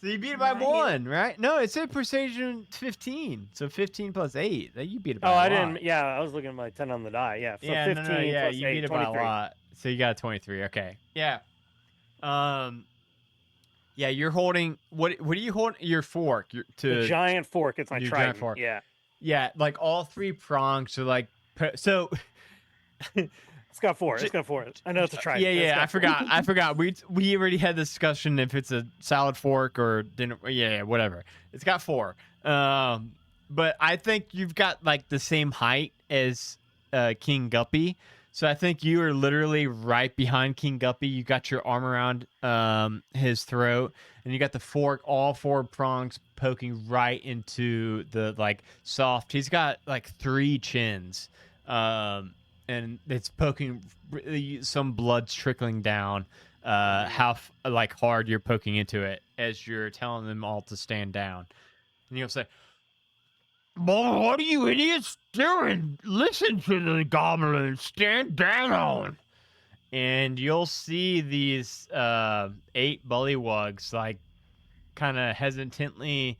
So you beat it by Nice. 1, right? No, it said persuasion 15. So 15 plus 8. That you beat it by a Oh, lot. I didn't. Yeah, I was looking at my 10 on the die. Yeah. So Yeah, 15 no, yeah, plus you 8, beat it 23. by a lot. So you got 23. Okay. Yeah. Yeah, you're holding what are you holding? Your fork. The giant fork. It's my your trident. giant fork. Yeah. Yeah, like all 3 prongs. So like so. It's got 4. It's got 4. I know it's a trident. but it's Yeah. got I 4. forgot. I forgot. We already had this discussion if it's a salad fork or dinner. Yeah, whatever. It's got 4. But I think you've got like the same height as King Guppy. So I think you are literally right behind King Guppy. You got your arm around his throat, and you got the fork, all 4 prongs poking right into the like soft. He's got like 3 chins, and it's poking. Some blood's trickling down. How like hard you're poking into it as you're telling them all to stand down, and you'll say, "Boy, what are you idiots doing? Listen to the goblin. Stand down." And you'll see these 8 bullywugs like kind of hesitantly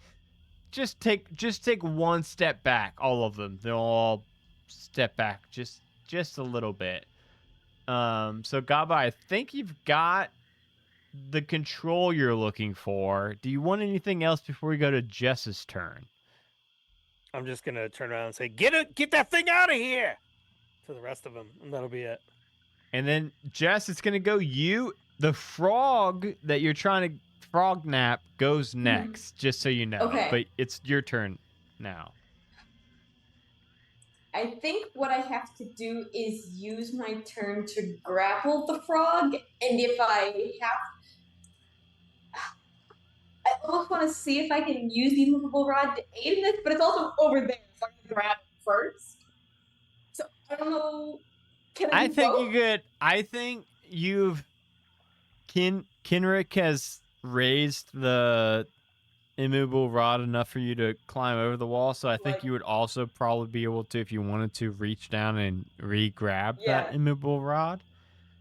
just take 1 step back. All of them. They'll all step back just a little bit. So Gaba, I think you've got the control you're looking for. Do you want anything else before we go to Jess's turn? I'm just gonna turn around and say, "Get that thing out of here!" to the rest of them, and that'll be it. And then Jess, it's gonna go you. The frog that you're trying to frog nap goes next, just so you know. Okay. But it's your turn now. I think what I have to do is use my turn to grapple the frog, and if I almost want to see if I can use the movable rod to aid in this, but it's also over there, so I'm gonna grab it first. So I don't know. Can I? I do think both? you could. I think you've. Kinrick has raised the immovable rod enough for you to climb over the wall, so I think Like- you would also probably be able to, if you wanted to, reach down and re-grab Yeah. that immovable rod.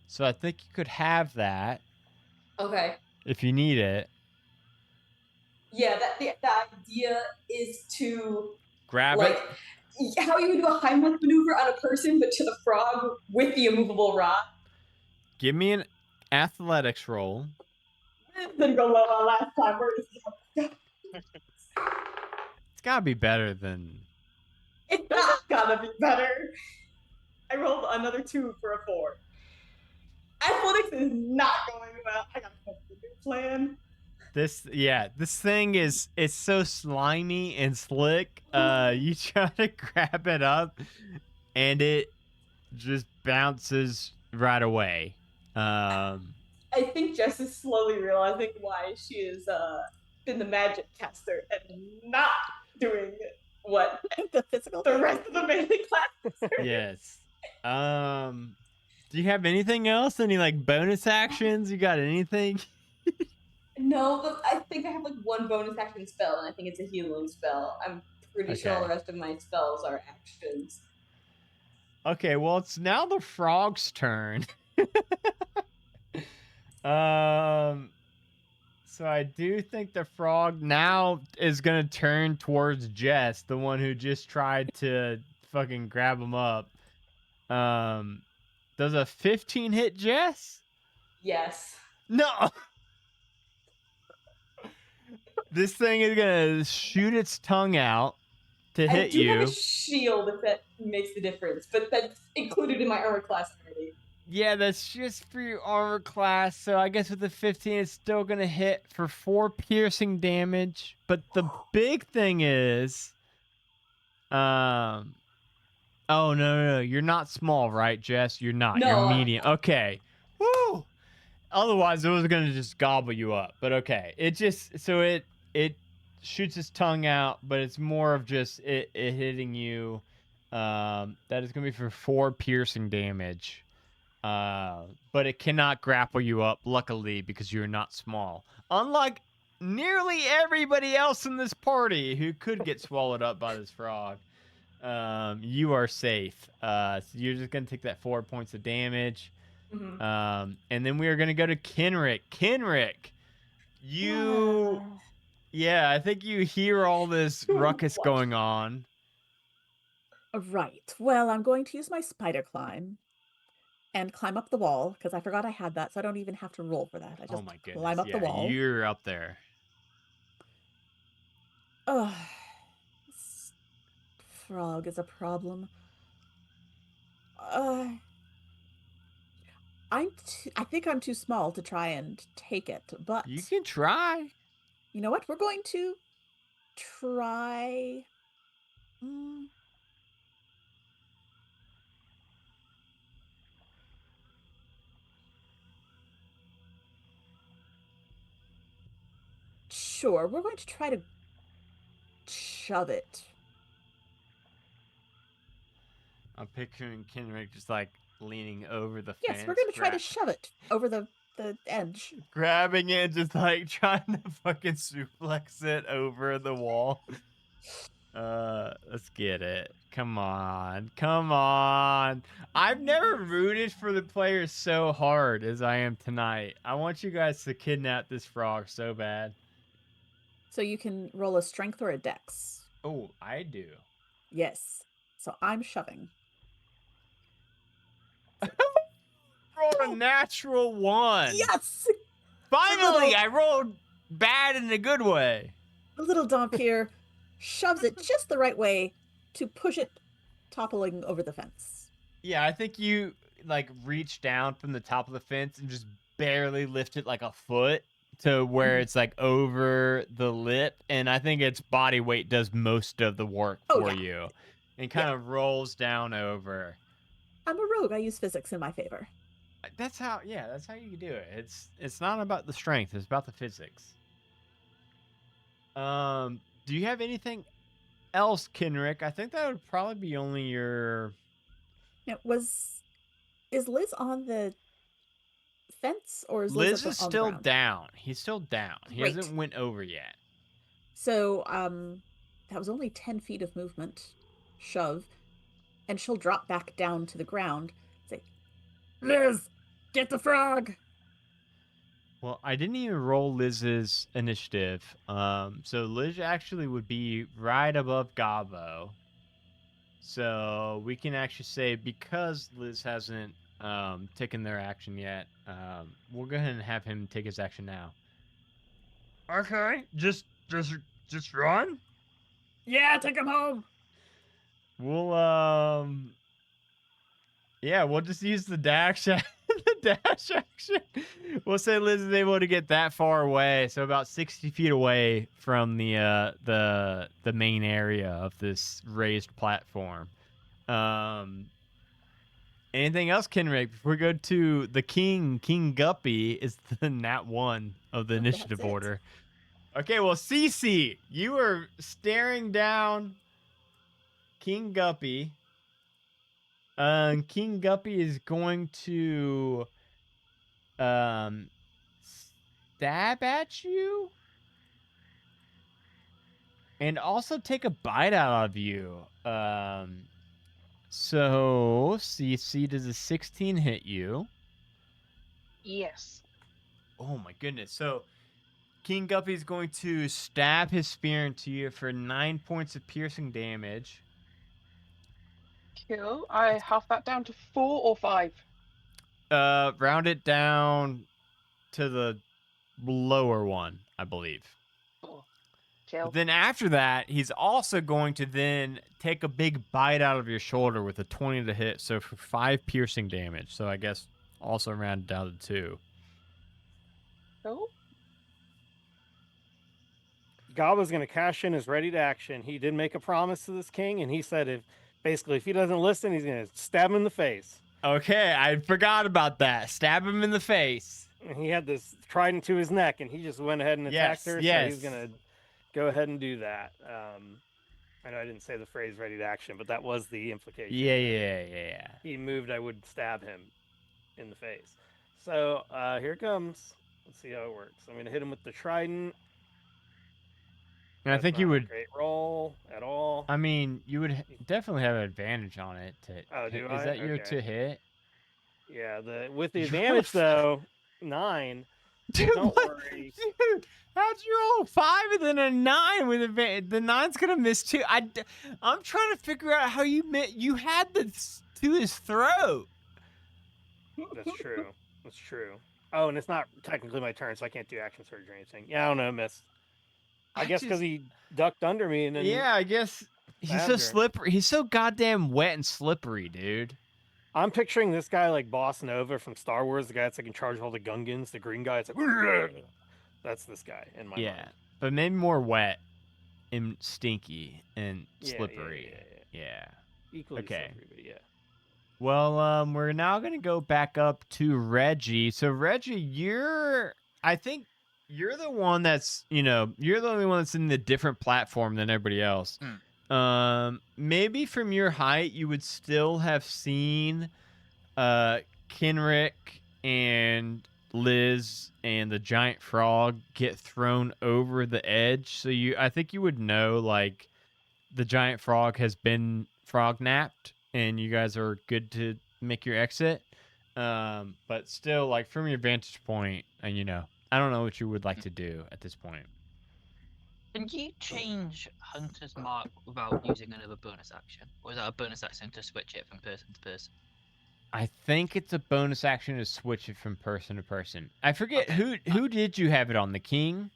So I think you could have that Okay. if you need it. Yeah, the idea is to Grab like it. how you would do a Heimlich maneuver on a person, but to the frog with the immovable rod. Give me an athletics roll. This didn't go well on last time. Where is it? It's gotta be better than. It's not gonna be better. I rolled another 2 for a 4. Athletics is not going well. I gotta come up with a new plan. This thing it's so slimy and slick. You try to grab it up, and it just bounces right away. I think Jess is slowly realizing why she is been the magic caster and not doing what The physical the thing. rest of the melee classes are. Yes. Do you have anything else? Any like bonus actions? You got anything? No, but I think I have like one bonus action spell, and I think it's a healing spell. I'm pretty sure all the Okay. rest of my spells are actions. Okay, well it's now the frog's turn. So I do think the frog now is gonna turn towards Jess, the one who just tried to fucking grab him up. Does a 15 hit Jess? Yes. No. This thing is gonna shoot its tongue out to I hit do have you. a shield if that makes the difference, but that's included in my armor class already. Yeah, that's just for your armor class. So I guess with the 15, it's still gonna hit for 4 piercing damage. But the big thing is, oh no, you're not small, right, Jess? You're not. No, You're I'm medium. Okay. Woo. Otherwise, it was gonna just gobble you up. But okay, it shoots its tongue out, but it's more of just it hitting you. That is gonna be for 4 piercing damage. But it cannot grapple you up, luckily, because you're not small. Unlike nearly everybody else in this party who could get swallowed up by this frog. You are safe. So you're just gonna take that 4 points of damage. Mm-hmm. And then we are gonna go to Kenrick. Kenrick, yeah, I think you hear all this ruckus going on. Right. Well, I'm going to use my spider climb and climb up the wall because I forgot I had that, so I don't even have to roll for that. I Oh just my goodness! climb up the Yeah, wall. you're up there. Ugh. This frog is a problem. I think I'm too small to try and take it, but You can try. you know what? We're going to try. Sure, we're going to try to shove it. I'm picturing Kenrick just like leaning over the fence. Yes, we're going to try to shove it over the edge. Grabbing it, just like trying to fucking suplex it over the wall. Let's get it. Come on. Come on. I've never rooted for the players so hard as I am tonight. I want you guys to kidnap this frog so bad. So you can roll a strength or a dex. Oh, I do. Yes. So I'm shoving. Rolled a natural 1. Yes! Finally, I rolled bad in a good way. The little Dampier shoves it just the right way to push it toppling over the fence. Yeah, I think you like reach down from the top of the fence and just barely lift it like a foot to where it's like over the lip, and I think its body weight does most of the work for you and kind of rolls down over. I'm a rogue. I use physics in my favor. That's how you do it. It's not about the strength, it's about the physics. Do you have anything else, Kenrick? I think that would probably be only your... Is Liz on the fence, or is Liz Liz is on the still ground? down. He's still down. He Great. hasn't went over yet. So, that was only 10 feet of movement. Shove. And she'll drop back down to the ground. Say, Liz, get the frog. Well, I didn't even roll Liz's initiative. So Liz actually would be right above Gabo. So we can actually say, because Liz hasn't taken their action yet, we'll go ahead and have him take his action now. Okay, just run. Yeah, take him home. We'll we'll just use the dash dash action. We'll say Liz is able to get that far away, so about 60 feet away from the main area of this raised platform. Anything else, Kenrick? Before we go to the king, King Guppy is the nat 1 of the initiative That's it. order. Okay, well, Cece, you are staring down King Guppy. King Guppy is going to stab at you and also take a bite out of you. So CC, does a 16 hit you? Yes. Oh my goodness. So King Guppy is going to stab his spear into you for 9 points of piercing damage. Cool. I half that down to 4 or 5. Round it down to the lower one, I believe. Oh, chill. But then after that, he's also going to then take a big bite out of your shoulder with a 20 to hit, so for 5 piercing damage. So I guess also rounded down to 2. Cool. Gaba's going to cash in his ready to action. He did make a promise to this king, and he said if he doesn't listen, he's going to stab him in the face. Okay, I forgot about that. Stab him in the face. And he had this trident to his neck, and he just went ahead and attacked her. So he's going to go ahead and do that. I know I didn't say the phrase ready to action, but that was the implication. Yeah. He moved, I would stab him in the face. So here it comes. Let's see how it works. I'm going to hit him with the trident. And I think you would. Great roll at all. I mean, you would definitely have an advantage on it. Oh, do Is I? that your Okay. to hit? Yeah, with the advantage though, 9. Dude, Don't worry. Dude, how'd you roll a 5 and then a 9 with advantage? The 9's gonna miss too. I'm trying to figure out how you had this to his throat. That's true. That's true. Oh, and it's not technically my turn, so I can't do action surge or anything. Yeah, I don't know, miss. I guess because he ducked under me and then. Yeah, I guess he's so stabbed her. slippery. He's so goddamn wet and slippery, dude. I'm picturing this guy like Boss Nova from Star Wars, the guy that's like in charge of all the Gungans, the green guy. It's like, that's this guy in my mind. But maybe more wet and stinky and Yeah, slippery. yeah. Yeah. Equally Okay. slippery, but yeah. Well, we're now gonna go back up to Reggie. So Reggie, I think you're the one that's, you're the only one that's in the different platform than everybody else. Maybe from your height, you would still have seen Kenrick and Liz and the giant frog get thrown over the edge. So I think you would know, like, the giant frog has been frog napped and you guys are good to make your exit. But still, like, from your vantage point, and I don't know what you would like to do at this point. Can you change Hunter's Mark without using another bonus action? Or is that a bonus action to switch it from person to person? I think it's a bonus action to switch it from person to person. I forget Okay. who did you have it on? The king?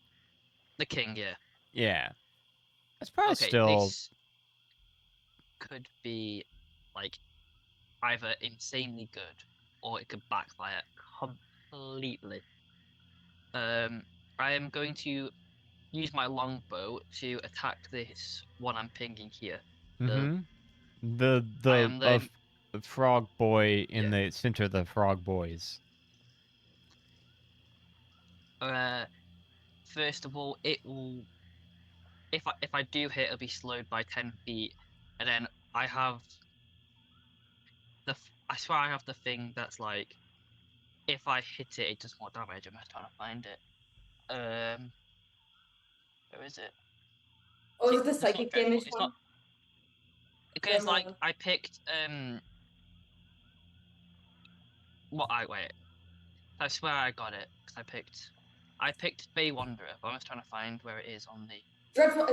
The king, yeah. Yeah. That's probably Okay, still. this could be like either insanely good or it could backfire completely. I am going to use my longbow to attack this one I'm pinging here. Mm-hmm. I am The the- frog boy in Yeah. the center of the frog boys. First of all, it will. If I do hit, it'll be slowed by 10 feet, and then I have I swear I have the thing that's like, if I hit it, it does more damage. I'm just trying to find it. Where is it? Oh, See, is it the it's not psychic dreadful, damage it's one? not. Because like From, I picked wait. I swear I got it because I picked Bay Wanderer, but I'm just trying to find where it is on the.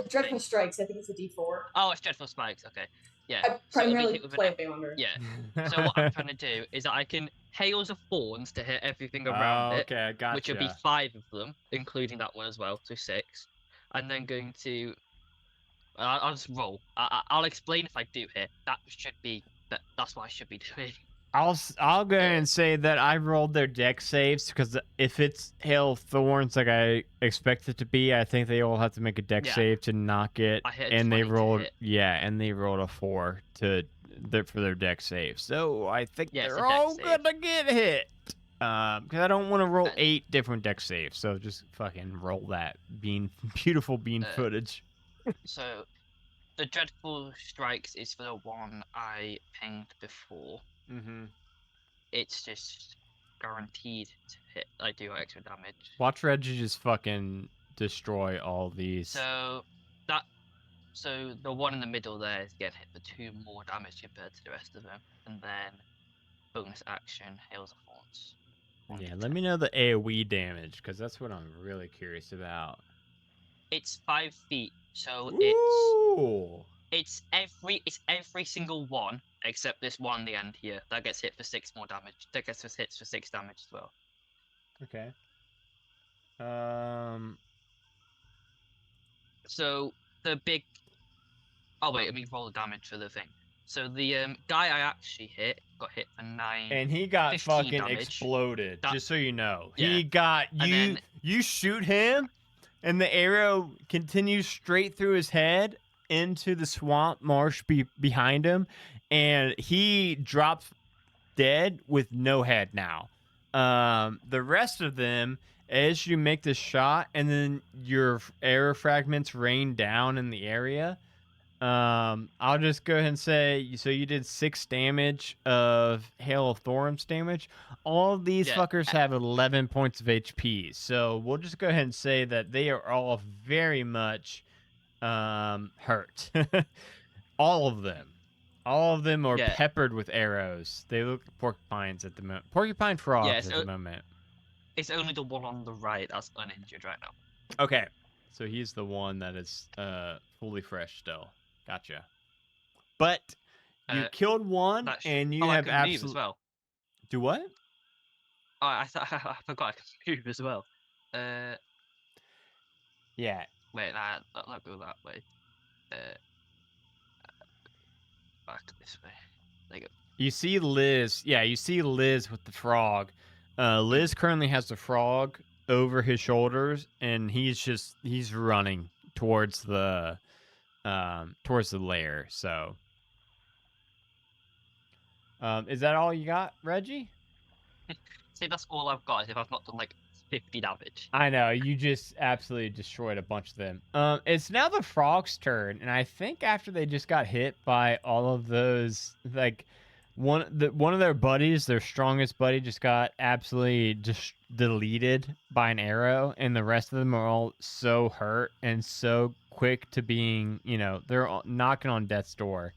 Dreadful Strikes. I think it's a D4. Oh, it's Dreadful Spikes. Okay, yeah. I So it'll be primarily hit with an play Beyonder. Yeah. So what I'm trying to do is that I can Hails of Thorns to hit everything around it, Okay, I gotcha. which will be 5 of them, including that one as well, so 6. And then going to, I'll just roll. I'll explain if I do hit. That's what I should be doing. I'll go ahead and say that I rolled their deck saves because if it's Hail of Thorns like I expect it to be, I think they all have to make a deck Yeah. save to knock it. I hit a And 20 they to rolled hit. and they rolled a 4 for their deck save. So I think Yeah, it's a they're dex all save. gonna get hit. Because I don't want to roll And- 8 different deck saves, so just fucking roll that beautiful bean footage. So, the Dreadful Strikes is for the one I pinged before. Mm-hmm. It's just guaranteed to hit. I do extra damage. Watch Reggie just fucking destroy all these. So the one in the middle there is getting hit for 2 more damage compared to the rest of them, and then bonus action Hails of Thorns. Yeah, let me know the AoE damage because that's what I'm really curious about. It's 5 feet, so Ooh. it's every single one except this one at the end here that gets hit for 6 more damage. That gets hits for 6 damage as well. Okay. So the big. Oh wait, let me roll the damage for the thing. So the guy I actually hit got hit for 9. And he got 15 fucking damage. exploded. Just so you know, Yeah. he got And you. then- You shoot him, and the arrow continues straight through his head into the swamp marsh behind him, and he drops dead with no head now. The rest of them, as you make the shot, and then your arrow fragments rain down in the area. I'll just go ahead and say, so you did 6 damage of Hail of Thorns damage. All of these fuckers have 11 points of HP, so we'll just go ahead and say that they are all very much hurt. All of them. All of them are peppered with arrows. They look like porcupines at the moment. Porcupine frogs at the moment. It's only the one on the right that's uninjured right now. Okay. So he's the one that is fully fresh still. Gotcha. But you killed one, and you have absolutely move as well. Do what? Oh, I forgot I can move as well. Yeah. Wait, not go that way. Back this way. There you go. You see Liz. Yeah, you see Liz with the frog. Liz currently has the frog over his shoulders, and he's running towards the lair. So, is that all you got, Reggie? See, that's all I've got. If I've not done like 50 damage. I know, you just absolutely destroyed a bunch of them. It's now the frog's turn, and I think after they just got hit by all of those, like one of their buddies, their strongest buddy, just got absolutely just deleted by an arrow, and the rest of them are all so hurt and so quick to being, they're all knocking on death's door.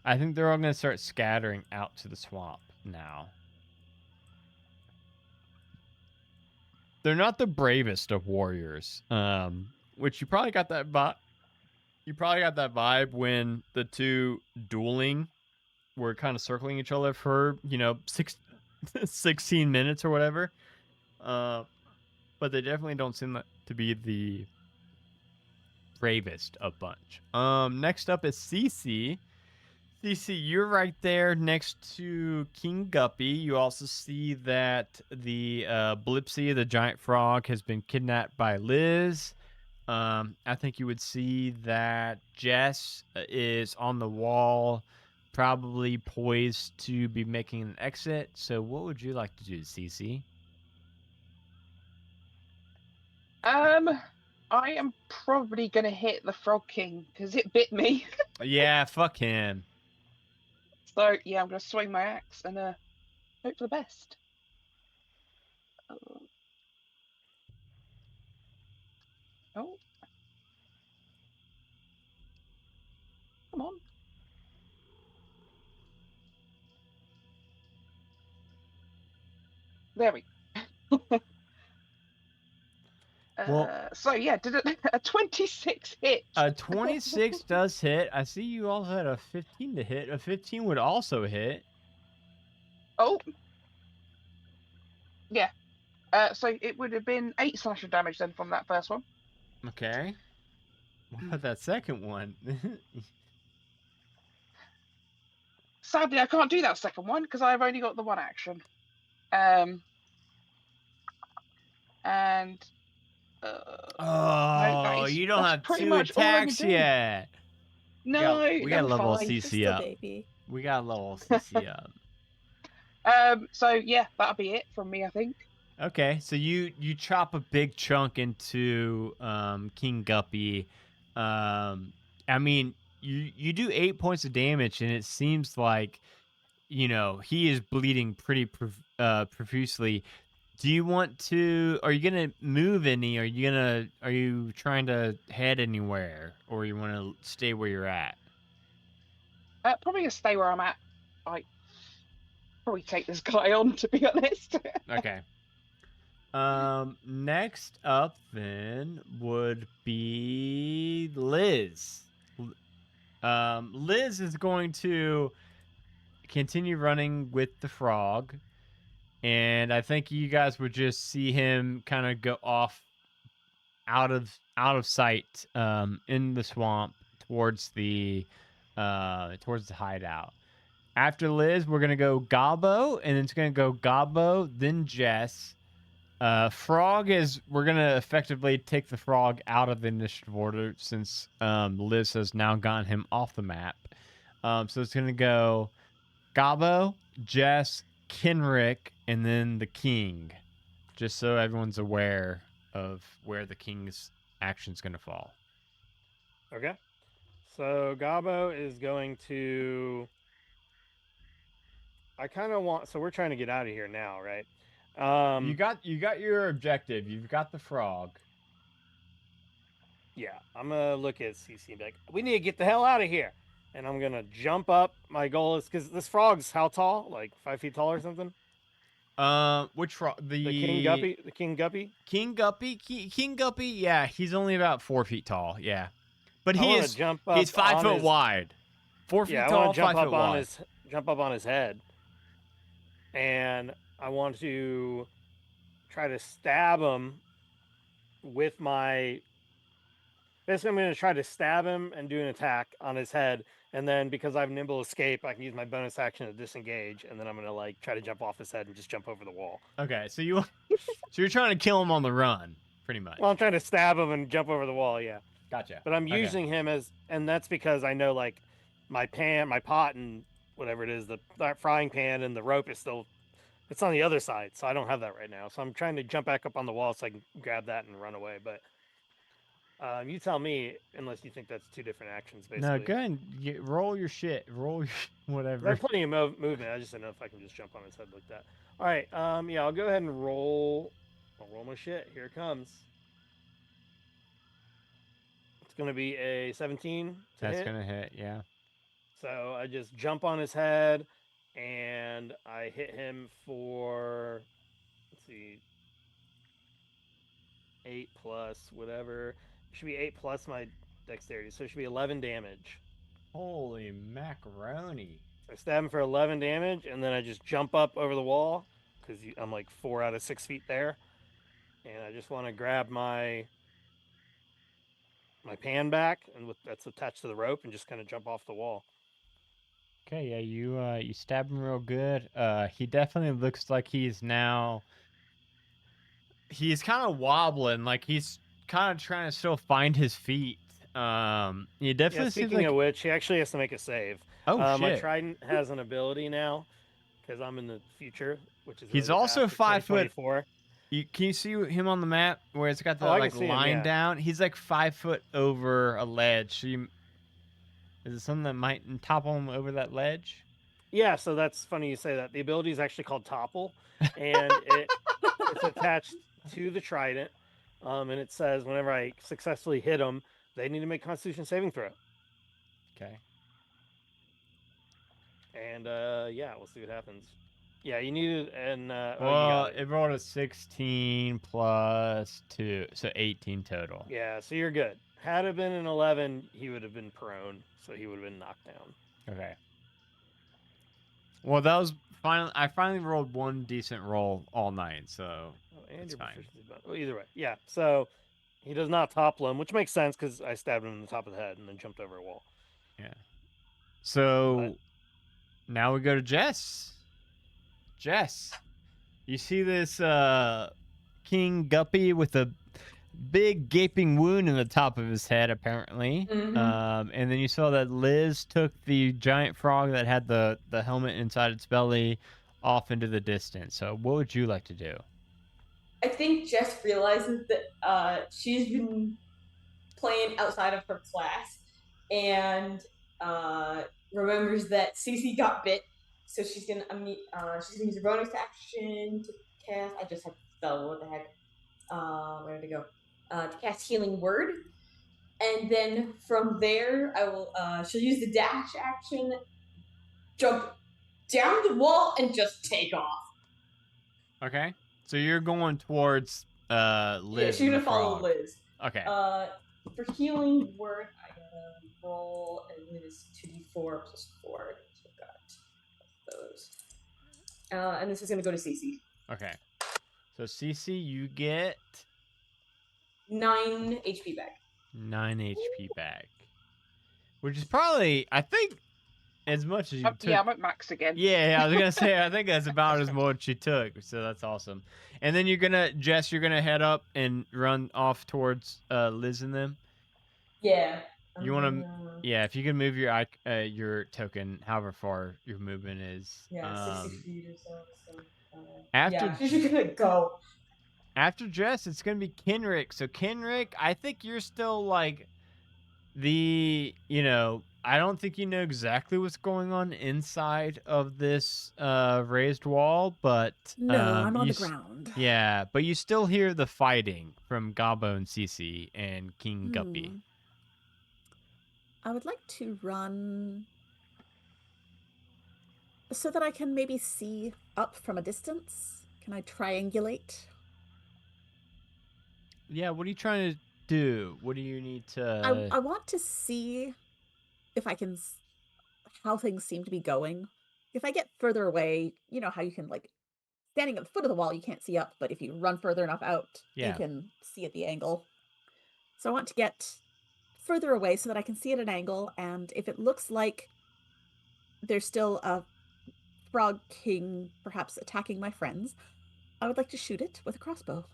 I think they're all going to start scattering out to the swamp now. They're not the bravest of warriors, which you probably got that vibe when the two dueling were kind of circling each other for 16 minutes or whatever. But they definitely don't seem to be the bravest of bunch. Next up is Cece. Cece, you're right there next to King Guppy. You also see that the Blipsy, the giant frog, has been kidnapped by Liz. I think you would see that Jess is on the wall, probably poised to be making an exit. So what would you like to do, Cece? I am probably going to hit the Frog King because it bit me. Yeah, fuck him. So, yeah, I'm going to swing my axe and hope for the best. Oh. Come on. There we go. So yeah, did a 26 hit? A 26 does hit. I see you also had a 15 to hit. A 15 would also hit. Oh. Yeah. So it would have been 8 slashing damage then from that first one. Okay. What about that second one? sadly, I can't do that second one because I've only got the one action. And Oh, you don't that's have pretty 2 much all I can attacks do. yet. No, we got level level 5. Just CC a up. baby. We got level CC up. So yeah, that'll be it from me, I think. Okay, so you chop a big chunk into King Guppy. I mean, you do 8 points of damage, and it seems like he is bleeding pretty profusely. Do you want to? Are you gonna move any? Are you trying to head anywhere, or you want to stay where you're at? Probably gonna stay where I'm at. I probably take this guy on, to be honest. Okay. Next up then would be Liz. Liz is going to continue running with the frog, and I think you guys would just see him kind of go off out of sight in the swamp towards the hideout. After Liz, we're gonna go Gobbo, and it's gonna go Gobbo, then Jess. Frog is we're gonna effectively take the frog out of the initiative order since Liz has now gotten him off the map. So it's gonna go Gobbo, Jess, Kenrick, and then the king. Just so everyone's aware of where the king's action's gonna fall. Okay. So Gabo is going to. I kind of want. So we're trying to get out of here now, right? You got your objective. You've got the frog. Yeah, I'm gonna look at CC and be like, "We need to get the hell out of here," and I'm gonna jump up. My goal is because this frog's how tall? Like 5 feet tall or something? Which frog? The King Guppy. The King Guppy. King Guppy. King Guppy. Yeah, he's only about 4 feet tall. Yeah, but I wanna jump up he's 5 on foot his- wide. 4 feet Yeah, I tall, want to jump 5 up foot on wide. jump up on his head, and I want to try to stab him with my. Basically, I'm going to try to stab him and do an attack on his head, and then because I have nimble escape, I can use my bonus action to disengage, and then I'm going to like try to jump off his head and just jump over the wall. Okay, so you're trying to kill him on the run, pretty much. Well, I'm trying to stab him and jump over the wall, yeah. Gotcha. But I'm Okay. using him as, and that's because I know like my pot, and whatever it is, that frying pan and the rope is still, it's on the other side, so I don't have that right now. So I'm trying to jump back up on the wall so I can grab that and run away, but. You tell me, unless you think that's 2 different actions, basically. No, go ahead and roll your shit. Roll your whatever. There's plenty of movement. I just don't know if I can just jump on his head like that. All right. Yeah, I'll go ahead and roll. I'll roll my shit. Here it comes. It's going to be a 17 to That's hit. going to hit, yeah. So I just jump on his head, and I hit him for, let's see, 8 plus whatever. It should be 8 plus my dexterity, so it should be 11 damage. Holy macaroni. I stab him for 11 damage, and then I just jump up over the wall, because I'm like 4 out of 6 feet there. And I just want to grab my pan back, and that's attached to the rope, and just kind of jump off the wall. Okay, yeah, you stab him real good. He definitely looks like he's kind of wobbling, like he's kind of trying to still find his feet. He definitely seems speaking like... of which, he actually has to make a save. Oh, shit. My trident has an ability now, because I'm in the future, which is He's really also fast, 5 foot. 2024. Can you see him on the map where it's got the I can see him, line yeah. down? He's like 5 foot over a ledge. So is it something that might topple him over that ledge? Yeah, so that's funny you say that. The ability is actually called Topple, and it's attached to the trident. And it says whenever I successfully hit them, they need to make Constitution saving throw. Okay. And yeah, we'll see what happens. Yeah, you need it, and well, it rolled a 16 plus 2, so 18 total. Yeah, so you're good. Had it been an 11, he would have been prone, so he would have been knocked down. Okay. Well, that was finally. I finally rolled one decent roll all night, so And it's your fine. proficiency bonus. Well, either way, yeah. So he does not topple him, which makes sense because I stabbed him in the top of the head and then jumped over a wall. Yeah. So now we go to Jess. Jess, you see this King Guppy with a big gaping wound in the top of his head, apparently. Mhm. And then you saw that Liz took the giant frog that had the helmet inside its belly off into the distance. So what would you like to do? I think Jess realizes that she's been playing outside of her class and remembers that Cece got bit, so she's gonna use a bonus action to cast. I just have to spell what the heck. Where did it go? To cast Healing Word, and then from there, I will. She'll use the dash action, jump down the wall, and just take off. Okay. So you're going towards Liz Yeah, she's and gonna the follow frog. Liz. Okay. For Healing Word, I gotta roll, I believe it's 2d4 plus 4. So I've got those. And this is gonna go to Cece. Okay. So Cece, you get 9 HP back. 9 HP back. Which is probably, I think, as much as you took. Yeah, I'm at max again. Yeah, I was gonna say, I think that's about as much you took, so that's awesome. And then Jess, you're gonna head up and run off towards Liz and them. Yeah. You want to, yeah, if you can move your token, however far your movement is. Yeah, 60 feet or so. After yeah, she's gonna go. After Jess, it's gonna be Kenrick. So Kenrick, I think you're still like I don't think you know exactly what's going on inside of this raised wall, but No, I'm on the ground. Yeah, but you still hear the fighting from Gabo and Cece and King Guppy. I would like to run so that I can maybe see up from a distance. Can I triangulate? Yeah, what are you trying to do? What do you need to... I want to see if I can... how things seem to be going. If I get further away, you know how you can, like, standing at the foot of the wall, you can't see up, but if you run further enough out, you can see at the angle. So I want to get further away so that I can see at an angle, and if it looks like there's still a frog king perhaps attacking my friends, I would like to shoot it with a crossbow.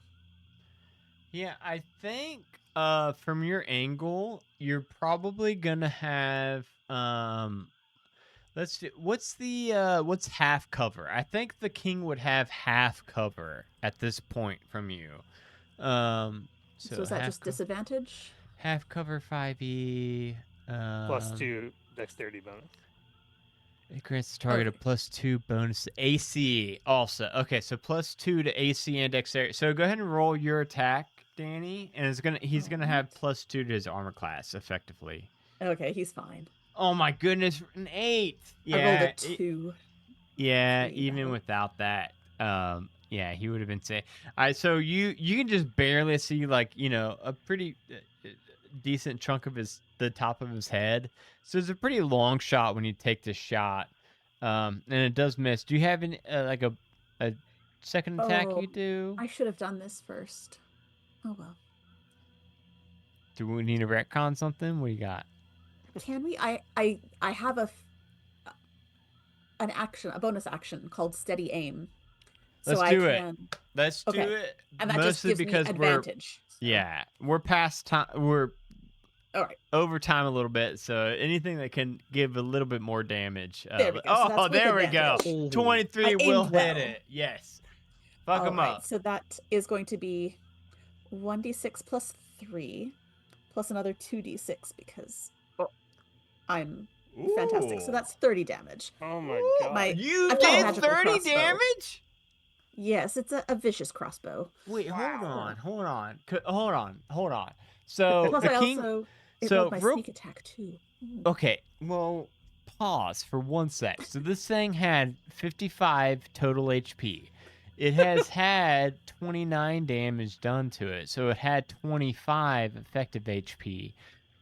Yeah, I think from your angle, you're probably gonna have let's see, what's half cover? I think the king would have half cover at this point from you. So is that just disadvantage? Half cover 5e. +2 dexterity bonus. It grants the target a +2 bonus AC also. Okay, so +2 to AC and dexterity. So go ahead and roll your attack, Danny, and he's gonna have +2 to his armor class effectively. Okay, he's fine. Oh my goodness, an 8. Yeah, I rolled a 2. Yeah, even without that, yeah, he would have been safe. So you can just barely see, like, a pretty decent chunk of the top of his head. So it's a pretty long shot when you take this shot, and it does miss. Do you have any like a second attack you do? I should have done this first. Oh well. Do we need to retcon something? What do you got? Can we? I have an action, a bonus action called Steady Aim. Let's do it. Let's do it. And that mostly just gives because me advantage. We're past time. We're all right. Over time a little bit, so anything that can give a little bit more damage. There we go. So there we go. 23 will hit it. Yes. Fuck him up. So that is going to be 1d6 plus 3 plus another 2d6 because I'm fantastic. So that's 30 damage. Oh my god. You did 30 damage? Yes, it's a vicious crossbow. Wait, hold on. So plus the I king... also rolled my sneak attack too. Okay, well, pause for 1 sec. So this thing had 55 total HP. It has had 29 damage done to it, so it had 25 effective HP.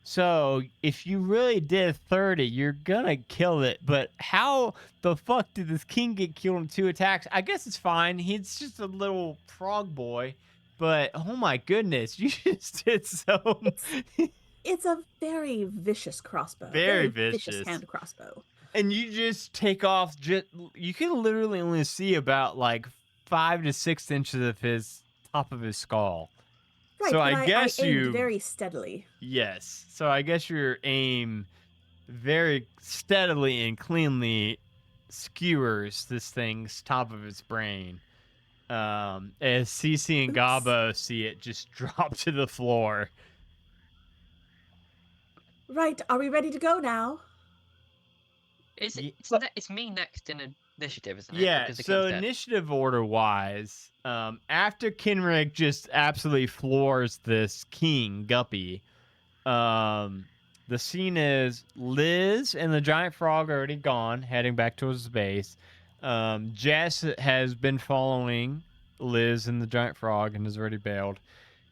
So if you really did 30, you're gonna kill it. But how the fuck did this king get killed in 2 attacks? I guess it's fine. He's just a little frog boy. But oh my goodness, you just did so. It's a very vicious crossbow. Very vicious hand crossbow. and you just take off. You can literally only see about like 5 to 6 inches of his top of his skull. Right, so but I guess aimed you very steadily. yes. So I guess your aim very steadily and cleanly skewers this thing's top of its brain. As Cece and Oops. Gabo see it just drop to the floor. Right, are we ready to go now? It's Ye- it's me next in initiative, isn't it? Yeah, Because the so king's dead. initiative order wise, after Kenrick just absolutely floors this king, Guppy, the scene is Liz and the giant frog are already gone, heading back to his base. Jess has been following Liz and the giant frog and has already bailed.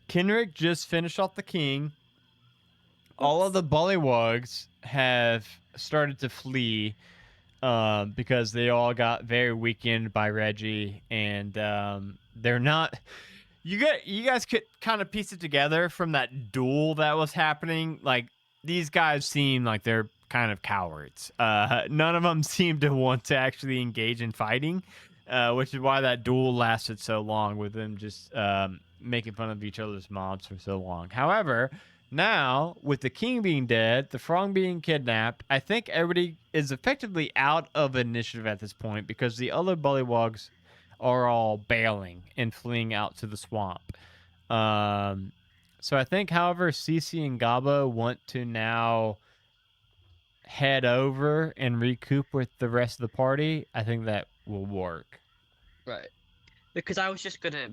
Kenrick just finished off the king. All of Oops. the bullywugs have started to flee because they all got very weakened by Reggie, and they're not. You guys could kind of piece it together from that duel that was happening. Like these guys seem like they're kind of cowards. None of them seem to want to actually engage in fighting, which is why that duel lasted so long with them just making fun of each other's mobs for so long. However, now, with the king being dead, the frog being kidnapped, I think everybody is effectively out of initiative at this point because the other bullywugs are all bailing and fleeing out to the swamp. So I think, however, Cece and Gabo want to now head over and recoup with the rest of the party, I think that will work. Right. Because I was just gonna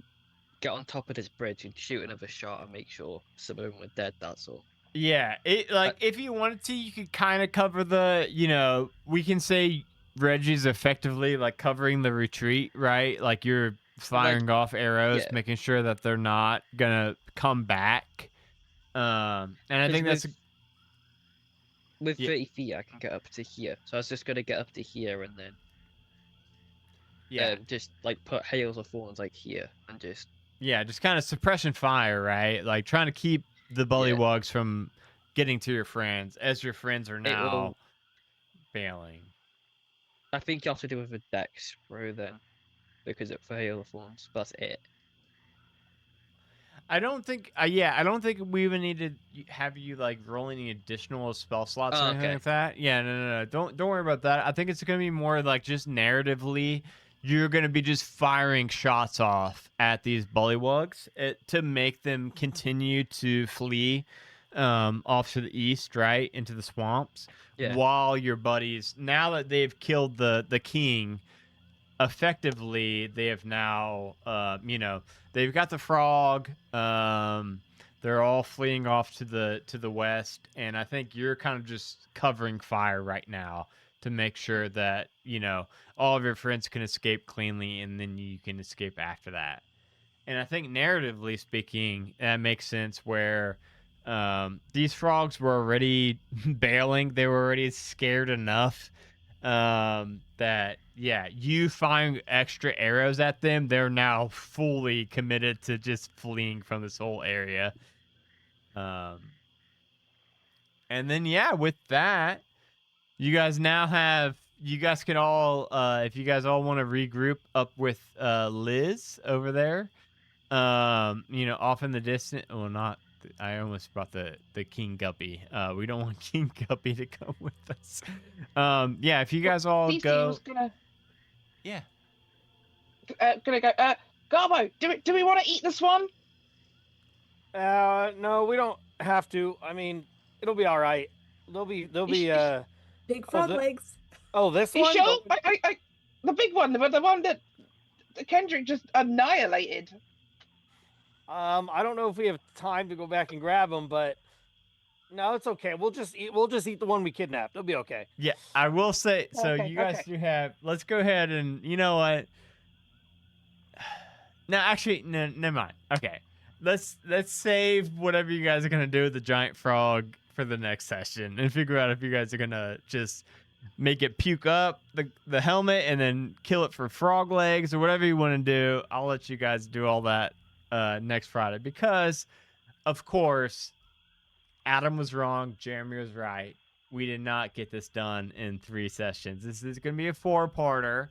get on top of this bridge and shoot another shot and make sure some of them were dead. That's all. Yeah, if you wanted to, you could kind of cover the, we can say Reggie's effectively like covering the retreat, right? Like you're firing off arrows, yeah. making sure that they're not gonna come back. And I think that's with Yeah. 30 feet, I can get up to here. So I was just gonna get up to here and then just like put hails of thorns like here and just just kind of suppression fire, right? Like trying to keep the bullywugs from getting to your friends as your friends are now bailing. I think you have to do with a dex throw then, because it for hail of thorns. That's it. I don't think, I don't think we even need to have you like roll any additional spell slots or anything like that. Yeah, no. Don't worry about that. I think it's gonna be more like just narratively, you're gonna be just firing shots off at these bullywugs to make them continue to flee off to the east, right into the swamps. Yeah. While your buddies, now that they've killed the king, effectively they have now they've got the frog, they're all fleeing off to the west, and I think you're kind of just covering fire right now to make sure that all of your friends can escape cleanly, and then you can escape after that. And I think narratively speaking, that makes sense where these frogs were already bailing, they were already scared enough that you find extra arrows at them, they're now fully committed to just fleeing from this whole area. And then with that, you guys can all if you guys all want to regroup up with Liz over there, off in the distance. Well, not I almost brought the King Guppy. We don't want King Guppy to come with us. If you guys all Cece go. was gonna Yeah. Gonna go. Garbo, do we want to eat this one? No, we don't have to. I mean, it'll be all right. They'll be big frog legs. Oh, this You one? sure? The big one, the one that Kendrick just annihilated. I don't know if we have time to go back and grab them, but no, it's okay. We'll just eat the one we kidnapped. It'll be okay. Yeah, I will say. So Okay, you guys do have. Let's go ahead and you know what? No, actually, no, never mind. Okay, let's save whatever you guys are gonna do with the giant frog for the next session and figure out if you guys are gonna just make it puke up the helmet and then kill it for frog legs or whatever you want to do. I'll let you guys do all that next Friday because, of course, Adam was wrong, Jeremy was right. we did not get this done in 3 sessions. This is going to be a 4-parter.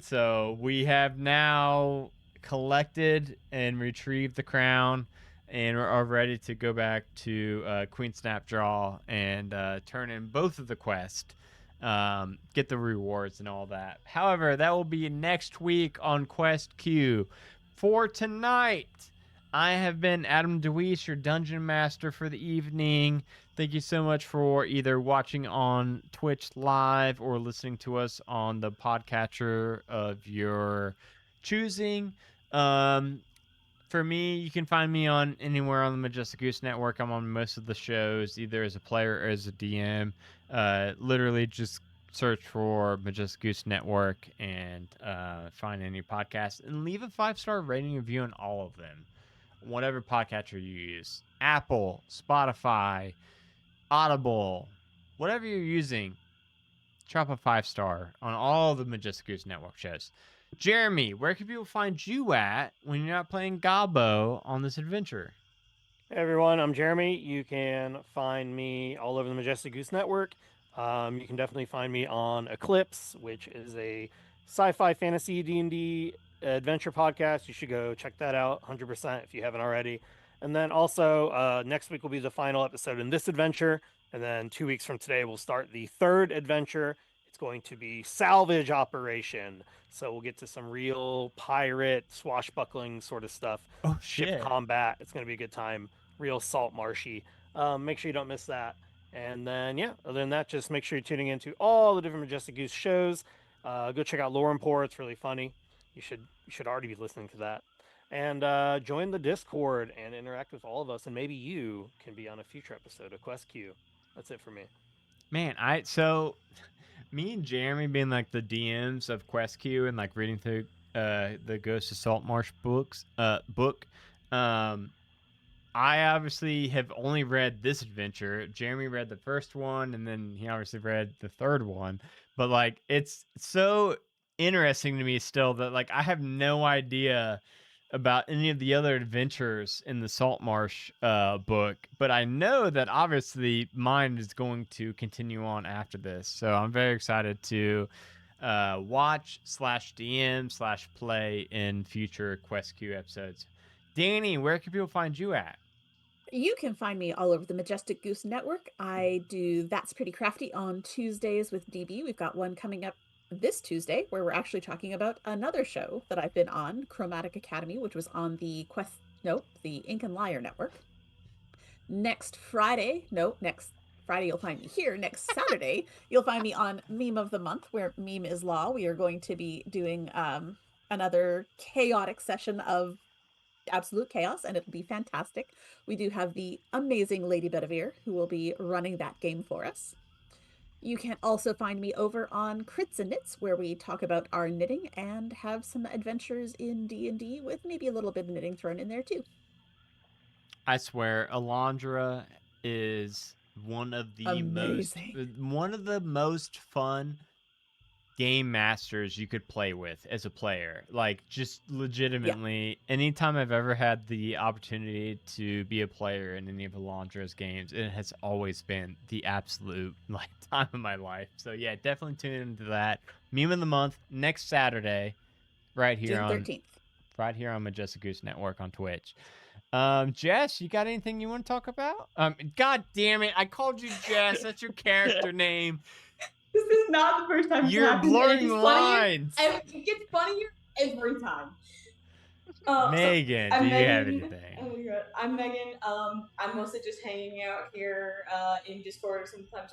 So we have now collected and retrieved the crown, and are ready to go back to Queen Snapdraw and turn in both of the quests, get the rewards and all that. However, that will be next week on Quest Q. For tonight, I have been Adam DeWeese, your Dungeon Master for the evening. Thank you so much for either watching on Twitch live or listening to us on the podcatcher of your choosing. For me, you can find me on anywhere on the Majestic Goose Network. I'm on most of the shows, either as a player or as a DM. Literally just search for Majestic Goose Network and find any podcast and leave a 5-star rating review on all of them. Whatever podcatcher you use, Apple, Spotify, Audible, whatever you're using, drop a 5-star on all the Majestic Goose Network shows. Jeremy, where can people find you at when you're not playing Gobbo on this adventure? Hey everyone, I'm Jeremy. You can find me all over the Majestic Goose Network. You can definitely find me on Eclipse, which is a sci-fi fantasy D&D adventure podcast. You should go check that out 100% if you haven't already. And then also next week will be the final episode in this adventure. And then 2 weeks from today, we'll start the 3rd adventure. It's going to be Salvage Operation. So we'll get to some real pirate swashbuckling sort of stuff. Oh, ship shit. combat. It's going to be a good time. Real Saltmarshy. Make sure you don't miss that. And then, yeah, other than that, just make sure you're tuning into all the different Majestic Goose shows. Go check out Lore and Pour. It's really funny. You should already be listening to that. And join the Discord and interact with all of us. And maybe you can be on a future episode of Quest Q. That's it for me. Man, so me and Jeremy being like the DMs of Quest Q and like reading through the Ghost of Saltmarsh book. I obviously have only read this adventure. Jeremy read the first one, and then he obviously read the 3rd one. But like, it's so interesting to me still that like I have no idea about any of the other adventures in the Saltmarsh book, but I know that obviously mine is going to continue on after this. So I'm very excited to watch/DM/play in future Quest Q episodes. Danny, where can people find you at? You can find me all over the Majestic Goose Network. I do That's Pretty Crafty on Tuesdays with DB. We've got one coming up this Tuesday where we're actually talking about another show that I've been on, Chromatic Academy, which was on the the Ink and Liar Network. Next Friday you'll find me here. Next Saturday, you'll find me on Meme of the Month, where Meme is Law. We are going to be doing another chaotic session of absolute chaos, and it'll be fantastic. We do have the amazing Lady Bedivere, who will be running that game for us. You can also find me over on Crits and Knits, where we talk about our knitting and have some adventures in D&D with maybe a little bit of knitting thrown in there too. I swear, Alondra is one of the most fun game masters you could play with as a player. Like, just legitimately, anytime I've ever had the opportunity to be a player in any of Alondra's games, it has always been the absolute like time of my life. So yeah, definitely tune into that. Meme of the Month next Saturday, right here June on 13th. Right here on Majestic Goose Network on Twitch. Jess, you got anything you want to talk about? God damn it, I called you Jess. That's your character name. This is not the first time it's You're happened. blurring the lines. And it gets funnier every time. Megan, so do you have Megan. anything? Oh my god, I'm Megan. I'm mostly just hanging out here in Discord, sometimes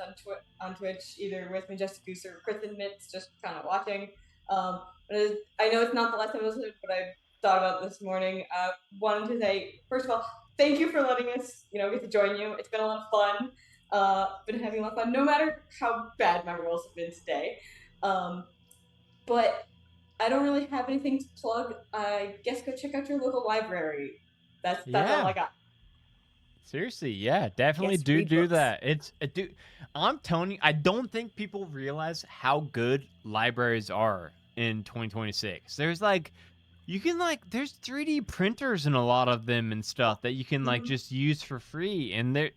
on Twitch, either with Majestic Goose or Chris and Mitts, just kind of watching. I know it's not the last episode, but I thought about this morning. Wanted to say, first of all, thank you for letting us, get to join you. It's been a lot of fun. Been having a lot of fun, no matter how bad my rolls have been today. But I don't really have anything to plug. I guess go check out your local library. That's all I got. Seriously, yeah, definitely Yes, do read books. that. I'm telling you, I don't think people realize how good libraries are in 2026. There's there's 3D printers in a lot of them and stuff that you can just use for free, and they're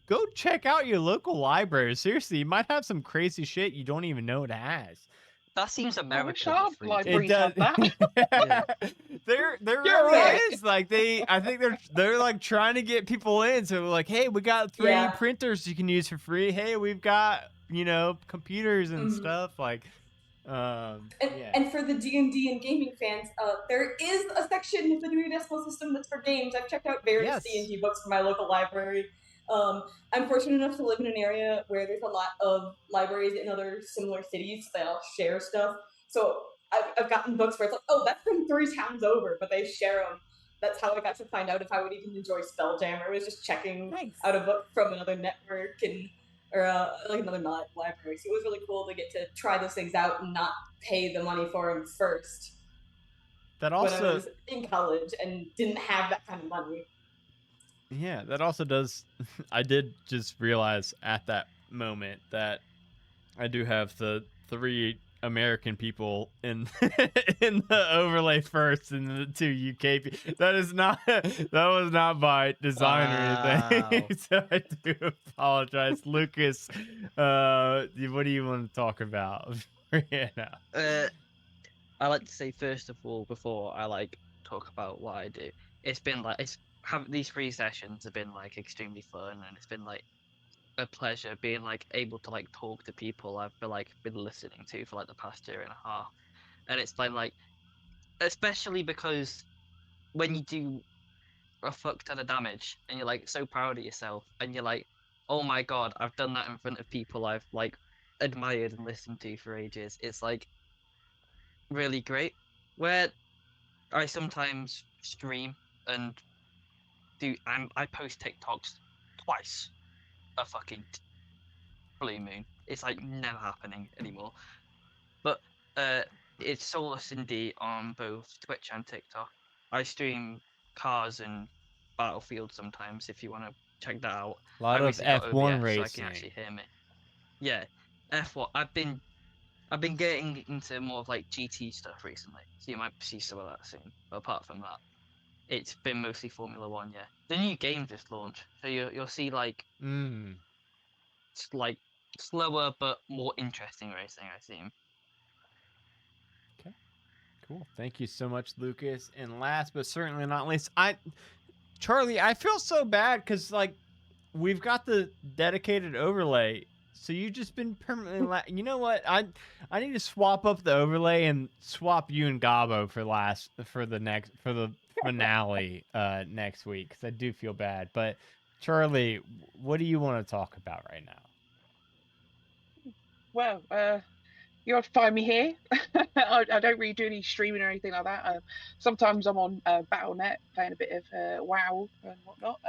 go check out your local library. Seriously, you might have some crazy shit you don't even know it has. That seems I wish American. our It's really libraries It had does. that. There You're really right. is. Like I think they're like trying to get people in. So like, hey, we got 3 Yeah. printers you can use for free. Hey, we've got computers and Mhm. stuff. Like, And, yeah. and for the D&D and gaming fans, there is a section of the Dewey Decimal System that's for games. I've checked out various Yes. D&D books from my local library. I'm fortunate enough to live in an area where there's a lot of libraries in other similar cities. They all share stuff. So I've gotten books where it's like, oh, that's from 3 towns over, but they share them. That's how I got to find out if I would even enjoy Spelljammer. I was just checking Nice. out a book from another network or like another library. So it was really cool to get to try those things out and not pay the money for them first That when I also was in college and didn't have that kind of money. Yeah, that also does. I did just realize at that moment that I do have the 3 American people in in the overlay first, and the 2 UK. That is not that was not by design or anything. Wow. So I do apologize, Lucas. What do you want to talk about? I like to say first of all, before I like talk about what I do, it's been like these 3 sessions have been like extremely fun, and it's been like a pleasure being like able to like talk to people I've been listening to for like the past year and a half. And it's like especially because when you do a fuck ton of damage and you're like so proud of yourself and you're like, oh my god, I've done that in front of people I've like admired and listened to for ages. It's like really great. Where I sometimes stream and I post TikToks twice a fucking blue moon. It's like never happening anymore. But it's Solar Cindy on both Twitch and TikTok. I stream cars and Battlefield sometimes if you want to check that out. A lot I of recently got F1 OBS so I can racing. actually hear me. Yeah, F1. I've been getting into more of like GT stuff recently, so you might see some of that soon. But apart from that, it's been mostly Formula One. Yeah, the new game just launched, so you'll see like like slower but more interesting racing, I assume. Okay, cool. Thank you so much, Lucas. And last but certainly not least, Charlie, I feel so bad because like we've got the dedicated overlay, so you've just been permanently. You know what? I need to swap up the overlay and swap you and Gabo for the finale next week because I do feel bad. But Charlie, what do you want to talk about right now? Well, you'll find me here. I don't really do any streaming or anything like that. Sometimes I'm on Battle.net playing a bit of WoW and whatnot.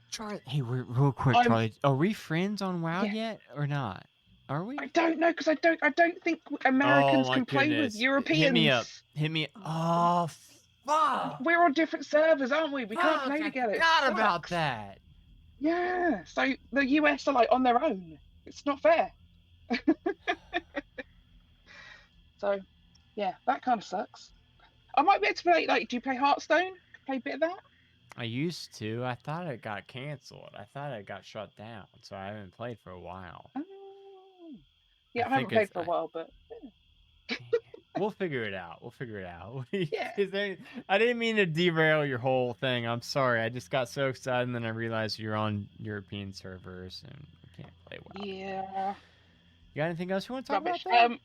Charlie, hey, real quick, Charlie, are we friends on WoW yet or not? Are we? I don't know because I don't think Oh Americans my can play with goodness! Europeans. Hit me up. Hit me. Oh fuck! We're on different servers, aren't we? We can't play I together. forgot about that. Yeah. So the US are like on their own. It's not fair. So, yeah, that kind of sucks. I might be able to play. Like, do you play Hearthstone? Play a bit of that. I used to. I thought it got canceled. I thought it got shut down, so I haven't played for a while. Oh. Yeah, I haven't played for a while, but we'll figure it out. We'll figure it out. Yeah. I didn't mean to derail your whole thing. I'm sorry. I just got so excited, and then I realized you're on European servers and we can't play WoW. Yeah. You got anything else you want to talk Rubbish. about?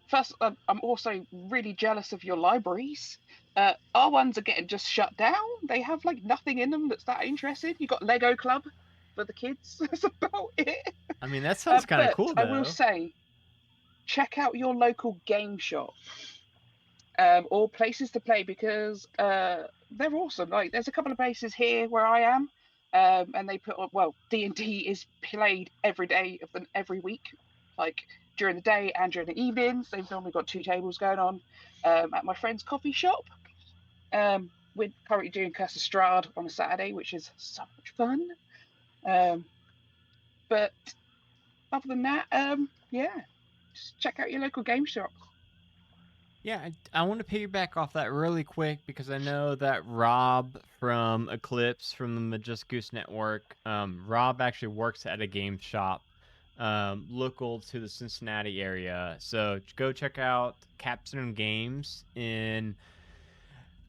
First, I'm also really jealous of your libraries. Our ones are getting just shut down. They have like nothing in them that's that interesting. You got Lego Club for the kids. That's about it. I mean, that sounds kind of cool, though. I will say, check out your local game shop or places to play because they're awesome. Like, there's a couple of places here where I am, and they put on, well, D&D is played every day of every week, like during the day and during the evenings. They've normally got 2 tables going on at my friend's coffee shop. We're currently doing Curse of Strahd on a Saturday, which is so much fun. But other than that, yeah, just check out your local game shop. Yeah, I want to piggyback off that really quick because I know that Rob from Eclipse from the Just Goose Network, Rob actually works at a game shop local to the Cincinnati area. So go check out Capstone Games in,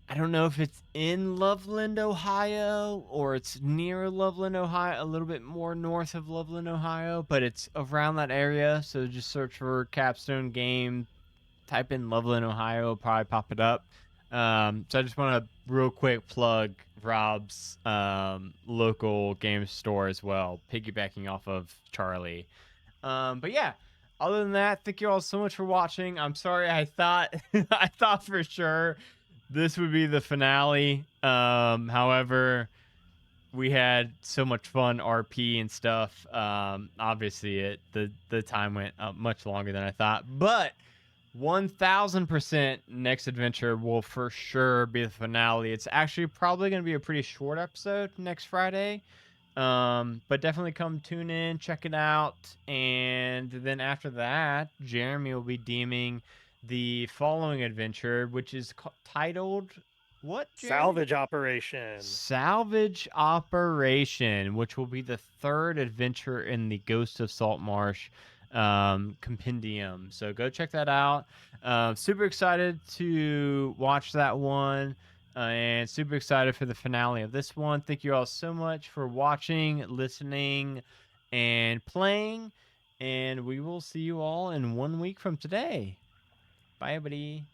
I don't know if it's in Loveland, Ohio, or it's near Loveland, Ohio, a little bit more north of Loveland, Ohio, but it's around that area. So just search for Capstone Game, type in Loveland, Ohio, it'll probably pop it up. So I just want to real quick plug Rob's local game store as well, piggybacking off of Charlie. But yeah, other than that, thank you all so much for watching. I'm sorry, I thought I thought for sure this would be the finale. However, we had so much fun RP and stuff. Obviously, the time went much longer than I thought, but 1000% next adventure will for sure be the finale. It's actually probably going to be a pretty short episode next Friday. But definitely come tune in, check it out. And then after that, Jeremy will be deeming the following adventure, which is titled what, Jeremy? Salvage operation. Salvage Operation, which will be the third adventure in the Ghost of Saltmarsh compendium. So go check that out. Super excited to watch that one. And super excited for the finale of this one. Thank you all so much for watching, listening, and playing. And we will see you all in 1 week from today. Bye, everybody.